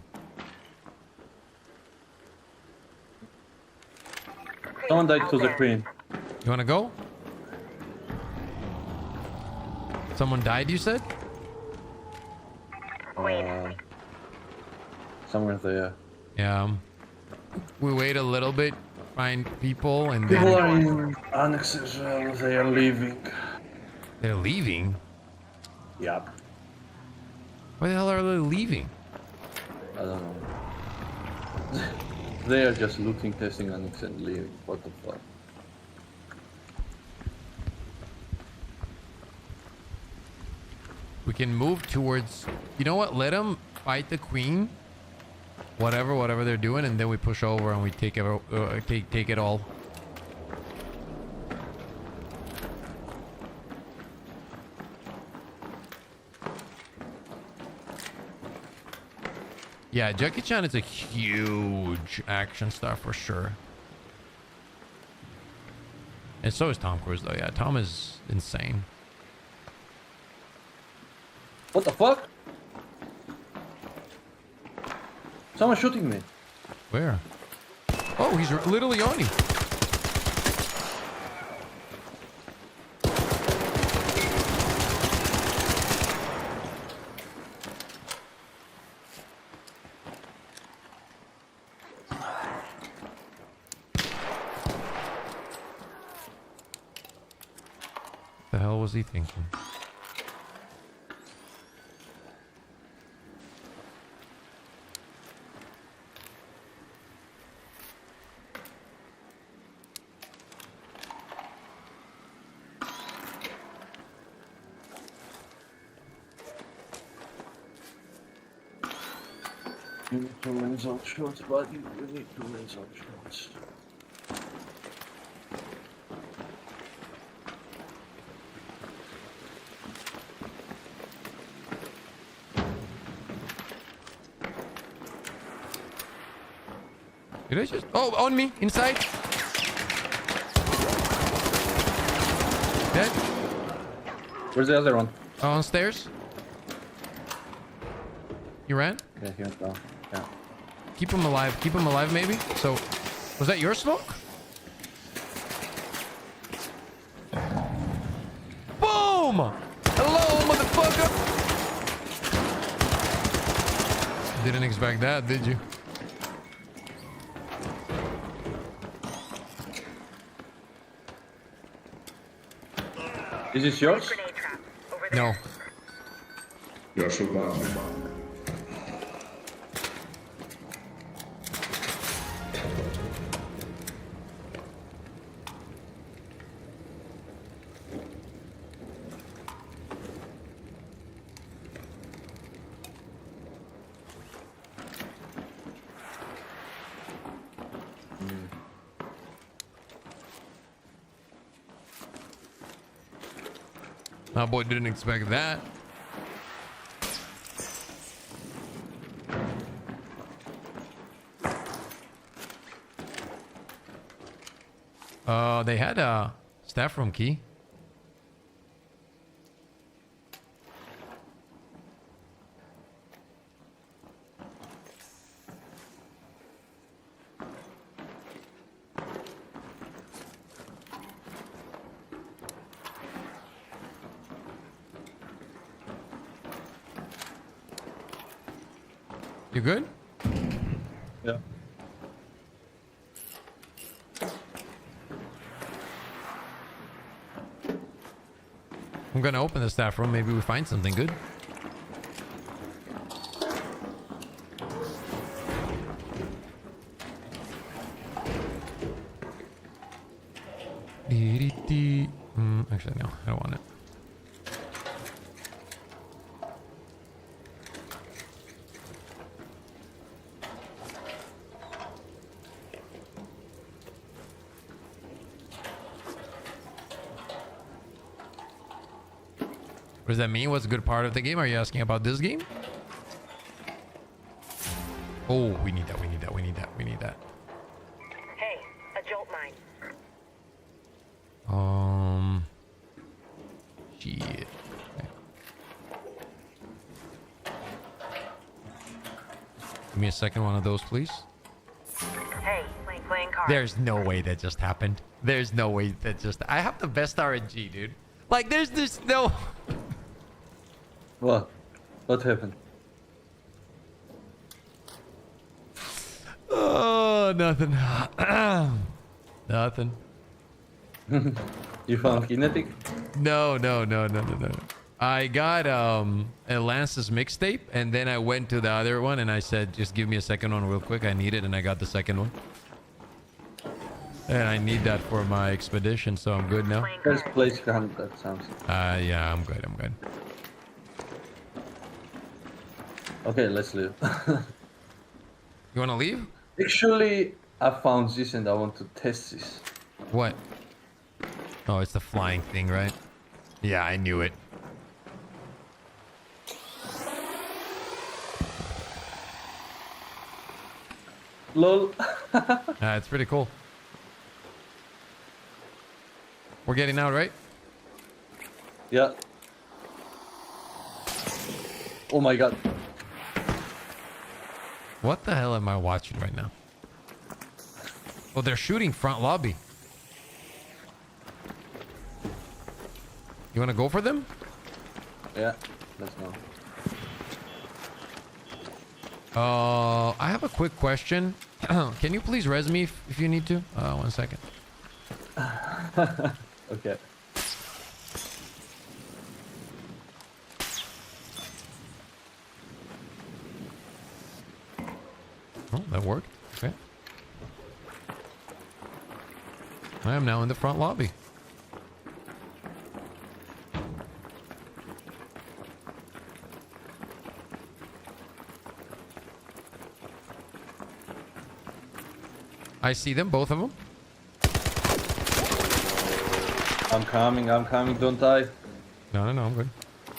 [SPEAKER 9] Someone died to the queen.
[SPEAKER 2] You wanna go? Someone died, you said?
[SPEAKER 9] Somewhere there.
[SPEAKER 2] Yeah. We wait a little bit, find people, and
[SPEAKER 9] People
[SPEAKER 2] then
[SPEAKER 9] are in annexes. They are leaving.
[SPEAKER 2] they're leaving.
[SPEAKER 9] Yep.
[SPEAKER 2] Why the hell are they leaving?
[SPEAKER 9] I don't know. They are just looting, testing annex and leaving. What the fuck?
[SPEAKER 2] We can move towards. You know what? Let them fight the queen. Whatever they're doing, and then we push over and we take it. Take it all. Yeah, Jackie Chan is a huge action star for sure. And so is Tom Cruise though. Yeah, Tom is insane.
[SPEAKER 9] What the fuck? Someone's shooting me.
[SPEAKER 2] Where? Oh, he's literally on you. The hell was he thinking?
[SPEAKER 9] You need to win some shots, buddy. You need to win some shots.
[SPEAKER 2] Did I just... Oh, on me, inside. Dead.
[SPEAKER 9] Where's the other one?
[SPEAKER 2] Oh, on stairs. You ran?
[SPEAKER 9] Yeah, he went down. Yeah.
[SPEAKER 2] Keep him alive. Keep him alive, maybe. So, was that your smoke? Boom! Hello, motherfucker! Didn't expect that, did you?
[SPEAKER 9] Is this yours?
[SPEAKER 10] Grenade trap. Over there.
[SPEAKER 2] No.
[SPEAKER 1] Jag slår bara mig.
[SPEAKER 2] My boy didn't expect that. They had a staff room key. You good?
[SPEAKER 9] Yeah.
[SPEAKER 2] I'm gonna open the staff room. Maybe we find something good. Actually, no, I don't want it. What does that mean? What's a good part of the game? Are you asking about this game? Oh, we need that, we need that, we need that, we need that.
[SPEAKER 10] Hey, a jolt mine.
[SPEAKER 2] Shit. Okay. Give me a second one of those, please.
[SPEAKER 10] Hey, playing cards.
[SPEAKER 2] There's no way that just happened. There's no way that just... I have the best RNG, dude. Like, there's just no...
[SPEAKER 9] What? What happened?
[SPEAKER 2] Oh, nothing. Nothing.
[SPEAKER 9] You found kinetic?
[SPEAKER 2] No. I got a Lance's mixtape, and then I went to the other one, and I said, just give me a second one real quick. I need it, and I got the second one. And I need that for my expedition, so I'm good now.
[SPEAKER 9] First place hunt, that sounds.
[SPEAKER 2] Yeah, I'm good.
[SPEAKER 9] Okay, let's leave.
[SPEAKER 2] You want to leave?
[SPEAKER 9] Actually, I found this and I want to test this.
[SPEAKER 2] What? Oh, it's the flying thing, right? Yeah, I knew it.
[SPEAKER 9] LOL.
[SPEAKER 2] It's pretty cool. We're getting out, right?
[SPEAKER 9] Yeah. Oh my god.
[SPEAKER 2] What the hell am I watching right now? Oh, they're shooting front lobby. You want to go for them?
[SPEAKER 9] Yeah, let's go.
[SPEAKER 2] I have a quick question. Can you please res me if you need to? 1 second.
[SPEAKER 9] Okay.
[SPEAKER 2] Oh, that worked. Okay. I am now in the front lobby. I see them, both of them.
[SPEAKER 9] I'm coming, don't die.
[SPEAKER 2] No, I'm good.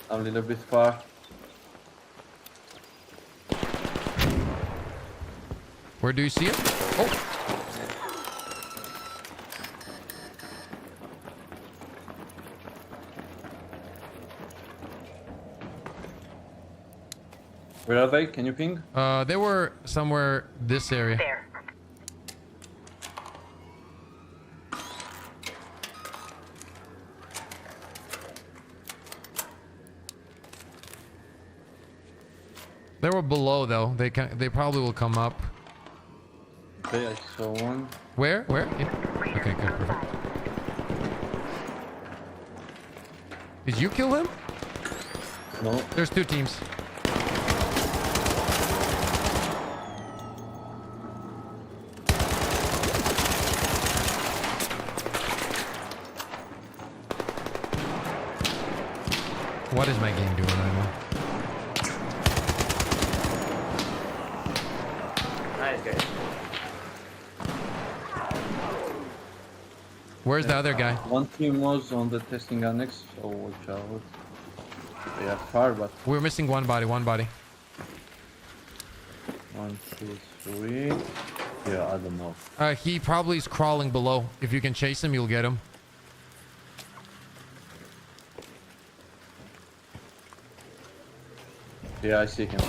[SPEAKER 9] I'm a little bit far.
[SPEAKER 2] Where do you see it? Oh!
[SPEAKER 9] Where are they? Can you ping?
[SPEAKER 2] They were somewhere this area.
[SPEAKER 10] There.
[SPEAKER 2] They were below though. They probably will come up.
[SPEAKER 9] Okay, I saw one.
[SPEAKER 2] Where? Yeah. Okay, good, perfect. Did you kill him?
[SPEAKER 9] No.
[SPEAKER 2] There's 2 teams. What is my game doing right now?
[SPEAKER 7] Nice, guys.
[SPEAKER 2] Where's the other guy?
[SPEAKER 9] One team was on the testing annex, so watch out. They are far, but
[SPEAKER 2] We're missing one body.
[SPEAKER 9] 1, 2, 3. Yeah, I don't know.
[SPEAKER 2] He probably is crawling below. If you can chase him, you'll get him.
[SPEAKER 9] Yeah, I see him.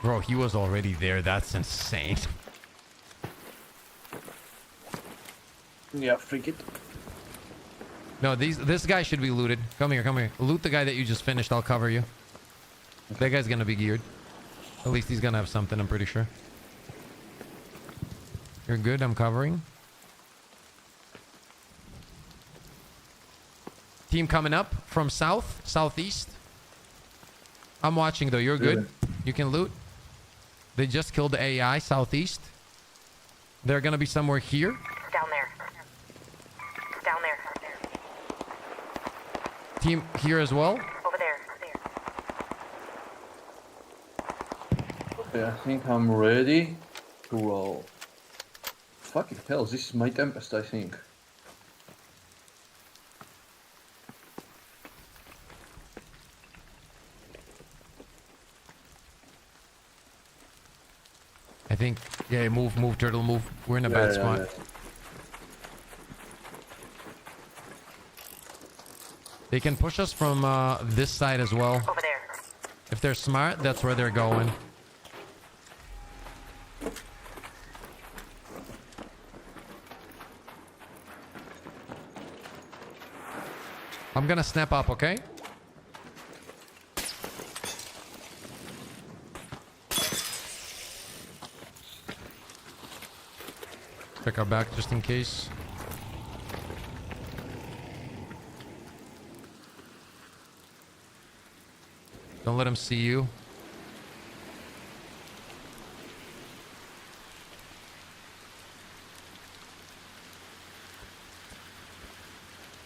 [SPEAKER 2] Bro, he was already there. That's insane.
[SPEAKER 9] Yeah, freak it.
[SPEAKER 2] No, this guy should be looted. Come here. Loot the guy that you just finished. I'll cover you. That guy's gonna be geared. At least he's gonna have something, I'm pretty sure. You're good, I'm covering. Team coming up from southeast. I'm watching though, you're good. You can loot. They just killed the AI southeast. They're gonna be somewhere here.
[SPEAKER 10] Down there. Down there.
[SPEAKER 2] Team here as well.
[SPEAKER 10] Over there.
[SPEAKER 9] Okay, I think I'm ready to roll. Fucking hell, this is my Tempest, I think.
[SPEAKER 2] I think, yeah, move, turtle, move. We're in a bad spot.
[SPEAKER 9] Yeah.
[SPEAKER 2] They can push us from this side as well.
[SPEAKER 10] Over there.
[SPEAKER 2] If they're smart, that's where they're going. I'm gonna snap up, okay? Check our back just in case. Don't let him see you.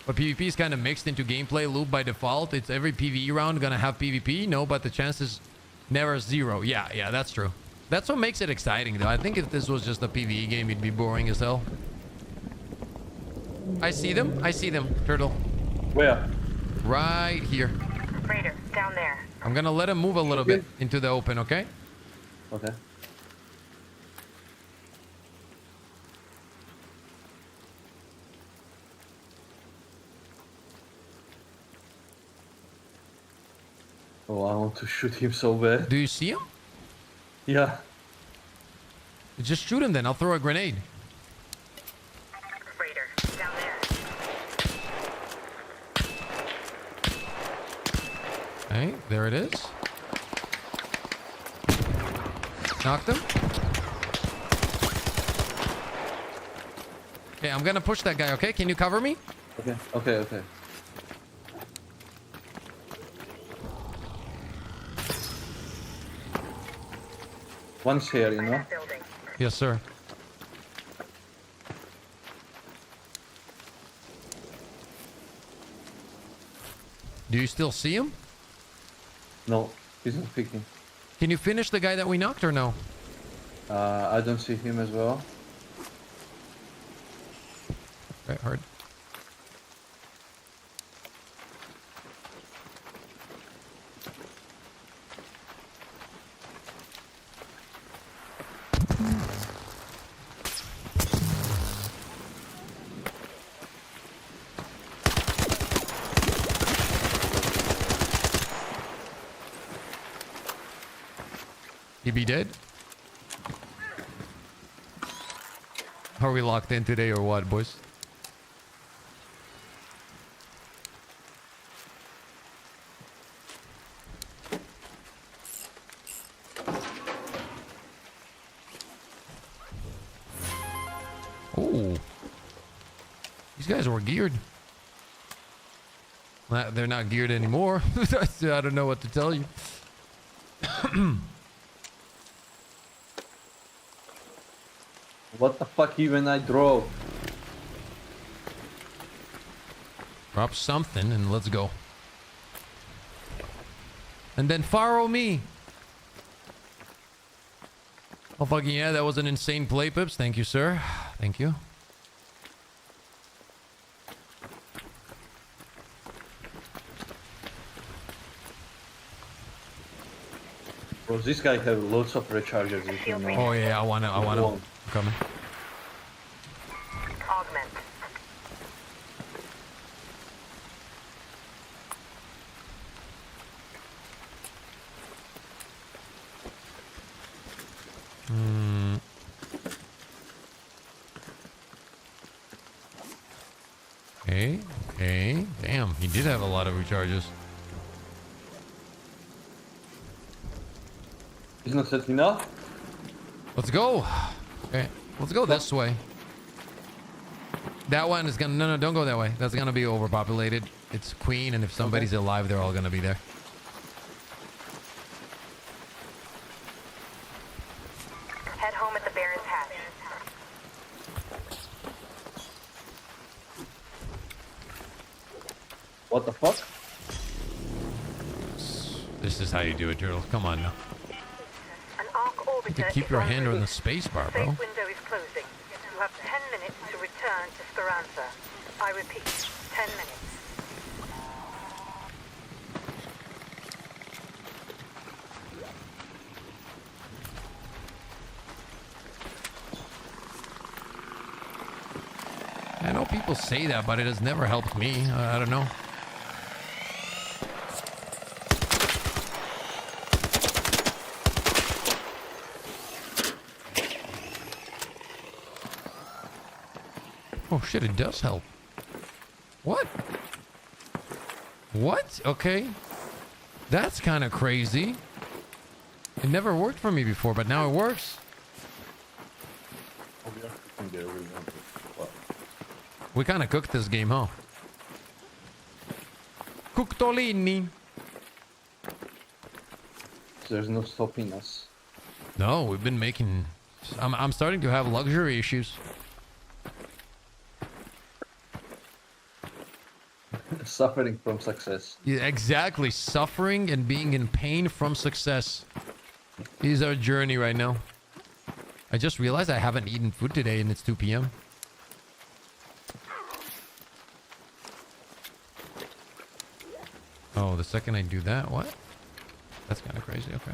[SPEAKER 2] But PvP is kind of mixed into gameplay loop by default. It's every PvE round gonna have PvP. No, but the chance is never 0. Yeah, that's true. That's what makes it exciting, though. I think if this was just a PvE game, it'd be boring as hell. I see them, Turtle.
[SPEAKER 9] Where?
[SPEAKER 2] Right here.
[SPEAKER 10] Raider, down there.
[SPEAKER 2] I'm gonna let him move a little bit into the open, okay?
[SPEAKER 9] Okay. Oh, I want to shoot him so bad.
[SPEAKER 2] Do you see him?
[SPEAKER 9] Yeah.
[SPEAKER 2] Just shoot him then. I'll throw a grenade.
[SPEAKER 10] Raider, down there.
[SPEAKER 2] Okay, there it is. Knocked him. Okay, I'm gonna push that guy, okay? Can you cover me?
[SPEAKER 9] Okay. One's here, you know?
[SPEAKER 10] Building.
[SPEAKER 2] Yes, sir. Do you still see him?
[SPEAKER 9] No, he's not picking.
[SPEAKER 2] Can you finish the guy that we knocked or no?
[SPEAKER 9] I don't see him as well.
[SPEAKER 2] Okay, hard. He be dead? Are we locked in today or what, boys? Oh. These guys were geared. They're not geared anymore. I don't know what to tell you.
[SPEAKER 9] What the fuck even I drove?
[SPEAKER 2] Drop something and let's go. And then follow me. Oh fucking yeah, that was an insane play, Pips. Thank you, sir. Thank you.
[SPEAKER 9] Bro, this guy have lots of recharges. If you know.
[SPEAKER 2] Oh yeah, I wanna. I'm coming.
[SPEAKER 10] Augment.
[SPEAKER 2] Okay. Okay. Damn, he did have a lot of recharges.
[SPEAKER 9] He's not setting up.
[SPEAKER 2] Let's go. Okay, let's go this way. That one is gonna. No, don't go that way. That's gonna be overpopulated. It's Queen, and if somebody's alive, they're all gonna be there.
[SPEAKER 10] Head home at the Baron's hatch.
[SPEAKER 9] What the fuck?
[SPEAKER 2] This is how you do it, Turtle. Come on now.
[SPEAKER 10] An arc orbiter
[SPEAKER 2] Keep
[SPEAKER 10] is
[SPEAKER 2] your
[SPEAKER 10] en
[SPEAKER 2] hand on
[SPEAKER 10] route.
[SPEAKER 2] the space bar,
[SPEAKER 10] Safe
[SPEAKER 2] bro.
[SPEAKER 10] window is closing. You have 10 minutes to return to Speranza. I repeat, 10 minutes.
[SPEAKER 2] I know people say that, but it has never helped me. I don't know. Oh shit, it does help. What? What? Okay. That's kind of crazy. It never worked for me before, but now it works. We kind of cooked this game, huh? Cuctolini.
[SPEAKER 9] There's no stopping us.
[SPEAKER 2] No, we've been making... I'm starting to have luxury issues.
[SPEAKER 9] Suffering from success.
[SPEAKER 2] Yeah, exactly. Suffering and being in pain from success is our journey right now. I just realized I haven't eaten food today and it's 2 p.m. Oh, the second I do that, what? That's kind of crazy. Okay.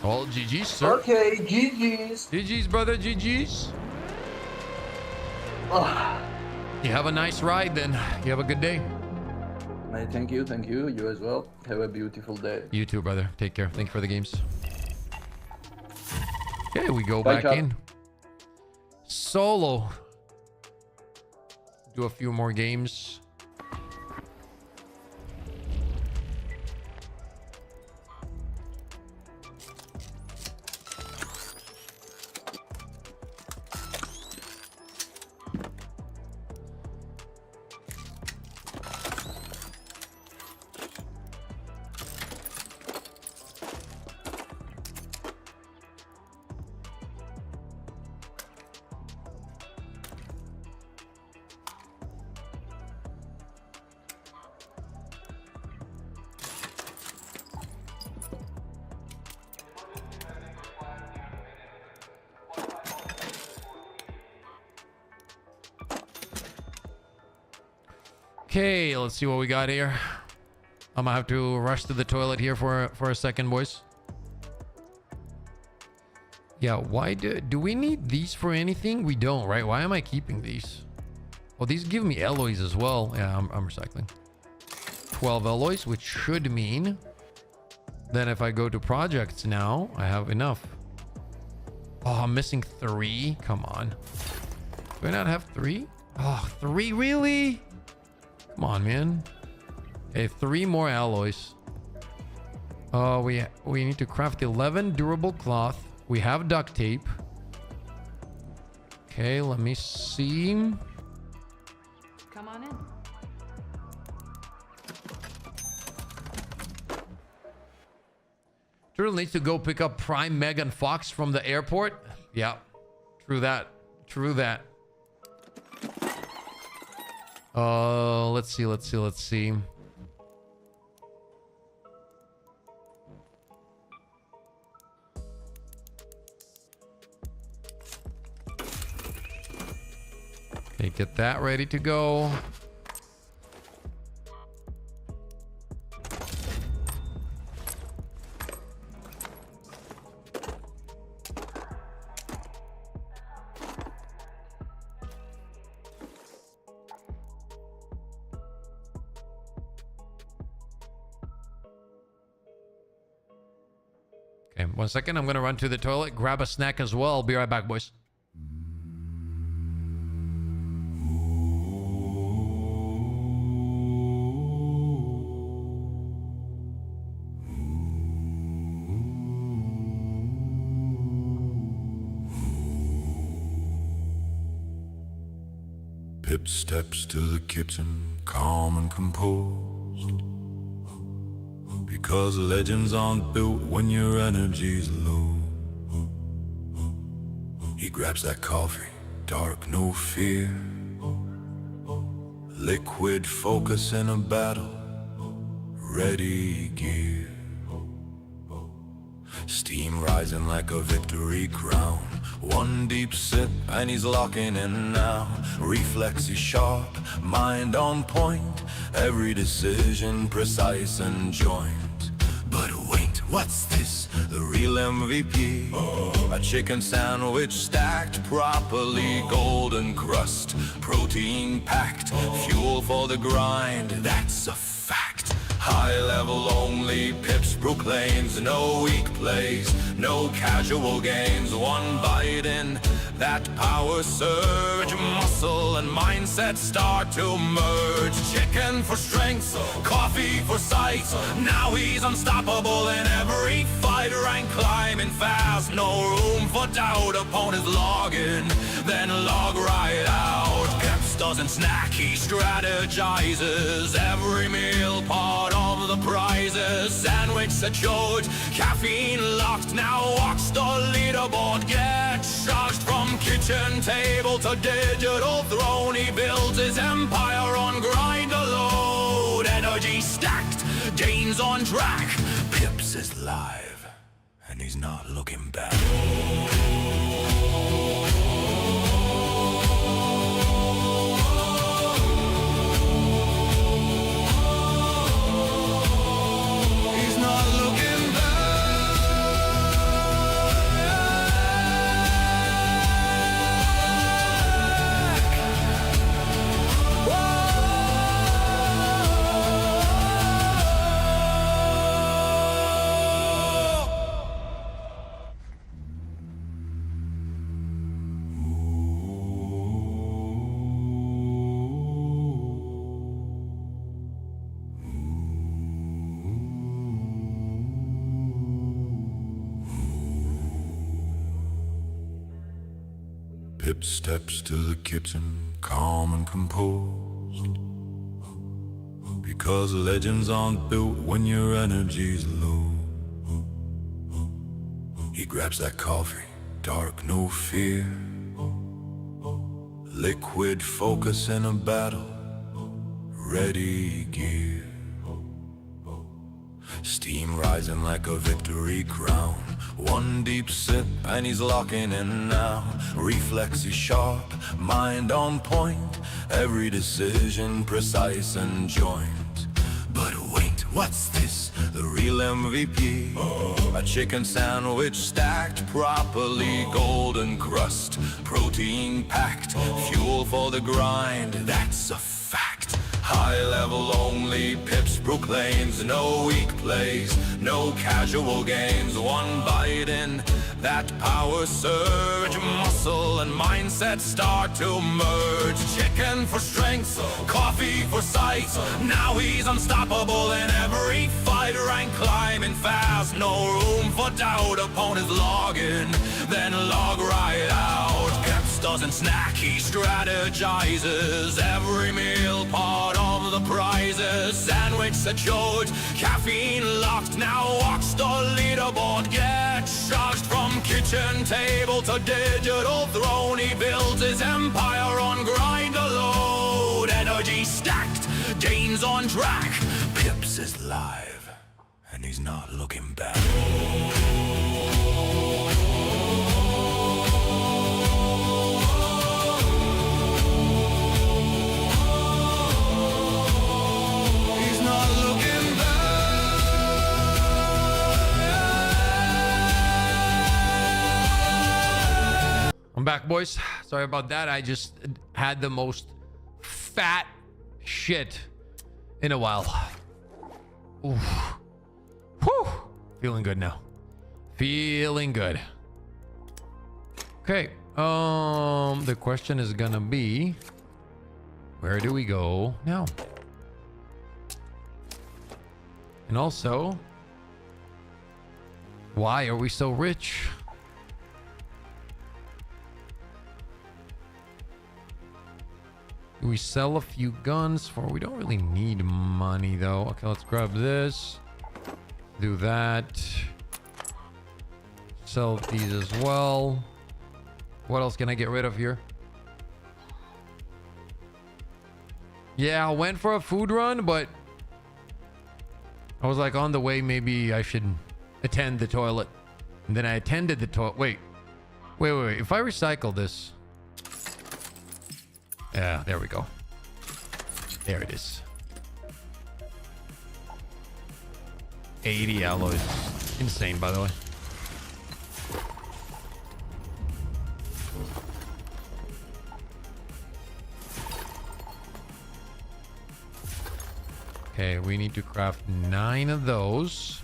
[SPEAKER 2] All GG's, sir.
[SPEAKER 9] Okay, GG's.
[SPEAKER 2] GG's, brother. GG's. You have a nice ride then. You have a good day.
[SPEAKER 9] Thank you. Thank you. You as well. Have a beautiful day.
[SPEAKER 2] You too, brother. Take care. Thank you for the games. Okay, we go
[SPEAKER 9] Bye,
[SPEAKER 2] back
[SPEAKER 9] Chop.
[SPEAKER 2] in. Solo. Do a few more games. Okay, let's see what we got here. I'm gonna have to rush to the toilet here for a second, boys. Yeah, why do we need these for anything? We don't, right? Why am I keeping these? Well, these give me alloys as well. Yeah, I'm recycling. 12 alloys, which should mean that if I go to projects now, I have enough. Oh, I'm missing 3. Come on. Do I not have 3? Oh, 3, really? Come on, man. Okay, 3 more alloys. We need to craft 11 durable cloth. We have duct tape. Okay, let me see.
[SPEAKER 10] Come on in.
[SPEAKER 2] Turtle needs to go pick up Prime Megan Fox from the airport. Yeah, true that. True that. Let's see. Okay, get that ready to go. Okay, 1 second. I'm gonna run to the toilet, grab a snack as well. I'll be right back, boys.
[SPEAKER 1] Pip steps to the kitchen, calm and composed. Because legends aren't built when your energy's low. He grabs that coffee, dark, no fear. Liquid focus in a battle, ready gear. Steam rising like a victory crown. One deep sip and he's locking in now. Reflexes sharp, mind on point. Every decision precise and joint. But wait, what's this? The real MVP. A chicken sandwich stacked properly. Golden crust, protein packed. Fuel for the grind, that's a fact. High level only, Pips proclaims. No weak plays, no casual games. One bite in, that power surge. Muscle and mindset start to merge. Chicken for strength, coffee for sight. Now he's unstoppable in every fight. Rank climbing fast, no room for doubt. Opponents log in, then log right out. Pips doesn't snack, he strategizes. Every meal part of the prizes. Sandwich secured, caffeine locked. Now watch the leaderboard get charged. From kitchen table to digital throne, he builds his empire on grind alone. Energy stacked, gains on track. Pips is live, and he's not looking back. Pip steps to the kitchen, calm and composed. Because legends aren't built when your energy's low. He grabs that coffee, dark, no fear. Liquid focus in a battle, ready gear. Steam rising like a victory crown. One deep sip and he's locking in now. Reflexes sharp, mind on point. Every decision precise and joint. But wait, what's this? The real MVP. A chicken sandwich stacked properly. Golden crust, protein packed. Fuel for the grind, that's a fact.
[SPEAKER 5] High level only, Pips proclaims no weak plays, no casual games. One bite in, that power surge, muscle and mindset start to merge. Chicken for strength, coffee for sight. Now he's unstoppable in every fight. Rank climbing fast, no room for doubt. Opponents log in, then log right out. Peps doesn't snack, he strategizes. Every meal part of the prizes. Sandwich secured, caffeine locked. Now walks the leaderboard, get charged from kitchen table to digital throne. He builds his empire on grind alone. Energy stacked, gains on track. Pips is live, and he's not looking back. He's not looking back.
[SPEAKER 2] I'm back, boys. Sorry about that. I just had the most fat shit in a while. Oof. Whew. Feeling good now. Feeling good. Okay. The question is gonna be, where do we go now? And also, why are we so rich? Do we sell a few guns for? We don't really need money though. Okay, let's grab this. Do that. Sell these as well. What else can I get rid of here? Yeah, I went for a food run, but I was like on the way, maybe I should attend the toilet. And then I attended the toilet. Wait. If I recycle this. Yeah, there we go. There it is. 80 alloys. Insane, by the way. Okay, we need to craft 9 of those.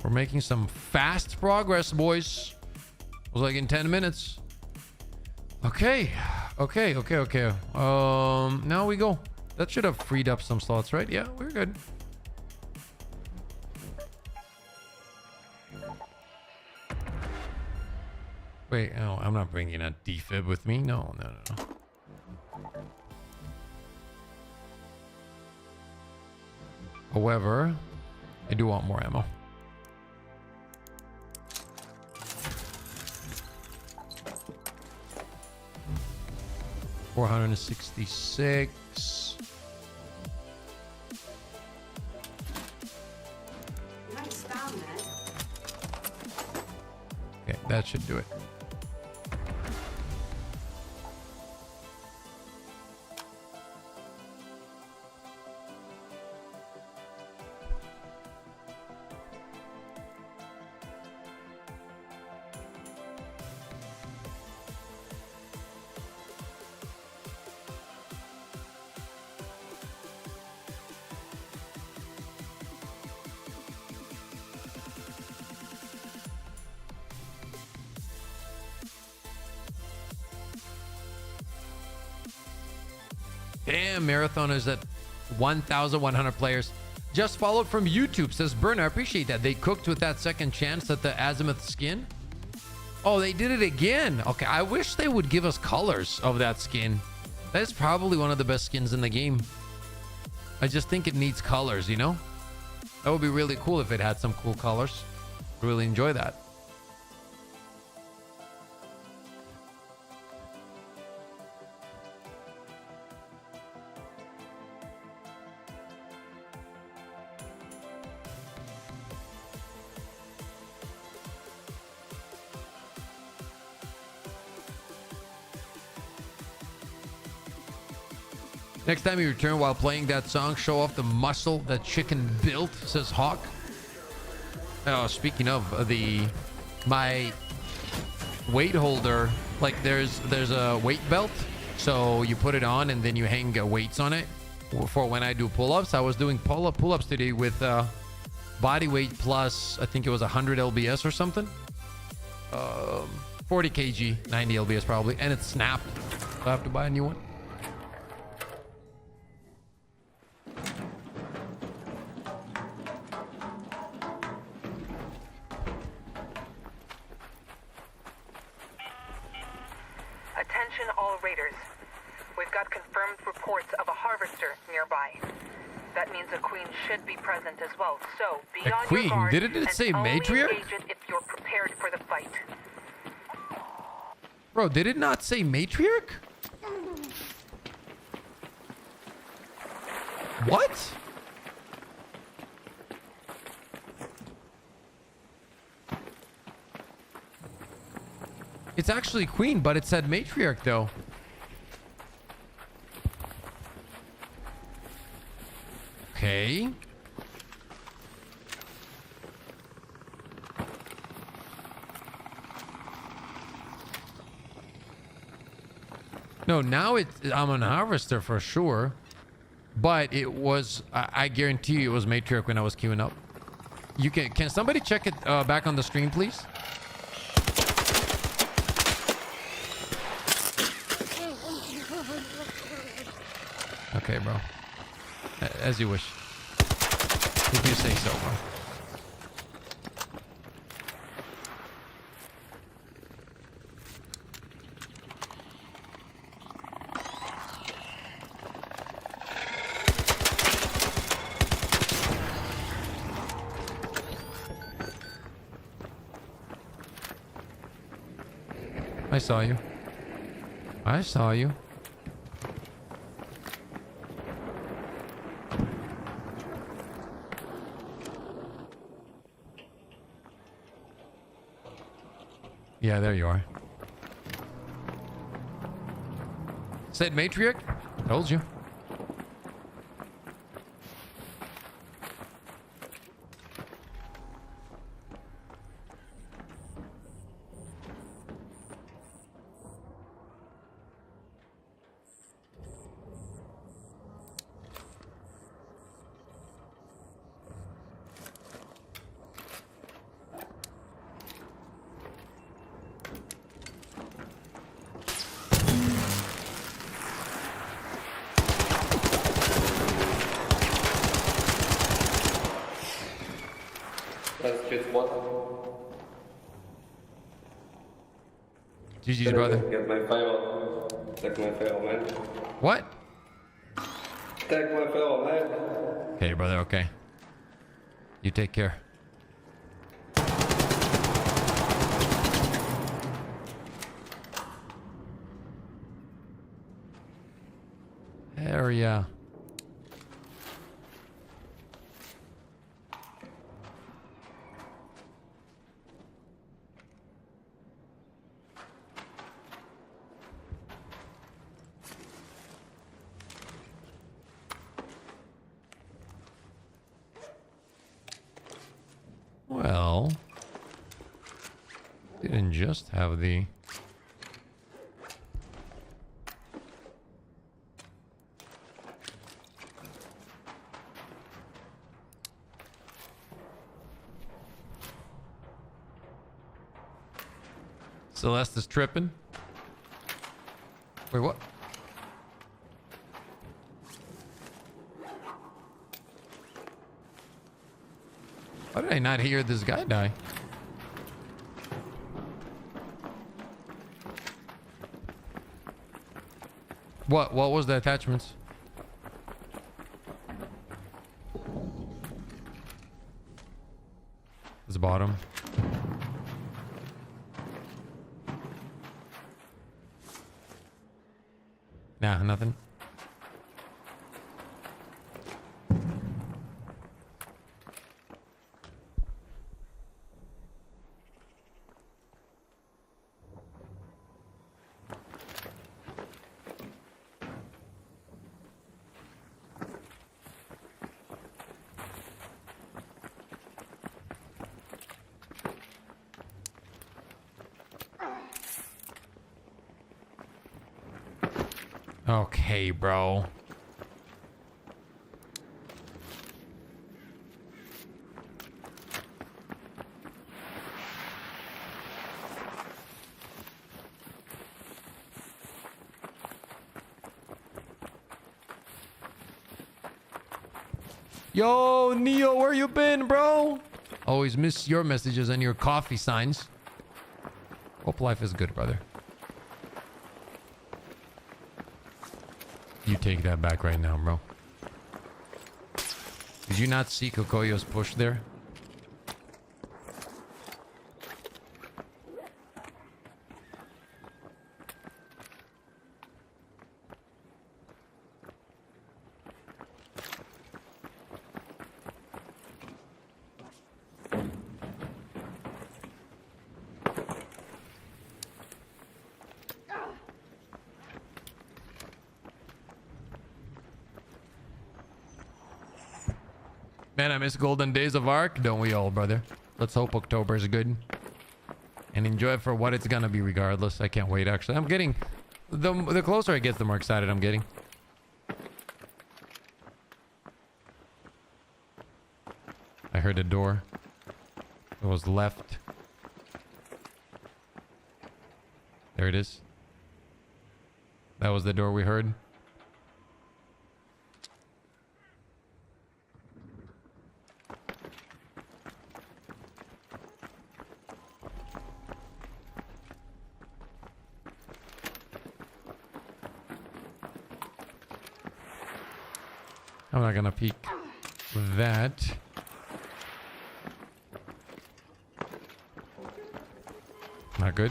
[SPEAKER 2] We're making some fast progress, boys. It was like in 10 minutes. Okay. Now we go. That should have freed up some slots, right? Yeah, we're good. Wait, oh, I'm not bringing a defib with me. No. However, I do want more ammo. $466. Okay, that should do it. Damn, Marathon is at 1,100 players. Just followed from YouTube, says Burn. I appreciate that. They cooked with that second chance at the Azimuth skin. Oh, they did it again. Okay, I wish they would give us colors of that skin. That is probably one of the best skins in the game. I just think it needs colors, you know? That would be really cool if it had some cool colors. Really enjoy that. Next time you return while playing that song, show off the muscle that chicken built, says Hawk. Speaking of my weight holder, like there's a weight belt, so you put it on and then you hang weights on it for when I do pull-ups. I was doing pull-ups today with body weight plus, I think it was 100 lbs or something, 40 kg, 90 lbs probably, and it snapped, so I have to buy a new one.
[SPEAKER 10] Attention all raiders. We've got confirmed reports of a harvester nearby. That means a queen should be present as well. So be
[SPEAKER 2] A
[SPEAKER 10] on
[SPEAKER 2] queen?
[SPEAKER 10] your guard.
[SPEAKER 2] Didn't it say
[SPEAKER 10] and only
[SPEAKER 2] matriarch?
[SPEAKER 10] engage it if you're prepared for the fight.
[SPEAKER 2] Bro, did it not say matriarch? What? It's actually queen, but it said matriarch though. Okay. No, now I'm an harvester for sure. But it was, I guarantee you it was matriarch when I was queuing up. You can somebody check it back on the stream, please? Okay, bro. As you wish. If you say so, bro. I saw you. I saw you. Yeah, there you are. Said matriarch? Told you. GG's, brother.
[SPEAKER 12] Get my file. Take my file, man.
[SPEAKER 2] What?
[SPEAKER 12] Take my file, man.
[SPEAKER 2] Okay, brother, okay. You take care. Area. Well, didn't just have the... Celeste is tripping. Wait, what? Why did I not hear this guy die? What was the attachments? This bottom. Nah, nothing. Okay, bro. Yo, Neo, where you been, bro? Always miss your messages and your coffee signs. Hope life is good, brother. You take that back right now, bro. Did you not see Kokoyo's push there? Man, I miss golden days of Ark. Don't we all, brother? Let's hope October is good. And enjoy it for what it's gonna be regardless. I can't wait, actually. I'm getting... The closer it gets, the more excited I'm getting. I heard a door. It was left. There it is. That was the door we heard. I'm not gonna peek that. Not good.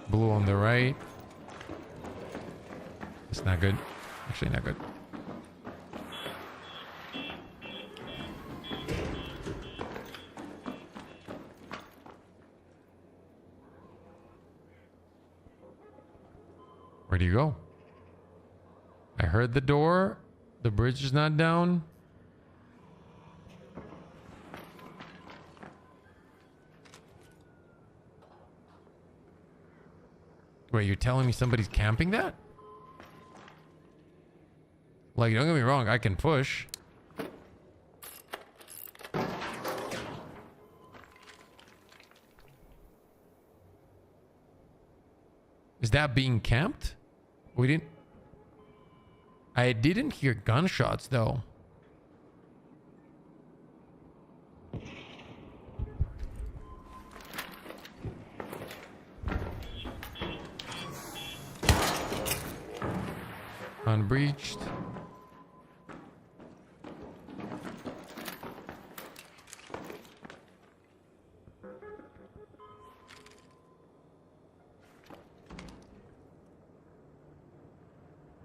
[SPEAKER 2] Blue on the right. It's not good. Actually, not good. Where do you go? I heard the door. The bridge is not down. Wait, you're telling me somebody's camping that? Like, don't get me wrong, I can push. Is that being camped? We didn't... I didn't hear gunshots, though. Unbreached.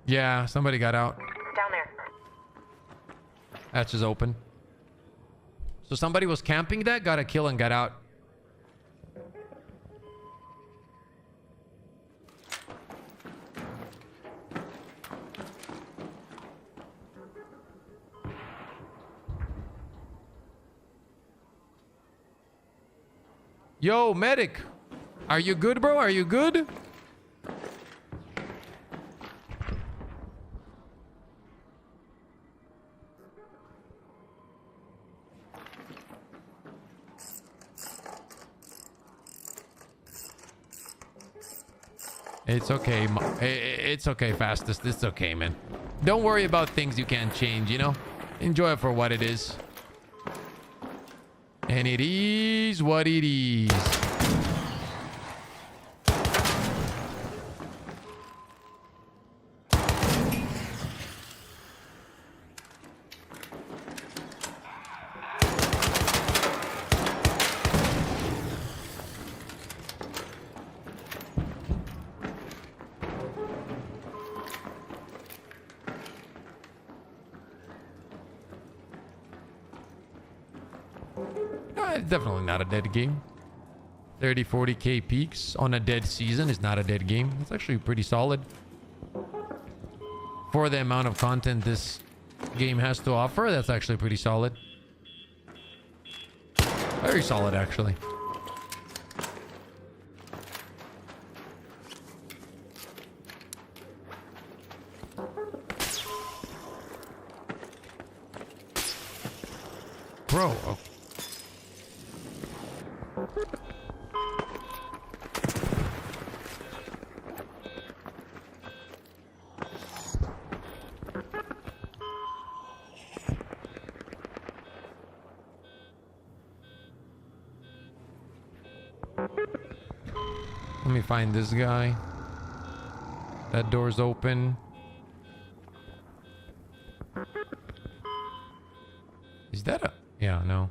[SPEAKER 2] Yeah, somebody got out.
[SPEAKER 10] Down there.
[SPEAKER 2] Hatch is open. So somebody was camping that, got a kill and got out. Yo, medic. Are you good, bro? Are you good? It's okay. It's okay, Fastest. It's okay, man. Don't worry about things you can't change, you know? Enjoy it for what it is. And it is what it is. It's definitely not a dead game. 30, 40k peaks on a dead season is not a dead game. It's actually pretty solid. For the amount of content this game has to offer, that's actually pretty solid. Very solid, actually. Bro. Oh. Let me find this guy. That door's open. Is that a... Yeah, no.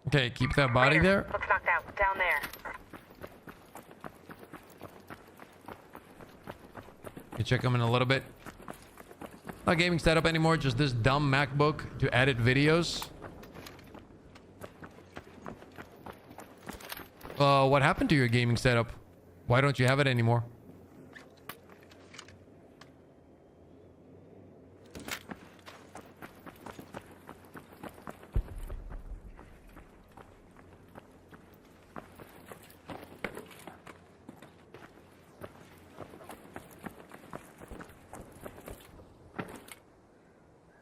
[SPEAKER 2] Okay, keep that body there.
[SPEAKER 10] Looks knocked out. Down there.
[SPEAKER 2] You check them in a little bit. Not gaming setup anymore, just this dumb MacBook to edit videos. What happened to your gaming setup? Why don't you have it anymore?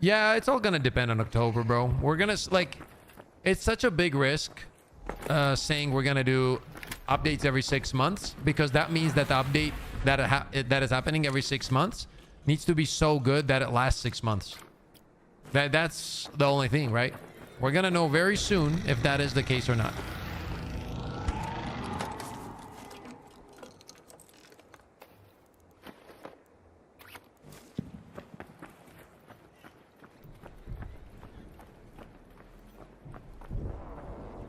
[SPEAKER 2] Yeah, it's all gonna depend on October, bro. We're gonna, like, it's such a big risk saying we're gonna do updates every 6 months, because that means that the update that is happening every 6 months needs to be so good that it lasts 6 months. That's the only thing, right? We're gonna know very soon if that is the case or not.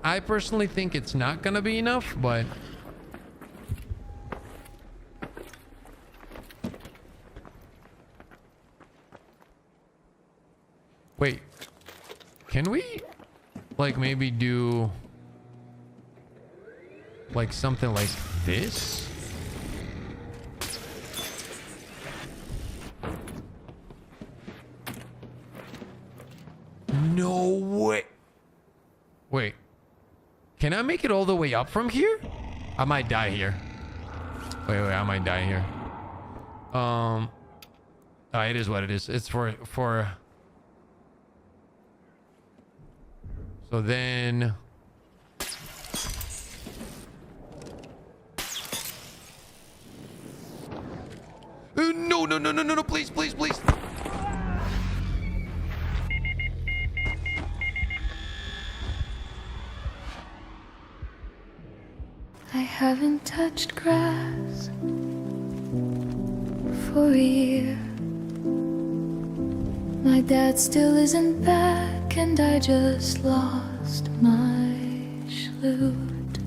[SPEAKER 2] I personally think it's not gonna be enough, but wait, can we like maybe do like something like this? No way. Wait. Can I make it all the way up from here? I might die here. Wait, I might die here. It is what it is. It's for so then no, please.
[SPEAKER 13] I haven't touched grass for a year. My dad still isn't back, and I just lost my schlute.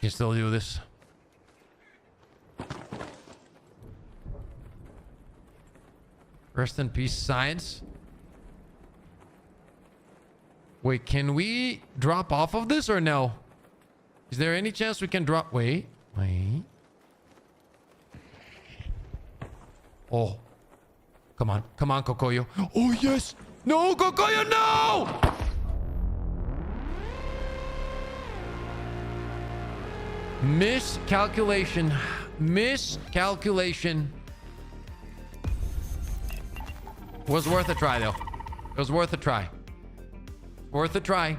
[SPEAKER 2] You still do this? Rest in peace, science. Wait, can we drop off of this or no? Is there any chance we can drop? Wait. Oh. Come on, Kokoyo. Oh, yes. No, Kokoyo, no! Miscalculation. Was worth a try, though. It was worth a try. Worth a try.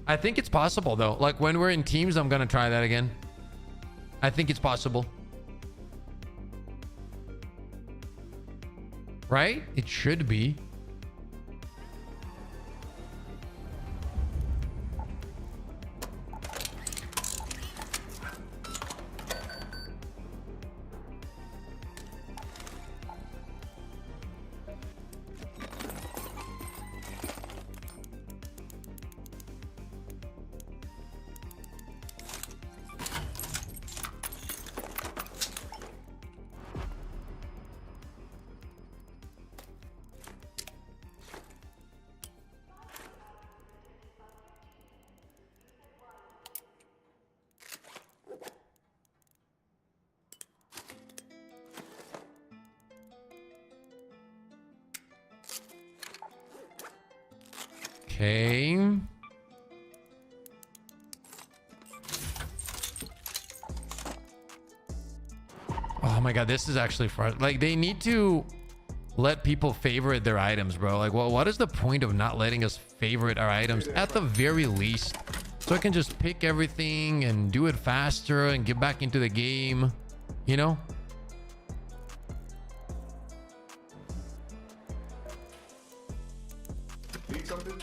[SPEAKER 2] I think it's possible, though. Like, when we're in teams, I'm gonna try that again. I think it's possible. Right? It should be. Okay. Oh my god, this is actually fun. Like, they need to let people favorite their items, bro. Like, well, what is the point of not letting us favorite our items at the very least? So I can just pick everything and do it faster and get back into the game, you know?
[SPEAKER 1] Need something?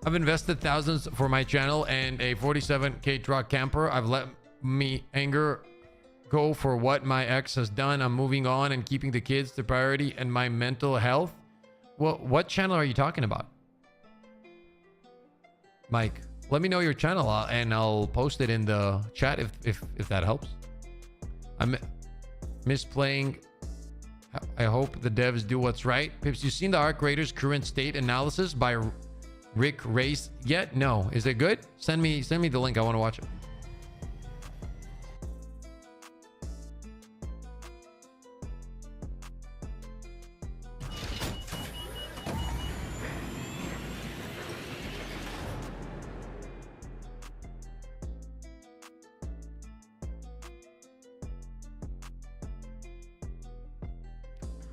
[SPEAKER 2] I've invested thousands for my channel and a 47k truck camper. I've let me anger go for what my ex has done. I'm moving on and keeping the kids the priority and my mental health. Well, what channel are you talking about? Mike, let me know your channel and I'll post it in the chat if that helps. I miss playing. I hope the devs do what's right. Pips, you seen the Arc Raiders current state analysis by Rick Race yet? No. Is it good? Send me the link. I want to watch it.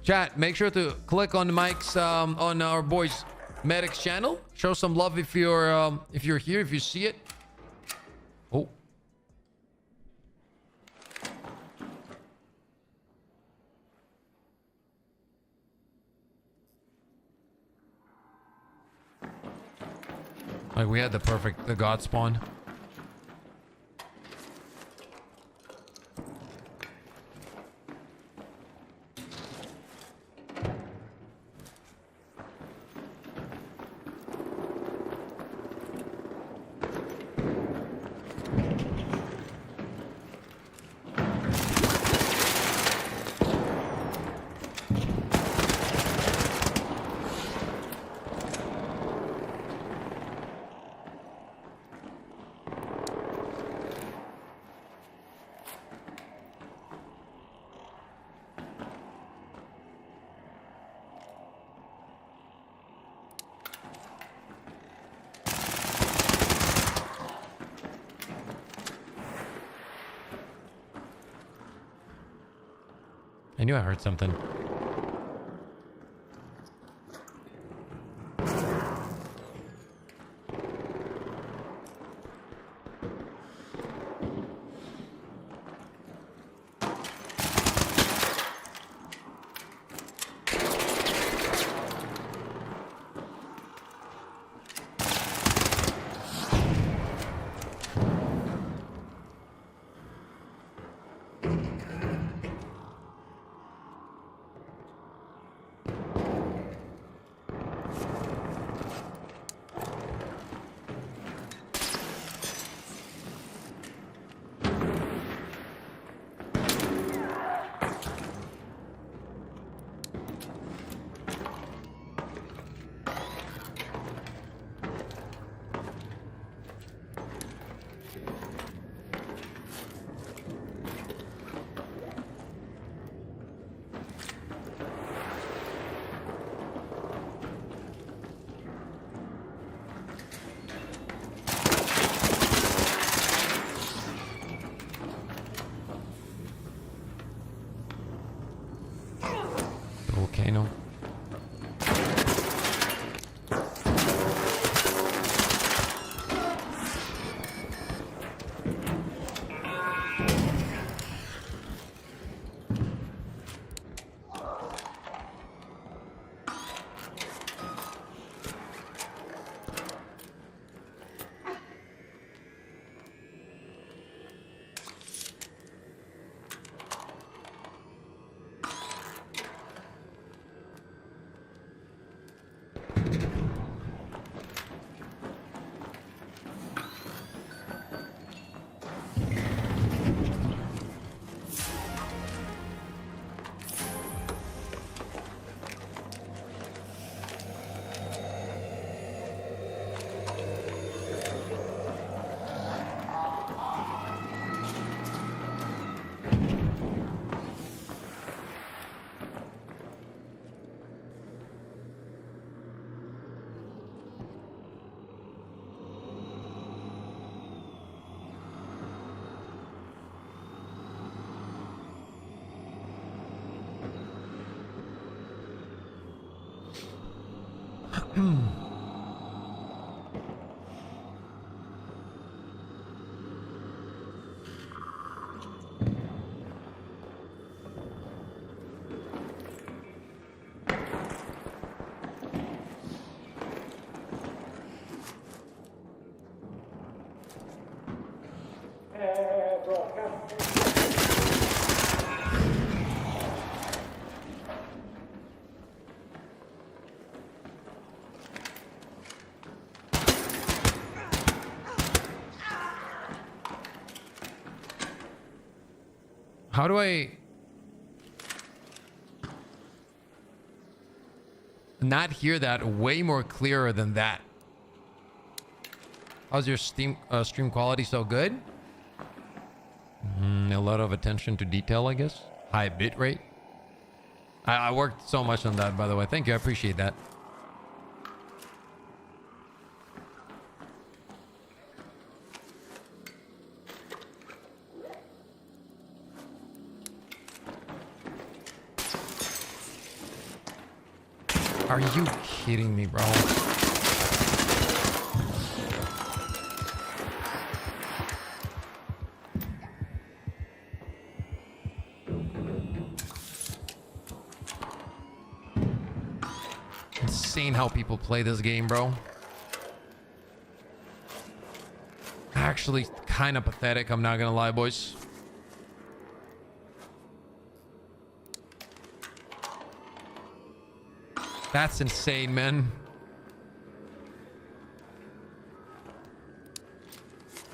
[SPEAKER 2] Chat, make sure to click on the mics on our boys Medic's channel. Show some love if you're here, if you see it. Oh. Like, we had the god spawn. I knew I heard something. How do I not hear that way more clearer than that? How's your stream quality so good? A lot of attention to detail, I guess. High bit rate. I worked so much on that, by the way. Thank you. I appreciate that. Are you kidding me, bro? Insane how people play this game, bro. Actually, kind of pathetic. I'm not gonna lie, boys. That's insane, man.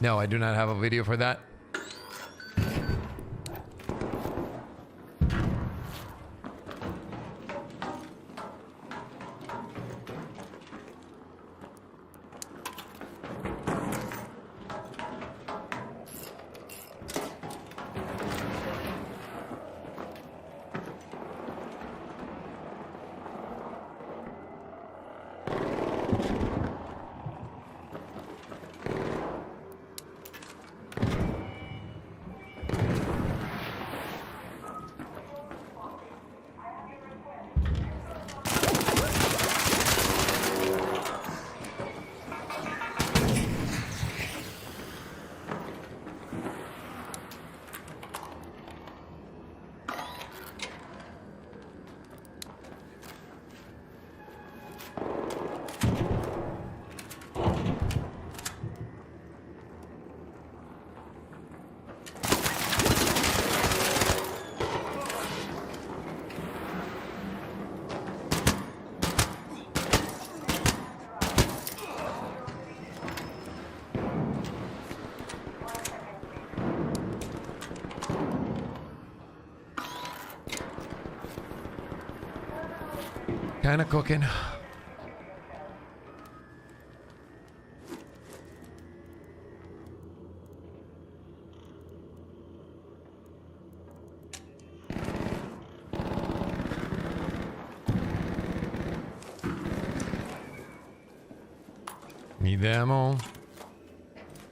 [SPEAKER 2] No, I do not have a video for that. Kind of cooking. Need the ammo.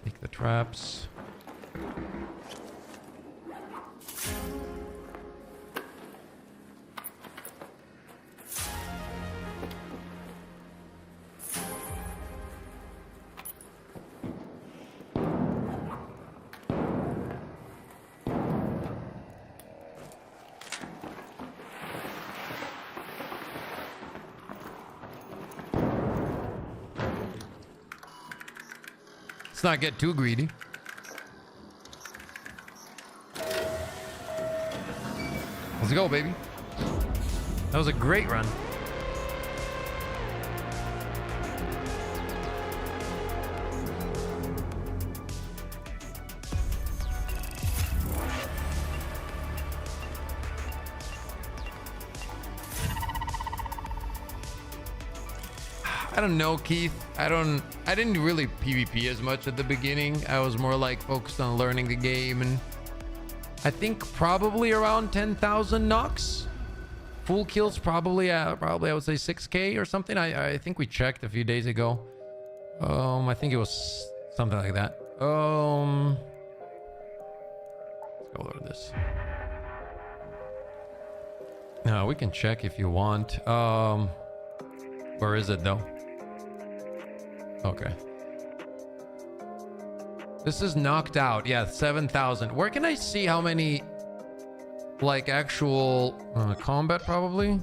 [SPEAKER 2] Take the traps. Let's not get too greedy. Let's go, baby. That was a great run. I don't know, Keith. I didn't really PvP as much at the beginning. I was more like focused on learning the game, and I think probably around 10,000 knocks. Full kills probably I would say 6k or something. I think we checked a few days ago. I think it was something like that. Let's go over this. No, we can check if you want. Where is it though? Okay. This is knocked out. Yeah, 7,000. Where can I see how many, like, actual combat, probably?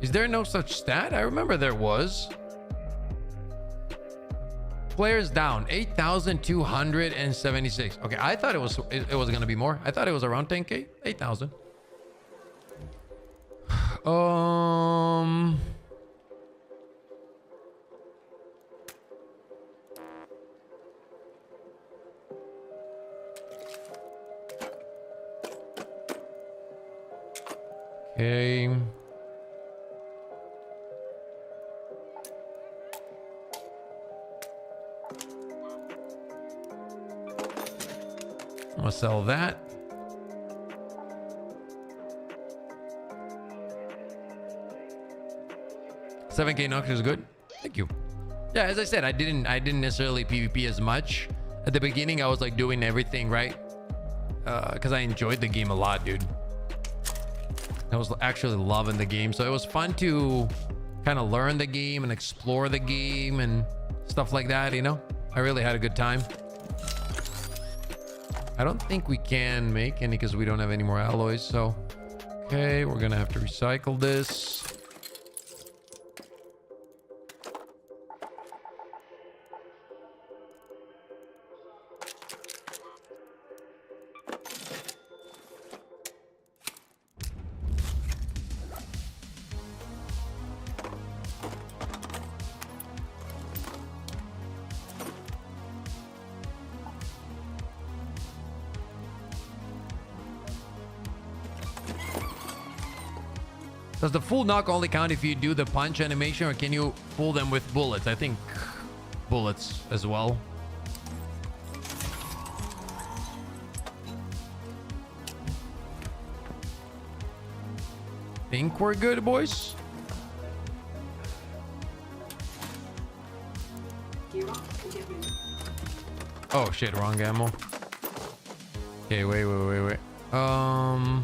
[SPEAKER 2] Is there no such stat? I remember there was. Players down 8,276. Okay, I thought it was gonna be more. I thought it was around 10k. 8,000. Okay. I'm gonna sell that. $7K knocked is good. Thank you. Yeah, as I said, I didn't necessarily PvP as much. At the beginning, I was like doing everything right. Because I enjoyed the game a lot, dude. I was actually loving the game. So it was fun to kind of learn the game and explore the game and stuff like that, you know? I really had a good time. I don't think we can make any because we don't have any more alloys. So, okay, we're gonna have to recycle this. Does the full knock only count if you do the punch animation, or can you pull them with bullets? I think bullets as well. Think we're good, boys? Oh shit, wrong ammo. Okay, wait.
[SPEAKER 14] Hello.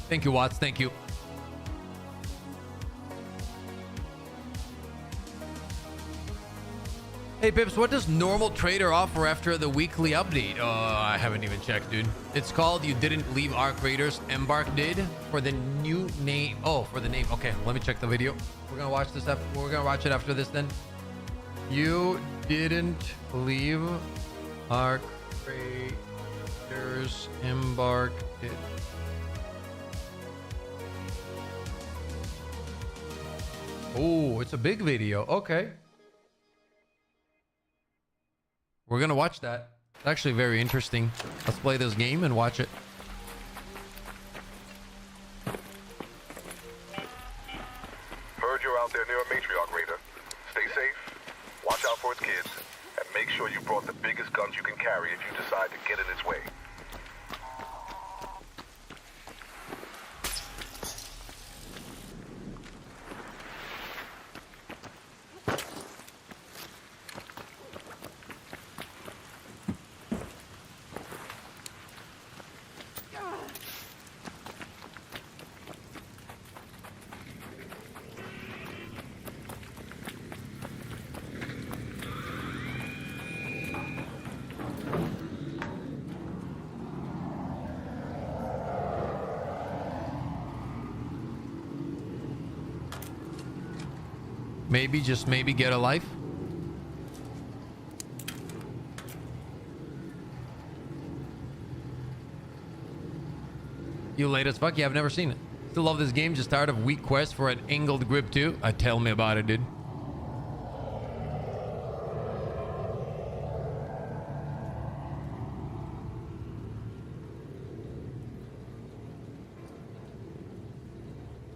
[SPEAKER 2] Thank you, Watts. Thank you. Hey, Pips, what does normal trader offer after the weekly update? I haven't even checked, dude. It's called You Didn't Leave Our Creators. Embark did for the new name. Oh, for the name. Okay, let me check the video. We're gonna watch this. We're gonna watch it after this then. You didn't leave our creators. Embark did. Oh, it's a big video. Okay. We're gonna watch that. It's actually very interesting. Let's play this game and watch it.
[SPEAKER 8] Heard you're out there near a matriarch raider. Stay safe, watch out for its kids, and make sure you brought the biggest guns you can carry if you decide to get in its way.
[SPEAKER 2] Maybe, just maybe, get a life. You late as fuck? Yeah, I've never seen it. Still love this game. Just tired of weak quest for an angled grip too. Tell me about it, dude.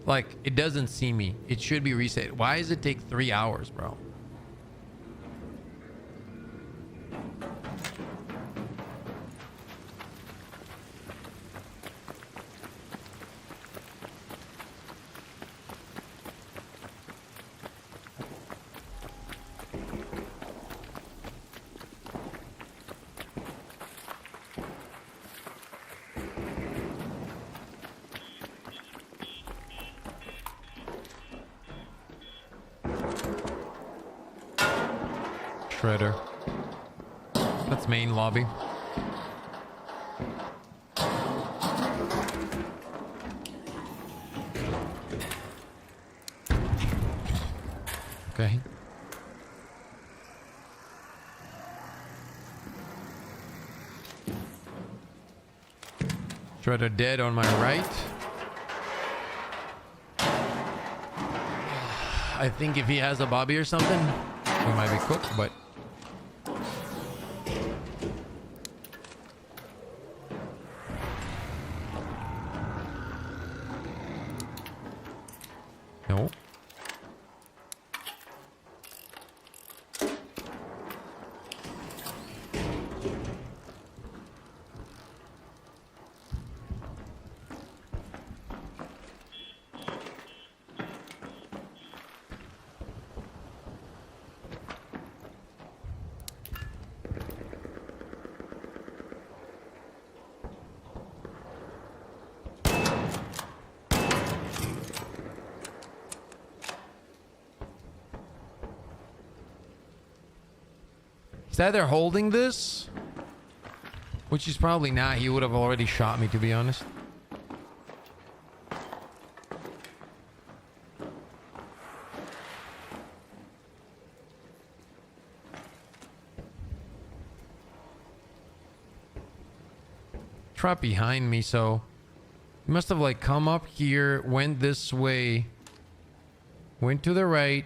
[SPEAKER 2] Like, it doesn't see me. It should be reset. Why does it take 3 hours, bro? Shredder. That's main lobby. Okay. Shredder dead on my right. I think if he has a Bobby or something, we might be cooked, but no. He's either holding this, which he's probably not. He would have already shot me, to be honest. Trap behind me, so he must have like come up here, went this way, went to the right.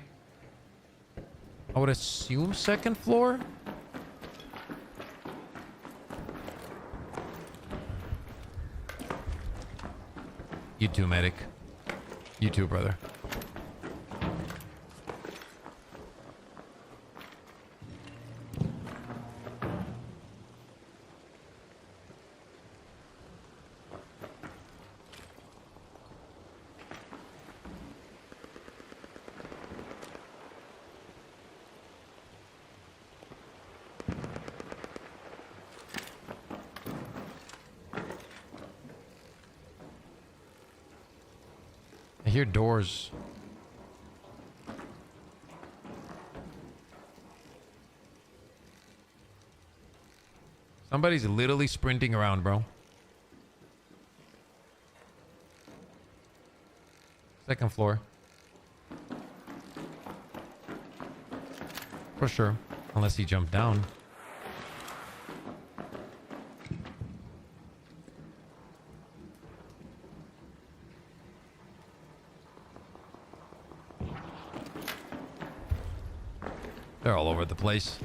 [SPEAKER 2] I would assume second floor. You too, medic. You too, brother. I hear doors. Somebody's literally sprinting around, bro. Second floor. For sure. Unless he jumped down. They're all over the place.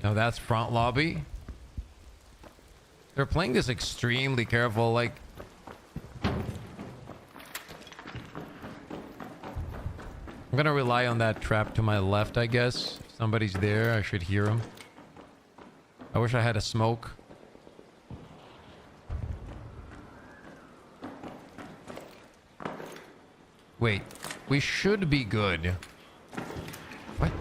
[SPEAKER 2] Now that's front lobby. They're playing this extremely careful, like I'm gonna rely on that trap to my left, I guess. Somebody's there. I should hear him. I wish I had a smoke. Wait, we should be good. What?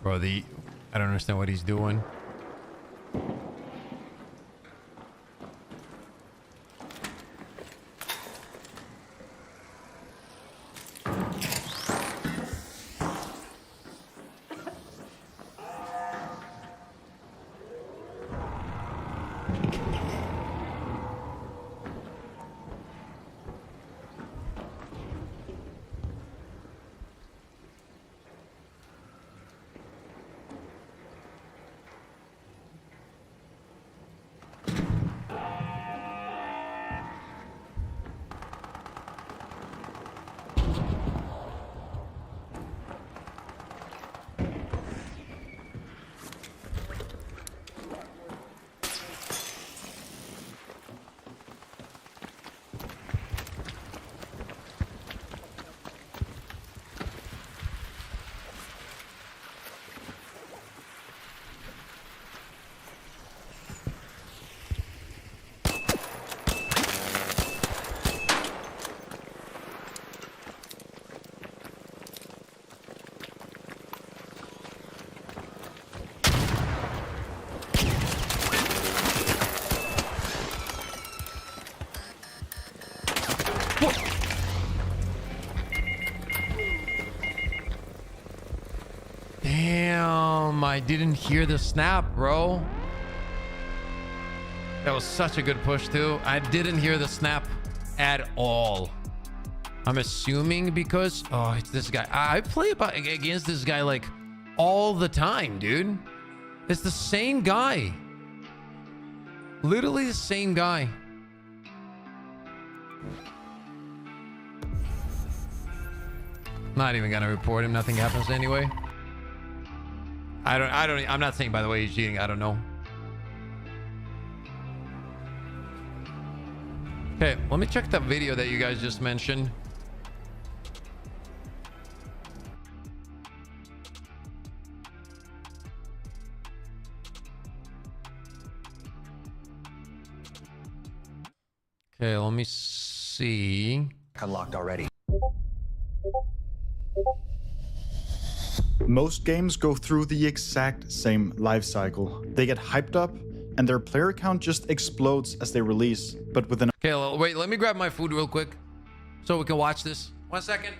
[SPEAKER 2] Bro, I don't understand what he's doing. I didn't hear the snap, bro. That was such a good push too. I didn't hear the snap at all. I'm assuming because it's this guy. I play against this guy like all the time, dude. It's the same guy. Literally the same guy. Not even gonna report him. Nothing happens anyway. I'm not saying, by the way, he's cheating. I don't know. Okay, let me check that video that you guys just mentioned. Okay, let me see.
[SPEAKER 14] Unlocked already.
[SPEAKER 15] Most games go through the exact same life cycle. They get hyped up, and their player count just explodes as they release. But within
[SPEAKER 2] Okay, wait, let me grab my food real quick so we can watch this. 1 second.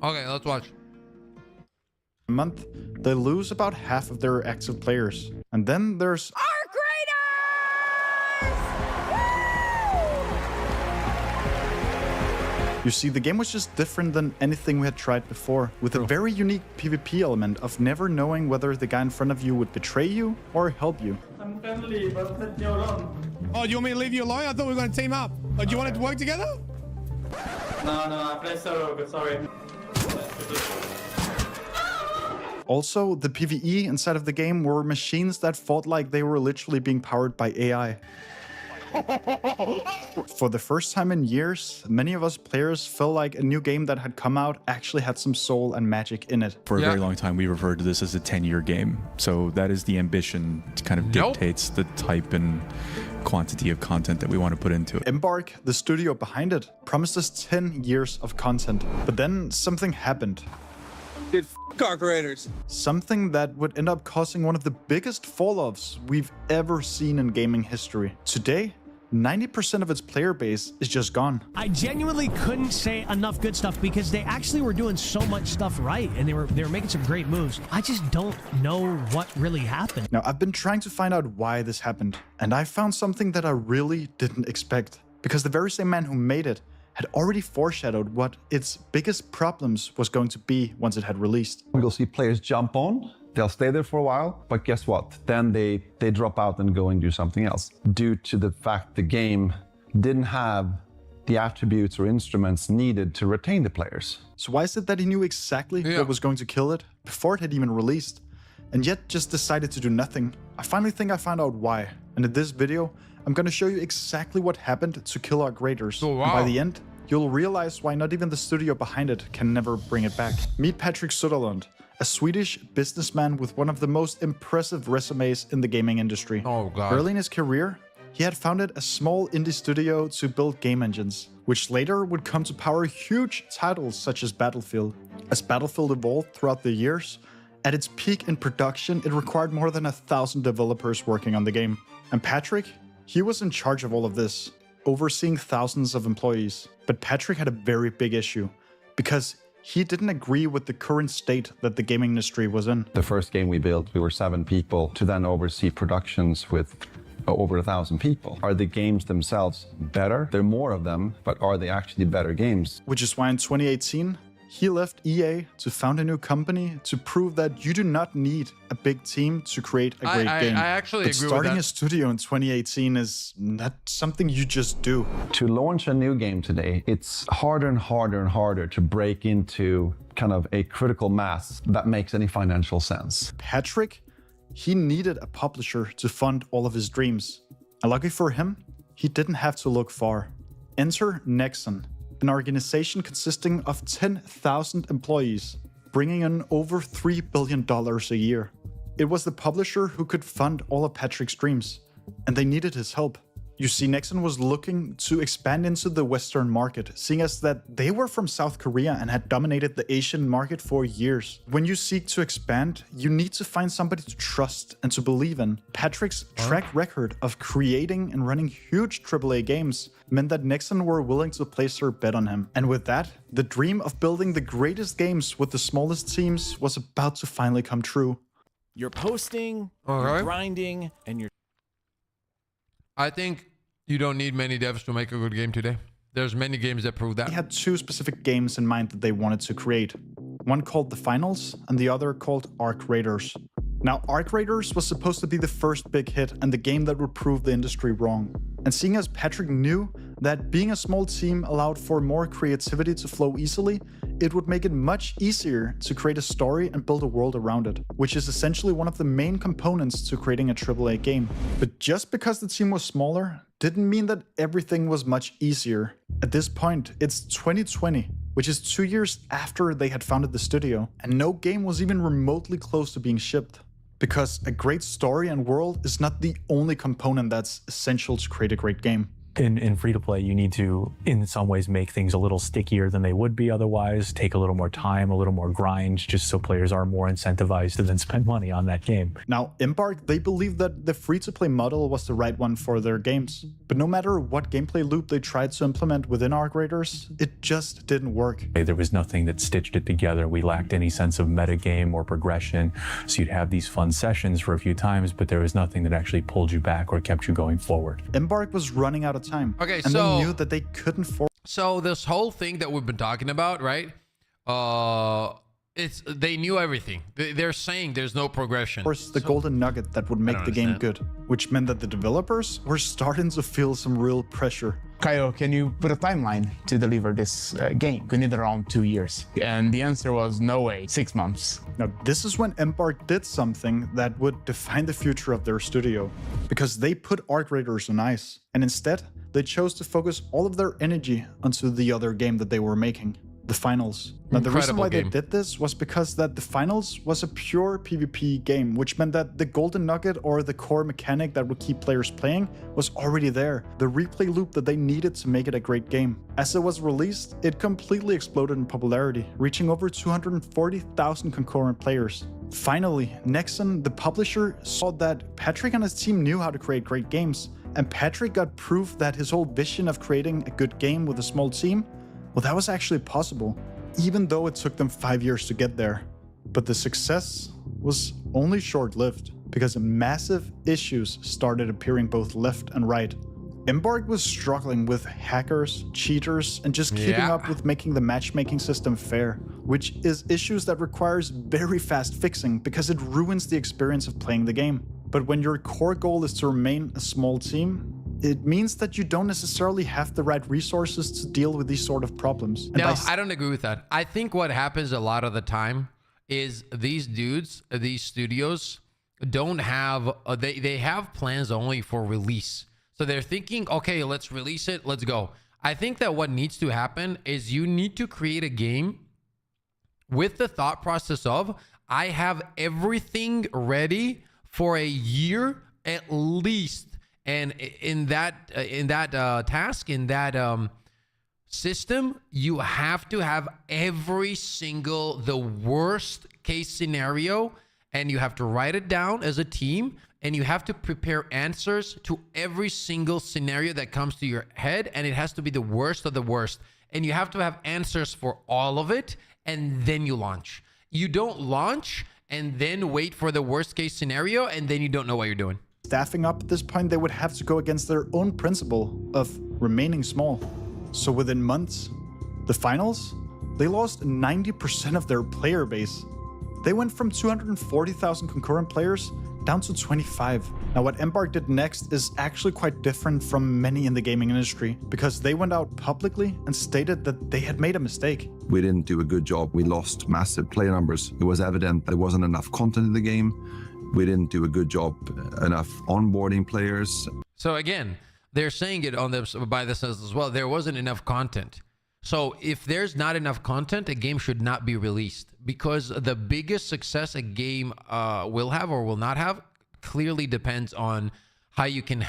[SPEAKER 2] Okay, let's watch.
[SPEAKER 15] a month, they lose about half of their active players. And then there's You see, the game was just different than anything we had tried before, with a very unique PvP element of never knowing whether the guy in front of you would betray you or help you.
[SPEAKER 16] I'm gonna leave, but let you alone. Oh, you want me to leave you alone? I thought we were gonna team up. Oh, do you want to work together? No, I play solo, but sorry.
[SPEAKER 15] Also, the PvE inside of the game were machines that felt like they were literally being powered by AI. For the first time in years, many of us players felt like a new game that had come out actually had some soul and magic in it.
[SPEAKER 17] For a very long time, we referred to this as a 10-year game. So that is the ambition, kind of dictates the type and quantity of content that we want to put into it.
[SPEAKER 15] Embark, the studio behind it, promised us 10 years of content. But then something happened.
[SPEAKER 16] Dude, car creators.
[SPEAKER 15] Something that would end up causing one of the biggest fall-offs we've ever seen in gaming history. Today, 90% of its player base is just gone.
[SPEAKER 18] I genuinely couldn't say enough good stuff because they actually were doing so much stuff right and they were making some great moves. I just don't know what really happened.
[SPEAKER 15] Now, I've been trying to find out why this happened, and I found something that I really didn't expect. Because the very same man who made it had already foreshadowed what its biggest problems was going to be once it had released.
[SPEAKER 19] You'll see players jump on, they'll stay there for a while, but guess what? Then they drop out and go and do something else. Due to the fact the game didn't have the attributes or instruments needed to retain the players.
[SPEAKER 15] So why is it that he knew exactly what was going to kill it before it had even released, and yet just decided to do nothing? I finally think I found out why, and in this video, I'm gonna show you exactly what happened to kill our graders.
[SPEAKER 2] Oh, wow.
[SPEAKER 15] And by the end, you'll realize why not even the studio behind it can never bring it back. Meet Patrick Sutherland, a Swedish businessman with one of the most impressive resumes in the gaming industry.
[SPEAKER 2] Oh, God.
[SPEAKER 15] Early in his career, he had founded a small indie studio to build game engines, which later would come to power huge titles such as Battlefield. As Battlefield evolved throughout the years, at its peak in production, it required more than 1,000 developers working on the game. And Patrick, he was in charge of all of this, overseeing thousands of employees. But Patrick had a very big issue, because he didn't agree with the current state that the gaming industry was in.
[SPEAKER 19] The first game we built, we were 7 people to then oversee productions with over 1,000 people. Are the games themselves better? There are more of them, but are they actually better games?
[SPEAKER 15] Which is why in 2018, he left EA to found a new company to prove that you do not need a big team to create a great game.
[SPEAKER 2] I actually
[SPEAKER 15] but
[SPEAKER 2] agree
[SPEAKER 15] starting
[SPEAKER 2] with that.
[SPEAKER 15] a studio in 2018 is not something you just do.
[SPEAKER 19] To launch a new game today, it's harder and harder and harder to break into kind of a critical mass that makes any financial sense.
[SPEAKER 15] Patrick, he needed a publisher to fund all of his dreams. And lucky for him, he didn't have to look far. Enter Nexon, an organization consisting of 10,000 employees, bringing in over $3 billion a year. It was the publisher who could fund all of Patrick's dreams, and they needed his help. You see, Nexon was looking to expand into the Western market, seeing as that they were from South Korea and had dominated the Asian market for years. When you seek to expand, you need to find somebody to trust and to believe in. Patrick's track record of creating and running huge AAA games meant that Nexon were willing to place their bet on him. And with that, the dream of building the greatest games with the smallest teams was about to finally come true.
[SPEAKER 14] You're posting, you're grinding, and you're...
[SPEAKER 2] I think you don't need many devs to make a good game today. There's many games that prove that.
[SPEAKER 15] They had 2 specific games in mind that they wanted to create. One called The Finals and the other called Arc Raiders. Now, Arc Raiders was supposed to be the first big hit and the game that would prove the industry wrong. And seeing as Patrick knew that being a small team allowed for more creativity to flow easily, it would make it much easier to create a story and build a world around it, which is essentially one of the main components to creating a AAA game. But just because the team was smaller didn't mean that everything was much easier. At this point, it's 2020, which is 2 years after they had founded the studio, and no game was even remotely close to being shipped. Because a great story and world is not the only component that's essential to create a great game.
[SPEAKER 17] In free-to-play, you need to, in some ways, make things a little stickier than they would be otherwise, take a little more time, a little more grind, just so players are more incentivized to then spend money on that game.
[SPEAKER 15] Now, Embark, they believed that the free-to-play model was the right one for their games. But no matter what gameplay loop they tried to implement within Arc Raiders, it just didn't work.
[SPEAKER 17] There was nothing that stitched it together. We lacked any sense of metagame or progression. So you'd have these fun sessions for a few times, but there was nothing that actually pulled you back or kept you going forward.
[SPEAKER 15] Embark was running out of time.
[SPEAKER 2] Okay,
[SPEAKER 15] and
[SPEAKER 2] so
[SPEAKER 15] they knew that they couldn't
[SPEAKER 2] So this whole thing that we've been talking about, right? They knew everything. They're saying there's no progression.
[SPEAKER 15] Of course, the golden nugget that would make the game good, which meant that the developers were starting to feel some real pressure.
[SPEAKER 20] Kyle, can you put a timeline to deliver this game? We need around 2 years. And the answer was no way, 6 months.
[SPEAKER 15] Now, this is when Embark did something that would define the future of their studio, because they put Arc Raiders on ice, and instead, they chose to focus all of their energy onto the other game that they were making, The Finals. Now, the reason why they did this was because that The Finals was a pure PvP game, which meant that the golden nugget or the core mechanic that would keep players playing was already there, the replay loop that they needed to make it a great game. As it was released, it completely exploded in popularity, reaching over 240,000 concurrent players. Finally, Nexon, the publisher, saw that Patrick and his team knew how to create great games, and Patrick got proof that his whole vision of creating a good game with a small team, well, that was actually possible, even though it took them 5 years to get there. But the success was only short-lived, because massive issues started appearing both left and right. Embark was struggling with hackers, cheaters, and just keeping up with making the matchmaking system fair, which is issues that requires very fast fixing because it ruins the experience of playing the game. But when your core goal is to remain a small team, it means that you don't necessarily have the right resources to deal with these sort of problems. And
[SPEAKER 2] No, I don't agree with that. I think what happens a lot of the time is these dudes, these studios, don't have, they have plans only for release. So they're thinking, okay, let's release it, let's go. I think that what needs to happen is you need to create a game with the thought process of, I have everything ready for a year at least. And in that task, in that system, you have to have every single, the worst case scenario, and you have to write it down as a team, and you have to prepare answers to every single scenario that comes to your head, and it has to be the worst of the worst. And you have to have answers for all of it, and then you launch. You don't launch and then wait for the worst case scenario, and then you don't know what you're doing.
[SPEAKER 15] Staffing up at this point, they would have to go against their own principle of remaining small. So within months, the finals, they lost 90% of their player base. They went from 240,000 concurrent players down to 25. Now what Embark did next is actually quite different from many in the gaming industry, because they went out publicly and stated that they had made a mistake.
[SPEAKER 19] We didn't do a good job. We lost massive player numbers. It was evident that there wasn't enough content in the game. We didn't do a good job enough onboarding players.
[SPEAKER 2] So again, they're saying it on them by themselves as well. There wasn't enough content. So if there's not enough content, a game should not be released, because the biggest success a game will have or will not have clearly depends on how you can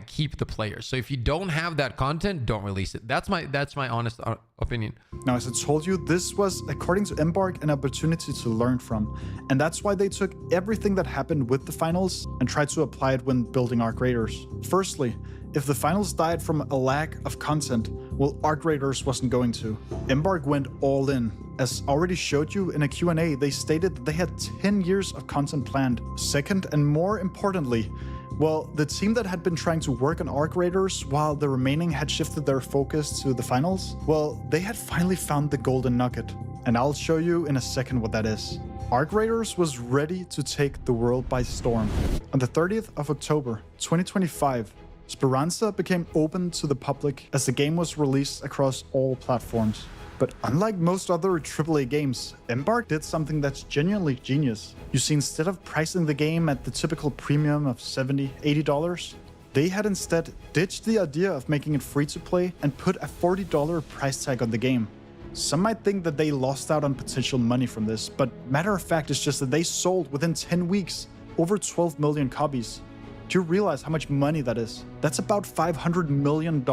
[SPEAKER 2] keep the players. So if you don't have that content, don't release it. That's my honest opinion.
[SPEAKER 15] Now, as I told you, this was, according to Embark, an opportunity to learn from. And that's why they took everything that happened with the finals and tried to apply it when building Arc Raiders. Firstly, if the finals died from a lack of content, well, Arc Raiders wasn't going to. Embark went all in. As already showed you in a Q&A, they stated that they had 10 years of content planned. Second, and more importantly, well, the team that had been trying to work on Arc Raiders while the remaining had shifted their focus to the finals, well, they had finally found the golden nugget. And I'll show you in a second what that is. Arc Raiders was ready to take the world by storm. On the 30th of October, 2025, Speranza became open to the public as the game was released across all platforms. But unlike most other AAA games, Embark did something that's genuinely genius. You see, instead of pricing the game at the typical premium of $70, $80, they had instead ditched the idea of making it free to play and put a $40 price tag on the game. Some might think that they lost out on potential money from this, but matter of fact is just that they sold within 10 weeks over 12 million copies. Do you realize how much money that is? That's about $500 million.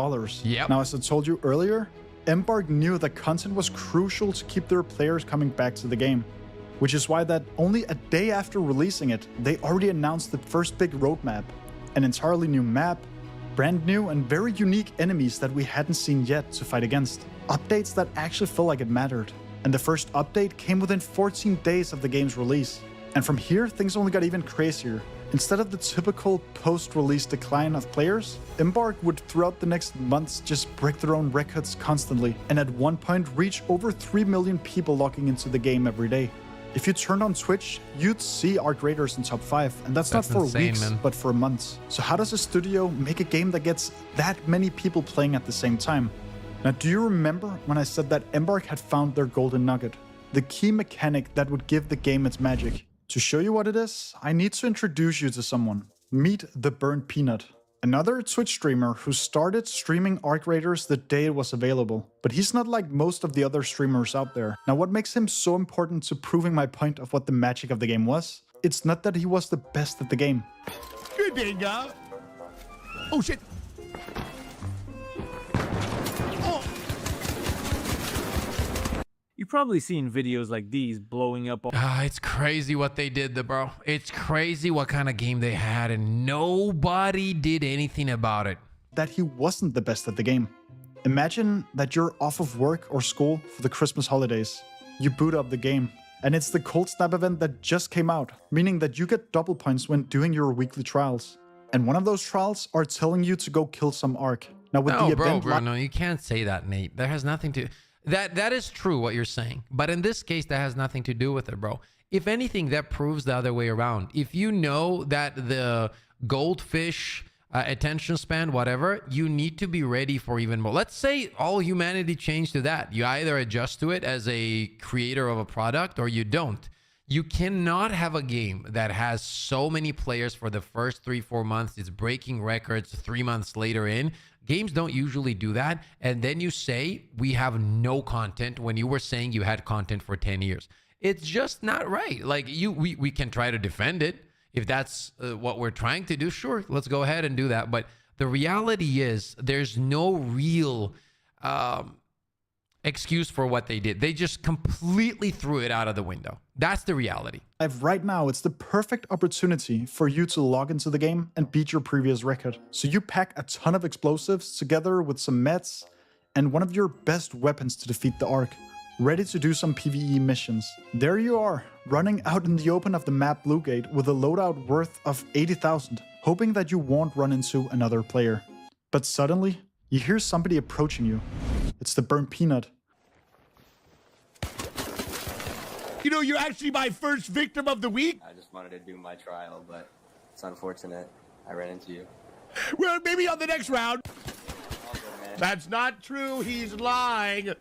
[SPEAKER 2] Yep.
[SPEAKER 15] Now, as I told you earlier, Embark knew that content was crucial to keep their players coming back to the game, which is why that only a day after releasing it, they already announced the first big roadmap, an entirely new map, brand new and very unique enemies that we hadn't seen yet to fight against, updates that actually felt like it mattered. And the first update came within 14 days of the game's release. And from here, things only got even crazier. Instead of the typical post-release decline of players, Embark would throughout the next months just break their own records constantly, and at one point reach over 3 million people logging into the game every day. If you turned on Twitch, you'd see Arc Raiders in top 5, and that's not for
[SPEAKER 2] insane,
[SPEAKER 15] weeks,
[SPEAKER 2] man.
[SPEAKER 15] but for months. So how does a studio make a game that gets that many people playing at the same time? Now, do you remember when I said that Embark had found their golden nugget? The key mechanic that would give the game its magic. To show you what it is, I need to introduce you to someone. Meet the Burnt Peanut, another Twitch streamer who started streaming Arc Raiders the day it was available. But he's not like most of the other streamers out there. Now, what makes him so important to proving my point of what the magic of the game was? It's not that he was the best at the game.
[SPEAKER 14] Good bingo. Oh shit.
[SPEAKER 17] You've probably seen videos like these blowing up.
[SPEAKER 2] It's crazy what they did, bro. It's crazy what kind of game they had, and nobody did anything about it.
[SPEAKER 15] That he wasn't the best at the game. Imagine that you're off of work or school for the Christmas holidays. You boot up the game, and it's the Cold Snap event that just came out, meaning that you get double points when doing your weekly trials. And one of those trials are telling you to go kill some Arc. Now with the event,
[SPEAKER 2] No, you can't say that, Nate. There has nothing to... That is true what you're saying, but in this case that has nothing to do with it, bro. If anything, that proves the other way around. If you know that the goldfish attention span, whatever, you need to be ready for even more. Let's say all humanity changed to that. You either adjust to it as a creator of a product or you don't. You cannot have a game that has so many players for the first 3-4 months. It's breaking records 3 months later in. Games don't usually do that. And then you say we have no content when you were saying you had content for 10 years. It's just not right. Like we can try to defend it. If that's what we're trying to do, sure, let's go ahead and do that. But the reality is there's no real excuse for what they did. They just completely threw it out of the window. That's the reality.
[SPEAKER 15] Right now, it's the perfect opportunity for you to log into the game and beat your previous record. So you pack a ton of explosives together with some meds and one of your best weapons to defeat the Ark, ready to do some PvE missions. There you are, running out in the open of the map Bluegate with a loadout worth of 80,000, hoping that you won't run into another player. But suddenly, you hear somebody approaching you. It's the burnt peanut.
[SPEAKER 16] You know, you're actually my first victim of the week.
[SPEAKER 12] I just wanted to do my trial, but it's unfortunate I ran into you.
[SPEAKER 16] Well, maybe on the next round. That's not true. He's lying.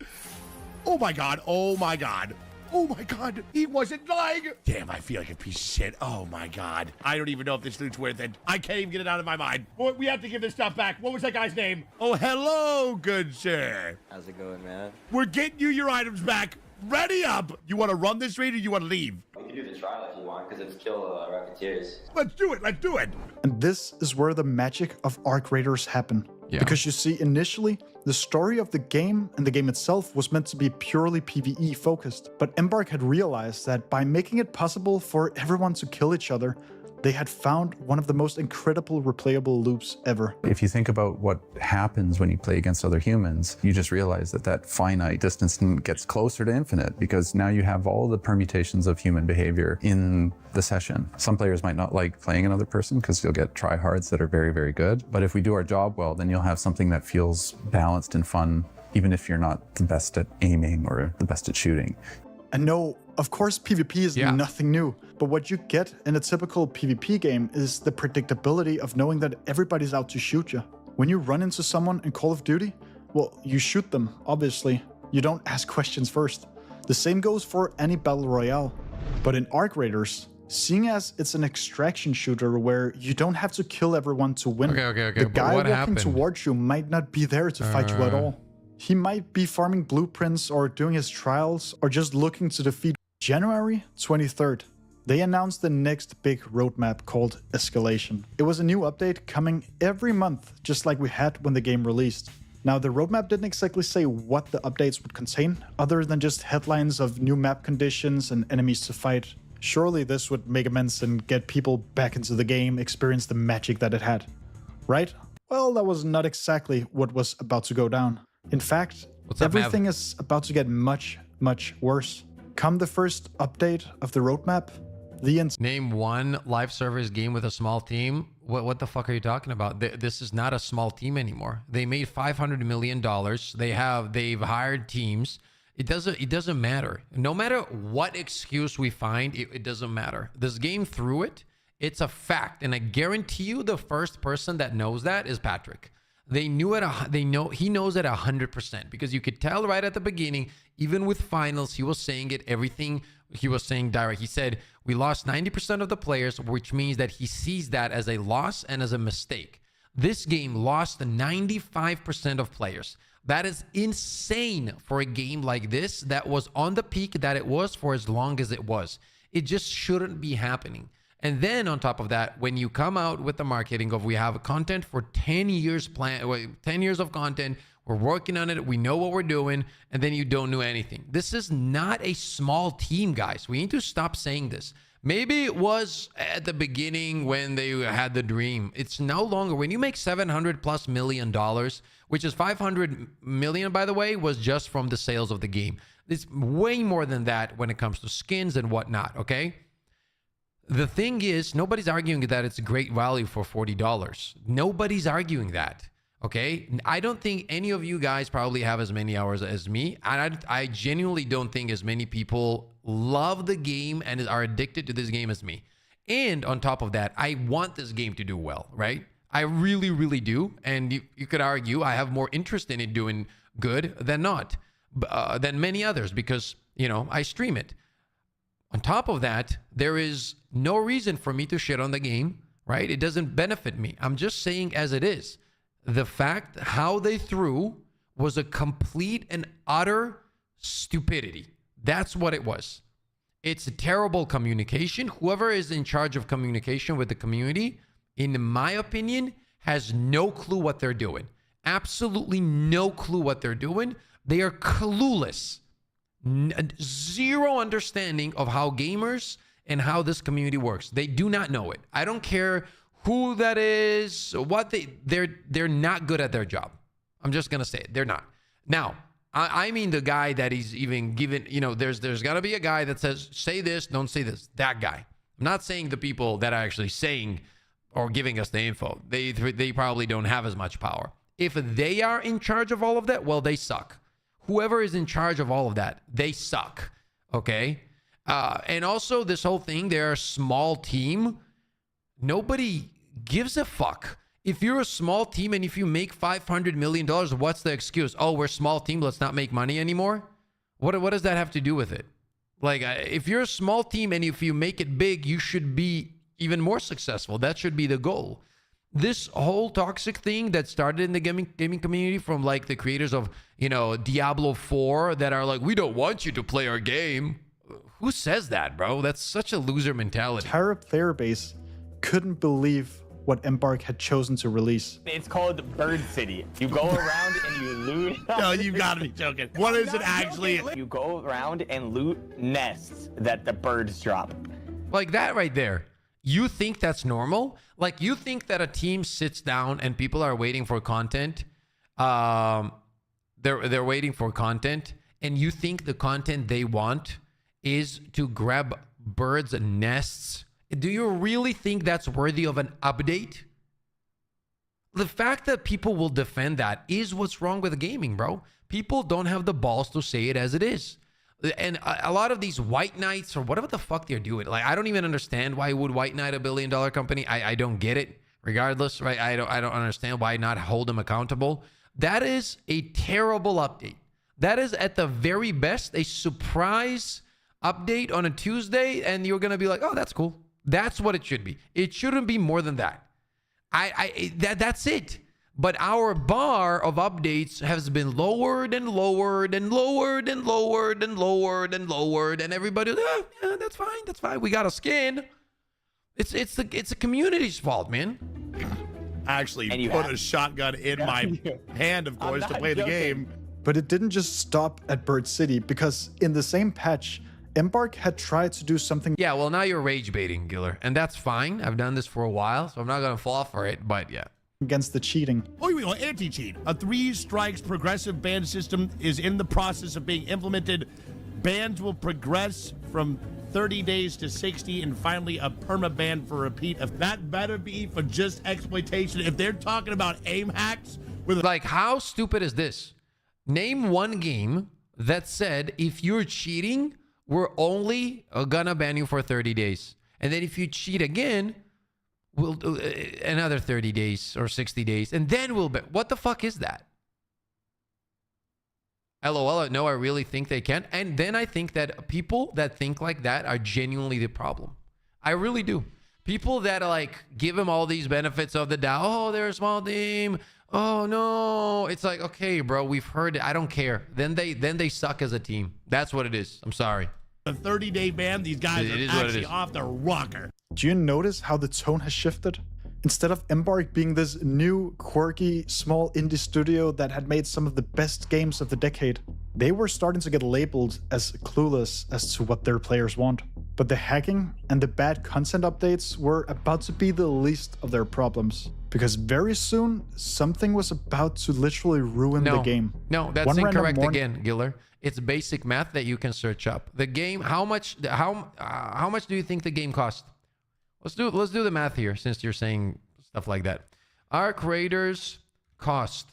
[SPEAKER 16] Oh my God. Oh my God. Oh my God. He wasn't lying. Damn, I feel like a piece of shit. Oh my God. I don't even know if this loot's worth it. I can't even get it out of my mind. Boy, we have to give this stuff back. What was that guy's name? Oh, hello, good sir.
[SPEAKER 12] How's it going, man?
[SPEAKER 16] We're getting you your items back. Ready up. You want to run this raid or you want to leave?
[SPEAKER 12] We can do the trial if you want, because it's kill racketeers.
[SPEAKER 16] Let's do it. Let's do it.
[SPEAKER 15] And this is where the magic of Ark Raiders happen.
[SPEAKER 2] Yeah.
[SPEAKER 15] Because you see, initially, the story of the game and the game itself was meant to be purely PvE focused. But Embark had realized that by making it possible for everyone to kill each other, they had found one of the most incredible replayable loops ever.
[SPEAKER 21] If you think about what happens when you play against other humans, you just realize that that finite distance gets closer to infinite, because now you have all the permutations of human behavior in the session. Some players might not like playing another person because you'll get tryhards that are very, very good. But if we do our job well, then you'll have something that feels balanced and fun, even if you're not the best at aiming or the best at shooting.
[SPEAKER 15] And no, of course PvP is nothing new, but what you get in a typical PvP game is the predictability of knowing that everybody's out to shoot you. When you run into someone in Call of Duty, well, you shoot them, obviously. You don't ask questions first. The same goes for any Battle Royale. But in Ark Raiders, seeing as it's an extraction shooter where you don't have to kill everyone to win, the guy walking towards you might not be there to fight you at all. He might be farming blueprints or doing his trials or just looking to defeat. January 23rd, they announced the next big roadmap called Escalation. It was a new update coming every month, just like we had when the game released. Now, the roadmap didn't exactly say what the updates would contain, other than just headlines of new map conditions and enemies to fight. Surely this would make amends and get people back into the game, experience the magic that it had. Right? Well, that was not exactly what was about to go down. In fact, everything is about to get much, much worse. Come the first update of the roadmap,
[SPEAKER 2] Name one live service game with a small team. What the fuck are you talking about? This is not a small team anymore. They made $500 million. They've hired teams. It doesn't matter. No matter what excuse we find, it doesn't matter. This game threw it. It's a fact, and I guarantee you, the first person that knows that is Patrick. They knew it. He knows it 100%, because you could tell right at the beginning, even with finals, he was saying it. Everything he was saying direct. He said we lost 90% of the players, which means that he sees that as a loss and as a mistake. This game lost 95% of players. That is insane for a game like this that was on the peak that it was for as long as it was. It just shouldn't be happening. And then on top of that, when you come out with the marketing of we have content for 10 years 10 years of content, we're working on it, we know what we're doing, and then you don't know anything. This is not a small team, guys. We need to stop saying this. Maybe it was at the beginning when they had the dream. It's no longer. When you make $700+ million, which is 500 million, by the way, was just from the sales of the game. It's way more than that when it comes to skins and whatnot, okay? The thing is, nobody's arguing that it's a great value for $40. Nobody's arguing that, okay? I don't think any of you guys probably have as many hours as me. And I genuinely don't think as many people love the game and are addicted to this game as me. And on top of that, I want this game to do well, right? I really, really do. And you could argue I have more interest in it doing good than not, than many others, because, you know, I stream it. On top of that, there is no reason for me to shit on the game, right? It doesn't benefit me. I'm just saying as it is. The fact how they threw was a complete and utter stupidity. That's what it was. It's a terrible communication. Whoever is in charge of communication with the community, in my opinion, has no clue what they're doing. Absolutely no clue what they're doing. They are clueless. Zero understanding of how gamers and how this community works. They do not know it. I don't care who that is, what they're not good at their job. I'm just gonna say it. They're not. Now, I mean the guy that he's even given, you know, there's gotta be a guy that says, say this, don't say this. That guy. I'm not saying the people that are actually saying or giving us the info. They probably don't have as much power. If they are in charge of all of that, well, they suck. Whoever is in charge of all of that, they suck. Okay? And also this whole thing, they're a small team. Nobody gives a fuck. If you're a small team and if you make $500 million, what's the excuse? Oh, we're a small team, let's not make money anymore? What does that have to do with it? Like, if you're a small team and if you make it big, you should be even more successful. That should be the goal. This whole toxic thing that started in the gaming community from like the creators of, you know, Diablo 4 that are like, we don't want you to play our game. Who says that, bro? That's such a loser mentality.
[SPEAKER 15] Entire player base couldn't believe what Embark had chosen to release.
[SPEAKER 3] It's called Bird City. You go around and you loot.
[SPEAKER 16] No, you've got to be joking. What is it actually?
[SPEAKER 3] You go around and loot nests that the birds drop.
[SPEAKER 2] Like that right there. You think that's normal? Like you think that a team sits down and people are waiting for content? They're waiting for content, and you think the content they want is to grab birds' nests? Do you really think that's worthy of an update? The fact that people will defend that is what's wrong with gaming, bro. People don't have the balls to say it as it is. And a lot of these white knights or whatever the fuck they're doing, like I don't even understand why would white knight $1 billion company. I don't get it. Regardless, right? I don't understand why not hold them accountable. That is a terrible update. That is at the very best a surprise update on a Tuesday, and you're gonna be like, oh, that's cool. That's what it should be. It shouldn't be more than that. That's it. But our bar of updates has been lowered and lowered and lowered and lowered and lowered and lowered, and everybody's like, yeah, that's fine. That's fine. We got a skin. It's the community's fault, man.
[SPEAKER 16] Actually put a shotgun in my hand, of course, to play the game.
[SPEAKER 15] But it didn't just stop at Bird City, because in the same patch, Embark had tried to do something.
[SPEAKER 2] Yeah, well, now you're rage baiting, Giller, and that's fine. I've done this for a while, so I'm not gonna fall for it. But yeah.
[SPEAKER 15] Against the cheating.
[SPEAKER 16] Oh, we go anti-cheat. A 3 strikes progressive ban system is in the process of being implemented. Bans will progress from 30 days to 60, and finally a perma ban for repeat. If that better be for just exploitation. If they're talking about aim hacks with
[SPEAKER 2] like, how stupid is this? Name one game that said if you're cheating, we're only gonna ban you for 30 days, and then if you cheat again, we'll do another 30 days or 60 days, and then we'll bet. What the fuck is that? LOL, no, I really think they can. And then I think that people that think like that are genuinely the problem. I really do. People that are like, give them all these benefits of the doubt. Oh, they're a small team. Oh, no. It's like, okay, bro, we've heard it. I don't care. Then they suck as a team. That's what it is. I'm sorry.
[SPEAKER 16] A 30-day ban, these guys are actually off the rocker.
[SPEAKER 15] Do you notice how the tone has shifted? Instead of Embark being this new, quirky, small indie studio that had made some of the best games of the decade, they were starting to get labeled as clueless as to what their players want. But the hacking and the bad content updates were about to be the least of their problems, because very soon, something was about to literally ruin the game.
[SPEAKER 2] No, that's incorrect again, Giller. It's basic math that you can search up. The game, how much do you think the game cost? Let's do the math here, since you're saying stuff like that. Our creators cost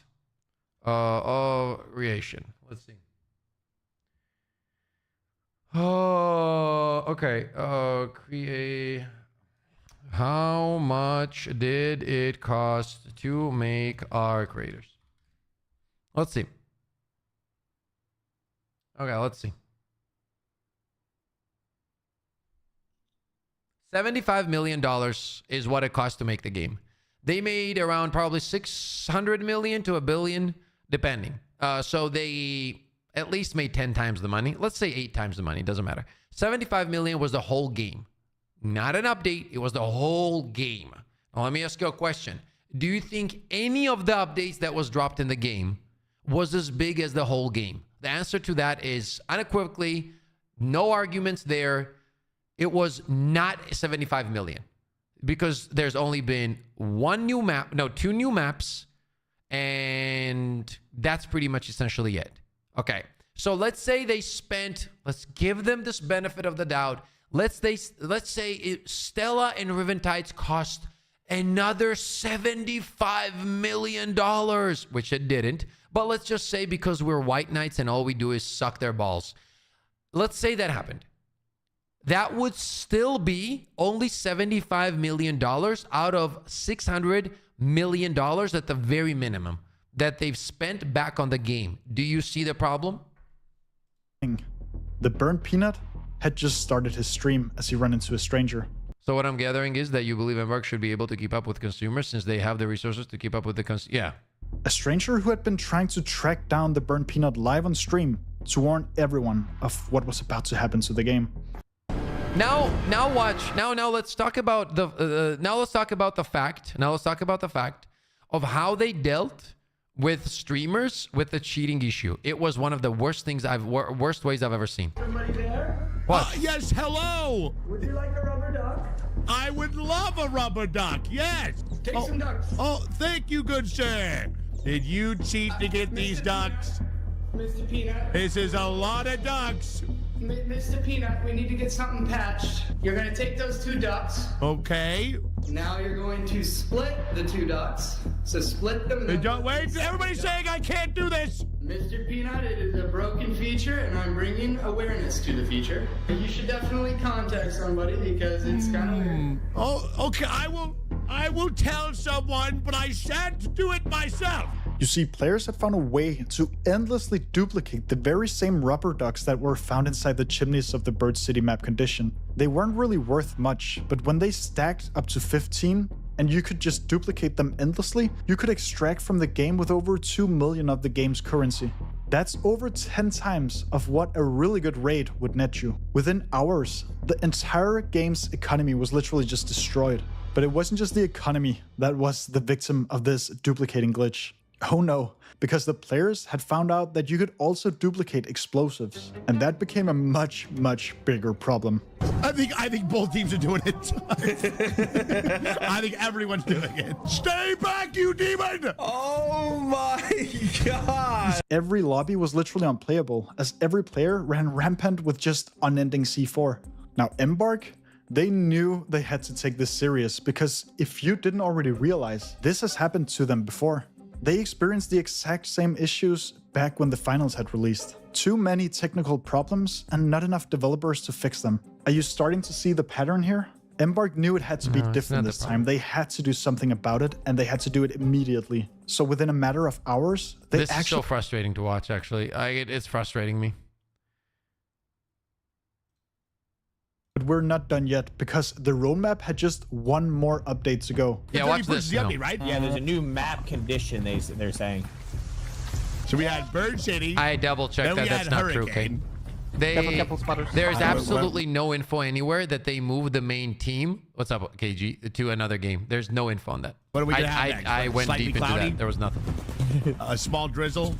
[SPEAKER 2] creation. Let's see. Oh, okay. Create. How much did it cost to make our creators? Let's see. Okay, let's see. $75 million is what it cost to make the game. They made around probably $600 million to $1 billion, depending. So they at least made 10 times the money. Let's say 8 times the money. Doesn't matter. 75 million was the whole game. Not an update. It was the whole game. Now, let me ask you a question. Do you think any of the updates that was dropped in the game was as big as the whole game? The answer to that is unequivocally, no arguments there. It was not 75 million because there's only been 2 new maps, and that's pretty much essentially it. Okay, so let's say they spent, let's give them this benefit of the doubt. Let's say Stella and Riventides cost another $75 million, which it didn't. But let's just say because we're white knights and all we do is suck their balls. Let's say that happened. That would still be only $75 million out of $600 million at the very minimum that they've spent back on the game. Do you see the problem?
[SPEAKER 15] The burnt peanut had just started his stream as he ran into a stranger.
[SPEAKER 2] So what I'm gathering is that you believe Embark should be able to keep up with consumers since they have the resources to keep up with the yeah.
[SPEAKER 15] A stranger who had been trying to track down the burnt peanut live on stream to warn everyone of what was about to happen to the game.
[SPEAKER 2] Now watch. Now let's talk about the let's talk about the fact of how they dealt with streamers with the cheating issue. It was one of the worst things worst ways I've ever seen.
[SPEAKER 16] Somebody there?
[SPEAKER 2] What?
[SPEAKER 16] Yes, hello.
[SPEAKER 7] Would you like a rubber duck?
[SPEAKER 16] I would love a rubber duck. Yes.
[SPEAKER 7] Take some ducks.
[SPEAKER 16] Oh, thank you, good sir. Did you cheat to get these ducks?
[SPEAKER 7] Mr. Peanut.
[SPEAKER 16] This is a lot of ducks.
[SPEAKER 7] Mr. Peanut, we need to get something patched. You're going to take those 2 ducks.
[SPEAKER 16] Okay.
[SPEAKER 7] Now you're going to split the 2 ducks. So split them.
[SPEAKER 16] Don't wait. Everybody's saying I can't do this.
[SPEAKER 7] Mr. Peanut, it is a broken feature, and I'm bringing awareness to the feature. You should definitely contact somebody because it's kind of weird.
[SPEAKER 16] Oh, okay. I will tell someone, but I shan't do it myself.
[SPEAKER 15] You see, players had found a way to endlessly duplicate the very same rubber ducks that were found inside the chimneys of the Bird City map condition. They weren't really worth much, but when they stacked up to 15, and you could just duplicate them endlessly, you could extract from the game with over 2 million of the game's currency. That's over 10 times of what a really good raid would net you. Within hours, the entire game's economy was literally just destroyed. But it wasn't just the economy that was the victim of this duplicating glitch. Oh no, because the players had found out that you could also duplicate explosives, and that became a much bigger problem.
[SPEAKER 16] I think both teams are doing it. I think everyone's doing it. Stay back, you demon!
[SPEAKER 12] Oh my god!
[SPEAKER 15] Every lobby was literally unplayable, as every player ran rampant with just unending C4. Now Embark, they knew they had to take this serious, because if you didn't already realize, this has happened to them before. They experienced the exact same issues back when the finals had released. Too many technical problems and not enough developers to fix them. Are you starting to see the pattern here? Embark knew it had to be different this time. They had to do something about it, and they had to do it immediately. So within a matter of hours, they
[SPEAKER 2] This is so frustrating to watch, actually. It's frustrating me.
[SPEAKER 15] But we're not done yet, because the roadmap had just one more update to go.
[SPEAKER 2] Yeah, watch this.
[SPEAKER 16] The update, right?
[SPEAKER 3] Yeah, there's a new map condition they're saying.
[SPEAKER 16] So we had Bird City.
[SPEAKER 2] I double checked that. That's not true, Kane. There's absolutely no info anywhere that they moved the main team. What's up, KG? To another game. There's no info on that.
[SPEAKER 16] What are we gonna have next?
[SPEAKER 2] I went
[SPEAKER 16] Slightly
[SPEAKER 2] deep
[SPEAKER 16] cloudy?
[SPEAKER 2] into that. There was nothing.
[SPEAKER 16] A small drizzle.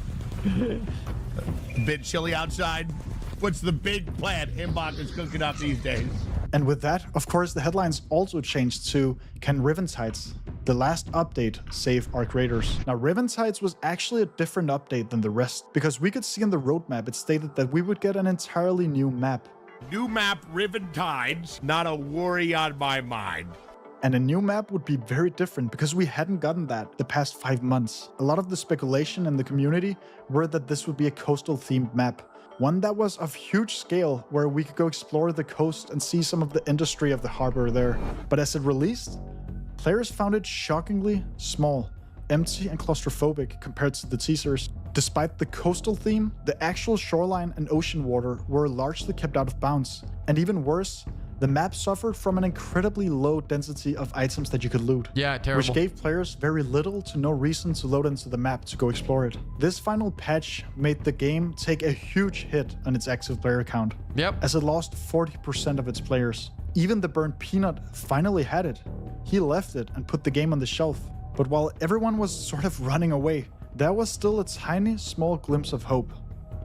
[SPEAKER 16] A bit chilly outside. What's the big plan Himbach is cooking up these days?
[SPEAKER 15] And with that, of course, the headlines also changed to Can Riventides, the last update, save Arc Raiders? Now, Riventides was actually a different update than the rest, because we could see in the roadmap it stated that we would get an entirely new map.
[SPEAKER 16] New map, Riventides, not a worry on my mind.
[SPEAKER 15] And a new map would be very different because we hadn't gotten that the past 5 months. A lot of the speculation in the community were that this would be a coastal themed map. One that was of huge scale, where we could go explore the coast and see some of the industry of the harbor there. But as it released, players found it shockingly small, empty and claustrophobic compared to the teasers. Despite the coastal theme, the actual shoreline and ocean water were largely kept out of bounds. And even worse, The map suffered from an incredibly low density of items that you could loot.
[SPEAKER 2] Yeah, terrible.
[SPEAKER 15] Which gave players very little to no reason to load into the map to go explore it. This final patch made the game take a huge hit on its active player count.
[SPEAKER 2] Yep.
[SPEAKER 15] As it lost 40% of its players. Even the burnt peanut finally had it. He left it and put the game on the shelf. But while everyone was sort of running away, there was still a tiny, small glimpse of hope.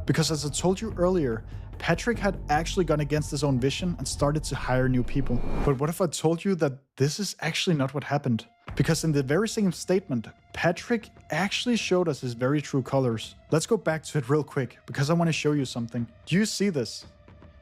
[SPEAKER 15] Because as I told you earlier, Patrick had actually gone against his own vision and started to hire new people. But what if I told you that this is actually not what happened? Because in the very same statement, Patrick actually showed us his very true colors. Let's go back to it real quick, because I want to show you something. Do you see this?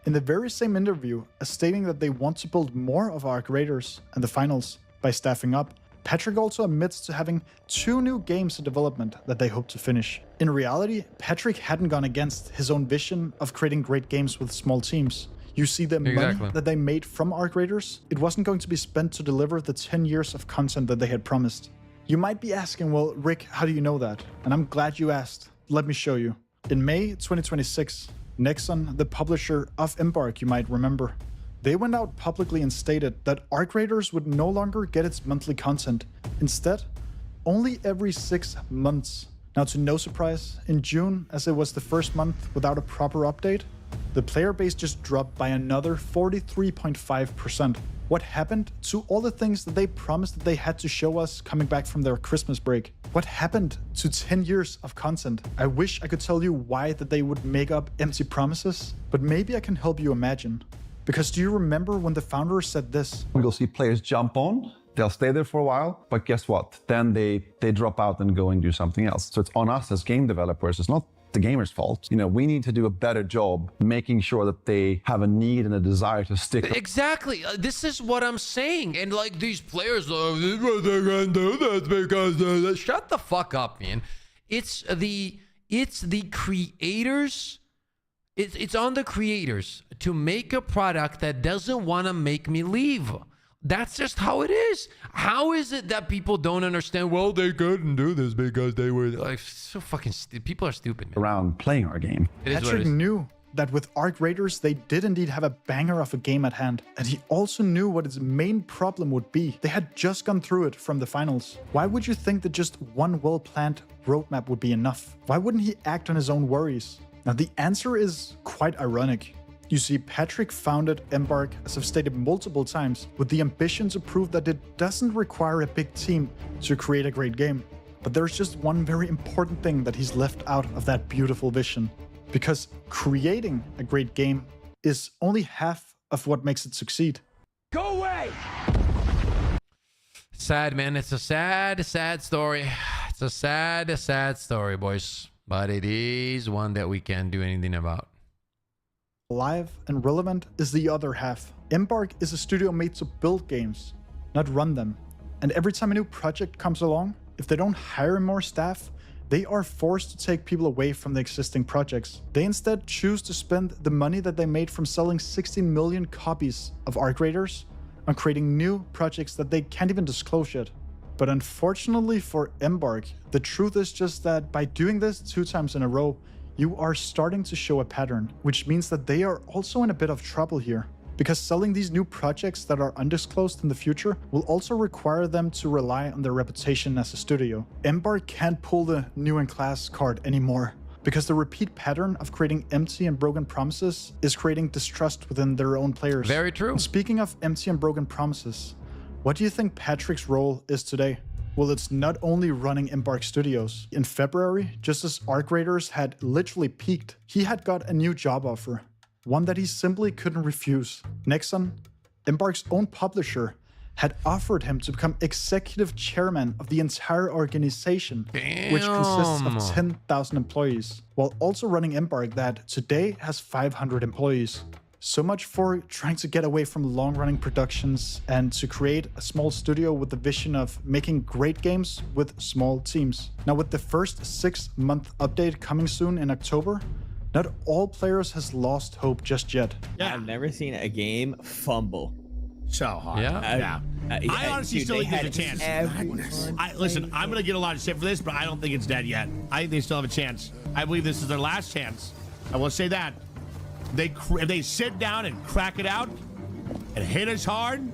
[SPEAKER 15] In the very same interview, as stating that they want to build more of Arc Raiders and the finals by staffing up, Patrick also admits to having 2 new games in development that they hope to finish. In reality, Patrick hadn't gone against his own vision of creating great games with small teams. You see the money that they made from Arc Raiders, it wasn't going to be spent to deliver the 10 years of content that they had promised. You might be asking, well, Rick, how do you know that? And I'm glad you asked. Let me show you. In May 2026, Nexon, the publisher of Embark, you might remember, they went out publicly and stated that Arc Raiders would no longer get its monthly content. Instead, only every 6 months. Now, to no surprise, in June, as it was the first month without a proper update, the player base just dropped by another 43.5%. What happened to all the things that they promised that they had to show us coming back from their Christmas break? What happened to 10 years of content? I wish I could tell you why that they would make up empty promises, but maybe I can help you imagine. Because do you remember when the founder said this?
[SPEAKER 19] We'll see players jump on, they'll stay there for a while, but guess what? Then they drop out and go and do something else. So it's on us as game developers, it's not the gamer's fault. You know, we need to do a better job making sure that they have a need and a desire to stick.
[SPEAKER 2] Exactly. This is what I'm saying. And like these players, they're gonna do this because shut the fuck up, man. It's the creators. It's on the creators to make a product that doesn't want to make me leave. That's just how it is. How is it that people don't understand? Well, they couldn't do this because they were like so fucking stupid. People are stupid, man.
[SPEAKER 19] Around playing our game.
[SPEAKER 15] Patrick knew that with Arc Raiders, they did indeed have a banger of a game at hand. And he also knew what its main problem would be. They had just gone through it from the finals. Why would you think that just one well-planned roadmap would be enough? Why wouldn't he act on his own worries? Now, the answer is quite ironic. You see, Patrick founded Embark, as I've stated multiple times, with the ambition to prove that it doesn't require a big team to create a great game. But there's just one very important thing that he's left out of that beautiful vision. Because creating a great game is only half of what makes it succeed.
[SPEAKER 2] Go away! Sad, man. It's a sad, sad story. It's a sad, sad story, boys. But it is one that we can't do anything about.
[SPEAKER 15] Live and relevant is the other half. Embark is a studio made to build games, not run them. And every time a new project comes along, if they don't hire more staff, they are forced to take people away from the existing projects. They instead choose to spend the money that they made from selling 16 million copies of Arc Raiders on creating new projects that they can't even disclose yet. But unfortunately for Embark, the truth is just that by doing this 2 times in a row, you are starting to show a pattern, which means that they are also in a bit of trouble here. Because selling these new projects that are undisclosed in the future will also require them to rely on their reputation as a studio. Embark can't pull the new in class card anymore, because the repeat pattern of creating empty and broken promises is creating distrust within their own players.
[SPEAKER 2] Very true.
[SPEAKER 15] And speaking of empty and broken promises, what do you think Patrick's role is today? Well, it's not only running Embark Studios. In February, just as Arc Raiders had literally peaked, he had got a new job offer. One that he simply couldn't refuse. Nexon, Embark's own publisher, had offered him to become executive chairman of the entire organization, which consists of 10,000 employees, while also running Embark that today has 500 employees. So much for trying to get away from long-running productions and to create a small studio with the vision of making great games with small teams. Now, with the first 6-month update coming soon in October, not all players has lost hope just yet.
[SPEAKER 4] Yeah. I've never seen a game fumble
[SPEAKER 16] so hard.
[SPEAKER 2] Yeah.
[SPEAKER 16] I honestly still think there's a chance. Listen, I'm going to get a lot of shit for this, but I don't think it's dead yet. I think they still have a chance. I believe this is their last chance. I will say that. If they sit down and crack it out, and hit us hard,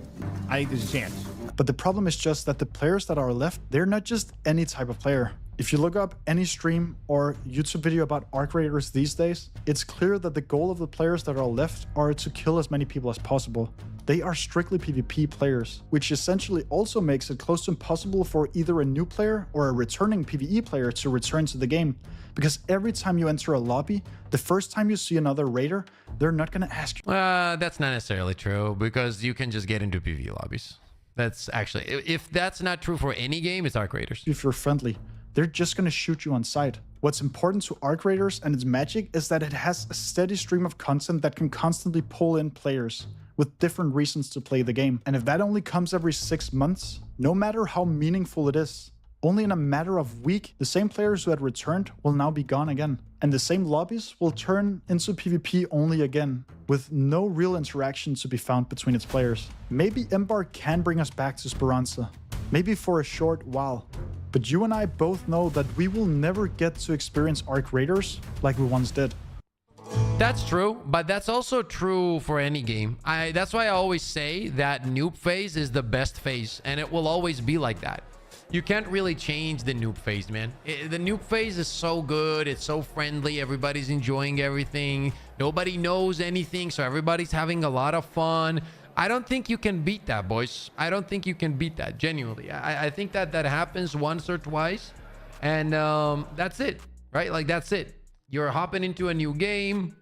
[SPEAKER 16] I think there's a chance.
[SPEAKER 15] But the problem is just that the players that are left, they're not just any type of player. If you look up any stream or YouTube video about Arc Raiders these days, it's clear that the goal of the players that are left are to kill as many people as possible. They are strictly PvP players, which essentially also makes it close to impossible for either a new player or a returning PvE player to return to the game. Because every time you enter a lobby, the first time you see another raider, they're not going to ask you.
[SPEAKER 2] That's not necessarily true, because you can just get into PvE lobbies. That's actually, if that's not true for any game, it's Arc Raiders.
[SPEAKER 15] If you're friendly, they're just going to shoot you on sight. What's important to Arc Raiders and its magic is that it has a steady stream of content that can constantly pull in players with different reasons to play the game. And if that only comes every 6 months, no matter how meaningful it is, only in a matter of week, the same players who had returned will now be gone again. And the same lobbies will turn into PvP only again, with no real interaction to be found between its players. Maybe Embark can bring us back to Speranza, maybe for a short while. But you and I both know that we will never get to experience Arc Raiders like we once did.
[SPEAKER 2] That's true, but that's also true for any game. That's why I always say that noob phase is the best phase, and it will always be like that. You can't really change the noob phase, man. The noob phase is so good. It's so friendly. Everybody's enjoying everything. Nobody knows anything, so everybody's having a lot of fun. I don't think you can beat that, boys. I don't think you can beat that, genuinely. I think that happens once or twice, and that's it, right? Like, that's it. You're hopping into a new game.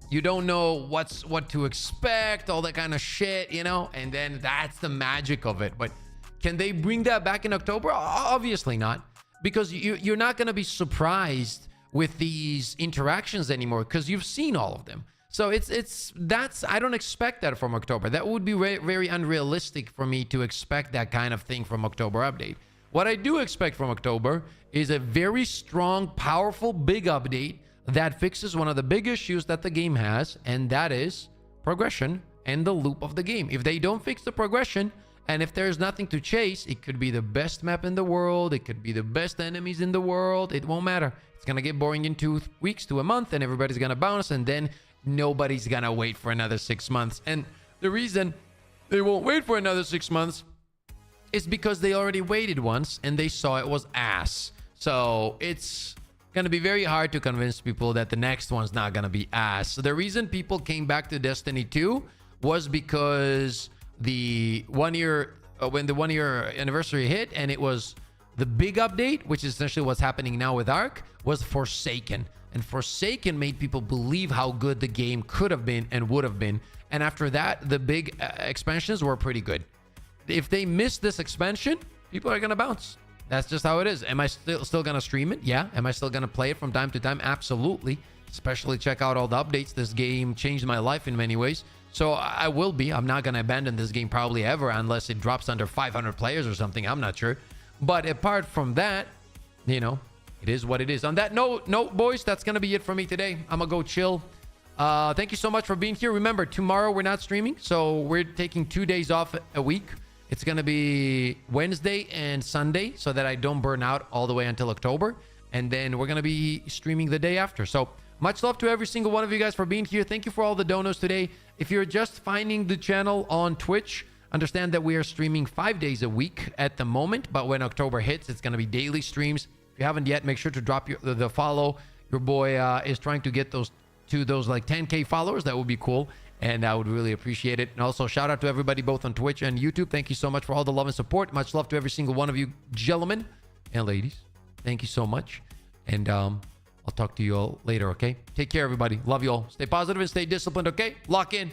[SPEAKER 2] You don't know what to expect, all that kind of shit, you know? And then that's the magic of it. But can they bring that back in October? Obviously not, because you're not going to be surprised with these interactions anymore, because you've seen all of them. So I don't expect that from October. That would be very unrealistic for me to expect that kind of thing from October update. What I do expect from October is a very strong, powerful, big update that fixes one of the big issues that the game has, and that is progression and the loop of the game. If they don't fix the progression, and if there's nothing to chase, it could be the best map in the world, it could be the best enemies in the world, it won't matter. It's gonna get boring in 2 weeks to a month, and everybody's gonna bounce, and then nobody's gonna wait for another 6 months. And the reason they won't wait for another 6 months is because they already waited once and they saw it was ass. So it's gonna be very hard to convince people that the next one's not gonna be ass. So the reason people came back to Destiny 2 was because the 1 year when the 1 year anniversary hit, and it was the big update, which is essentially what's happening now with Ark, was Forsaken. And Forsaken made people believe how good the game could have been and would have been. And after that, the big expansions were pretty good. If they miss this expansion, people are gonna bounce. That's just how it is. Am I still gonna stream it? Yeah. Am I still gonna play it from time to time? Absolutely. Especially check out all the updates. This game changed my life in many ways. So I will be. I'm not gonna abandon this game probably ever, unless it drops under 500 players or something. I'm not sure. But apart from that, you know, it is what it is. On that note, boys, that's gonna be it for me today. I'm gonna go chill. Thank you so much for being here. Remember, tomorrow we're not streaming, so we're taking 2 days off a week. It's gonna be Wednesday and Sunday, so that I don't burn out all the way until October. And then we're gonna be streaming the day after. So much love to every single one of you guys for being here. Thank you for all the donos today. If you're just finding the channel on Twitch, understand that we are streaming 5 days a week at the moment, but when October hits, it's gonna be daily streams. If you haven't yet, make sure to drop the follow. Your boy is trying to get those like 10K followers. That would be cool, and I would really appreciate it. And also shout out to everybody both on Twitch and YouTube. Thank you so much for all the love and support. Much love to every single one of you gentlemen and ladies. Thank you so much, and I'll talk to you all later. Okay, take care everybody. Love you all. Stay positive and stay disciplined. Okay, lock in.